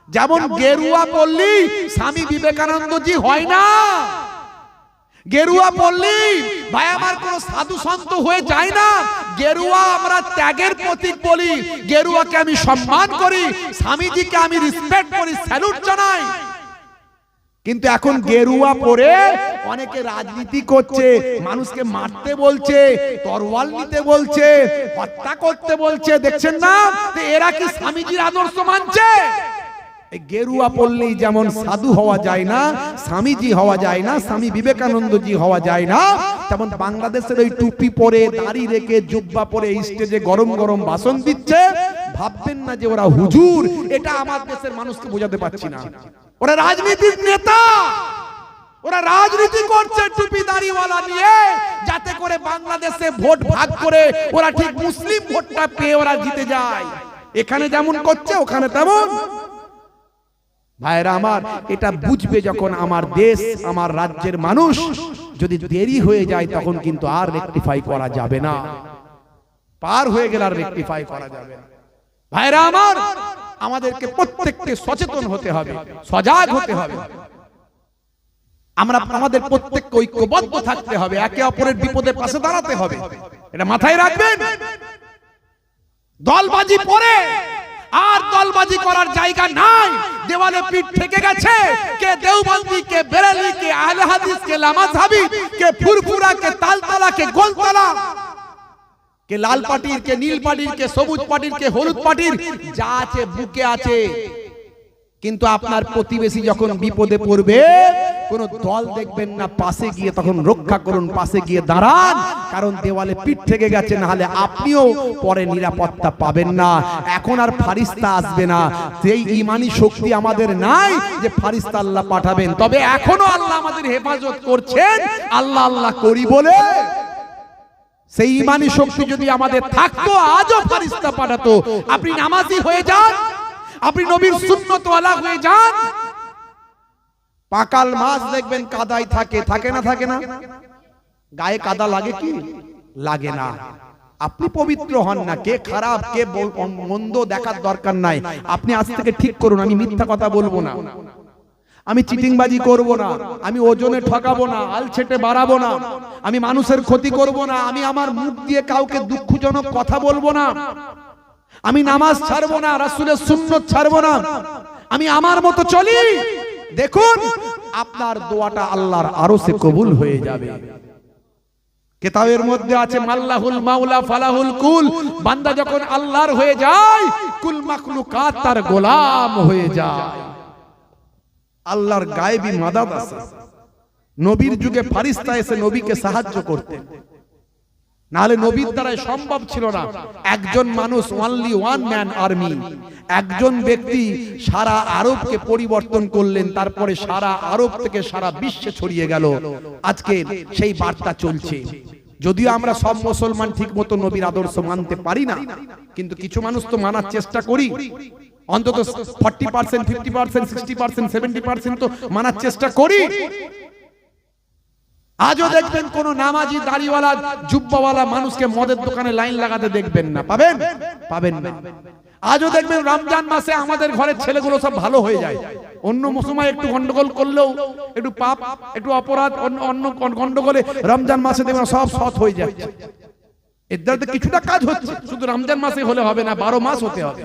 যেমন গেরুয়া পল্লী স্বামী বিবেকানন্দজি হয় না, গেরুয়া পল্লী ভাই আমার কোন সাধু সন্ত হয়ে যায় না। গেরুয়া আমরা ত্যাগের প্রতীক বলি, গেরুয়াকে আমি সম্মান করি, স্বামীজিকে আমি রেসপেক্ট করি, স্যালুট জানাই। কিন্তু এখন গেরুয়া পরে অনেকে রাজনীতি করছে, মানুষকে মারতে বলছে, তরোয়াল নিতে বলছে, হত্যা করতে বলছে। দেখছেন না এরা কি স্বামীজির আদর্শ মানছে? গেরুয়া পড়লেই যেমন সাধু হওয়া যায় না, স্বামীজি হওয়া যায় না, স্বামী বিবেকানন্দজি হওয়া যায় না, তেমন বাংলাদেশের ওই টুপি পরে দাড়ি রেখে জুব্বা পরে স্টেজে গরম গরম ভাষণ দিচ্ছে, ভাববেন না যে ওরা হুজুর। এটা আমার দেশের মানুষকে বোঝাতে পারছি না। ওরা রাজনীতির নেতা, ওরা রাজনীতি করছে টুপি দাড়িওয়ালা নিয়ে, যাতে করে বাংলাদেশে ভোট ভাগ করে ওরা ঠিক মুসলিম ভোটটা পেয়ে ওরা জিতে যায়। এখানে যেমন করছে ওখানে তেমন। ভাইরা আমার, এটা বুঝবে যখন আমার দেশ, আমার রাজ্যের মানুষ। যদি দেরি হয়ে যায় তখন কিন্তু আর রেকটিফাই করা যাবে না। পার হয়ে গেলে আর রেকটিফাই করা যাবে না। ভাইরা আমার, আমাদেরকে প্রত্যেককে সচেতন হতে হবে, সজাগ হতে হবে। আমরা আমাদের প্রত্যেককে ঐক্যবদ্ধ থাকতে হবে, একে অপরের বিপদের পাশে দাঁড়াতে হবে, এটা মাথায় রাখবেন। দলবাজি পরে আর দলবাজি করার জায়গা নাই। দেওয়ালে পিঠ থেকে গেছে, কে দেওবন্দি, কে বেরেলি, কে আহলে হাদিস, কে লামাযহাবি, কে ফুরফুরা, কে তালতলা, কে গোলতলা, কে লাল পার্টির, কে নীল পার্টির, কে সবুজ পার্টির, কে হলুদ পার্টির, যা আছে বুকে আছে। কিন্তু আপনার প্রতিবেশী যখন বিপদে পড়বে, কোন দল দেখবেন না, পাশে গিয়ে তখন রক্ষা করুন, পাশে গিয়ে দাঁড়ান। কারণ দেওয়ালে পিঠ থেকে গেছে, না হলে আপনিও পরে নিরাপত্তা পাবেন না। এখন আর ফারিস্তা আসবে না, সেই ইমানি শক্তি আমাদের নাই যে ফারিস্তা আল্লাহ পাঠাবেন। তবে এখনো আল্লাহ আমাদের হেফাজত করছেন, আল্লাহ আল্লাহ করি বলে। সেই ইমানি শক্তি যদি আমাদের থাকতো, আজও ফারিস্তা পাঠাতো। আপনি নামাজি হয়ে যান, আপনি নবীর সুন্নতওয়ালা হয়ে যান। পাকাল মাছ দেখবেন কাদায় থাকে, থাকে না? থাকে না? গায়ে কাদা লাগে কি? লাগে না। আপনি পবিত্র হন না, কে খারাপ কে মন্দ দেখার দরকার নাই। আপনি আজ থেকে ঠিক করুন, আমি মিথ্যা কথা বলবো না, আমি চিটিংবাজি করব না, আমি ওজনে ঠকাবো না, আলছেটে বাড়াবো না, আমি মানুষের ক্ষতি করব না, আমি আমার মুখ দিয়ে কাউকে দুঃখজনক কথা বলবো না, আমি নামাজ ছাড়বো না, রাসূলের সুন্নাত ছাড়বো না, আমি আমার মতো চলি। দেখুন আপনার দোয়াটা আল্লাহর আরশে কবুল হয়ে যাবে। কিতাবের মধ্যে আছে মাল্লাহুল মাওলা ফালাহুল কুল। বান্দা যখন আল্লাহর হয়ে যায়, কুল মাখলুকাত তার গোলাম হয়ে যায়। আল্লাহর গায়েবী মাদাদ আছে। নবীর যুগে ফারিস্তা এসে নবীকে সাহায্য করতেন, নাহলে নবীর দ্বারাই সম্ভব ছিল না। একজন মানুষ, অনলি ওয়ান ম্যান আর্মি, একজন ব্যক্তি সারা আরবকে পরিবর্তন করলেন, তারপরে সারা আরব থেকে সারা বিশ্বে ছড়িয়ে গেল। আজকে সেই বার্তা চলছে। যদিও আমরা সব মুসলমান ঠিক মতো নবীর আদর্শ মানতে পারি না, কিন্তু কিছু মানুষ তো মানার চেষ্টা করি। অন্তত 40%, 50%, 60%, 70% তো মানার চেষ্টা করি। আজও দেখবেন কোন নামাজি দাড়িওয়ালা জুব্বাওয়ালা মানুষকে মদের দোকানে লাইন লাগাতে দেখবেন না, পাবেন? পাবেন না। আজও দেখবেন রমজান মাসে আমাদের ঘরের ছেলেগুলো সব ভালো হয়ে যায়। অন্য সময় একটু গন্ডগোল করলেও, একটু পাপ, একটু অপরাধ, অন্য গন্ডগোলে রমজান মাসে দেখবেন সব সৎ হয়ে যাচ্ছে। এর দ্বারা কিছুটা কাজ হচ্ছে, শুধু রমজান মাসে হলে হবে না, 12 মাস হতে হবে।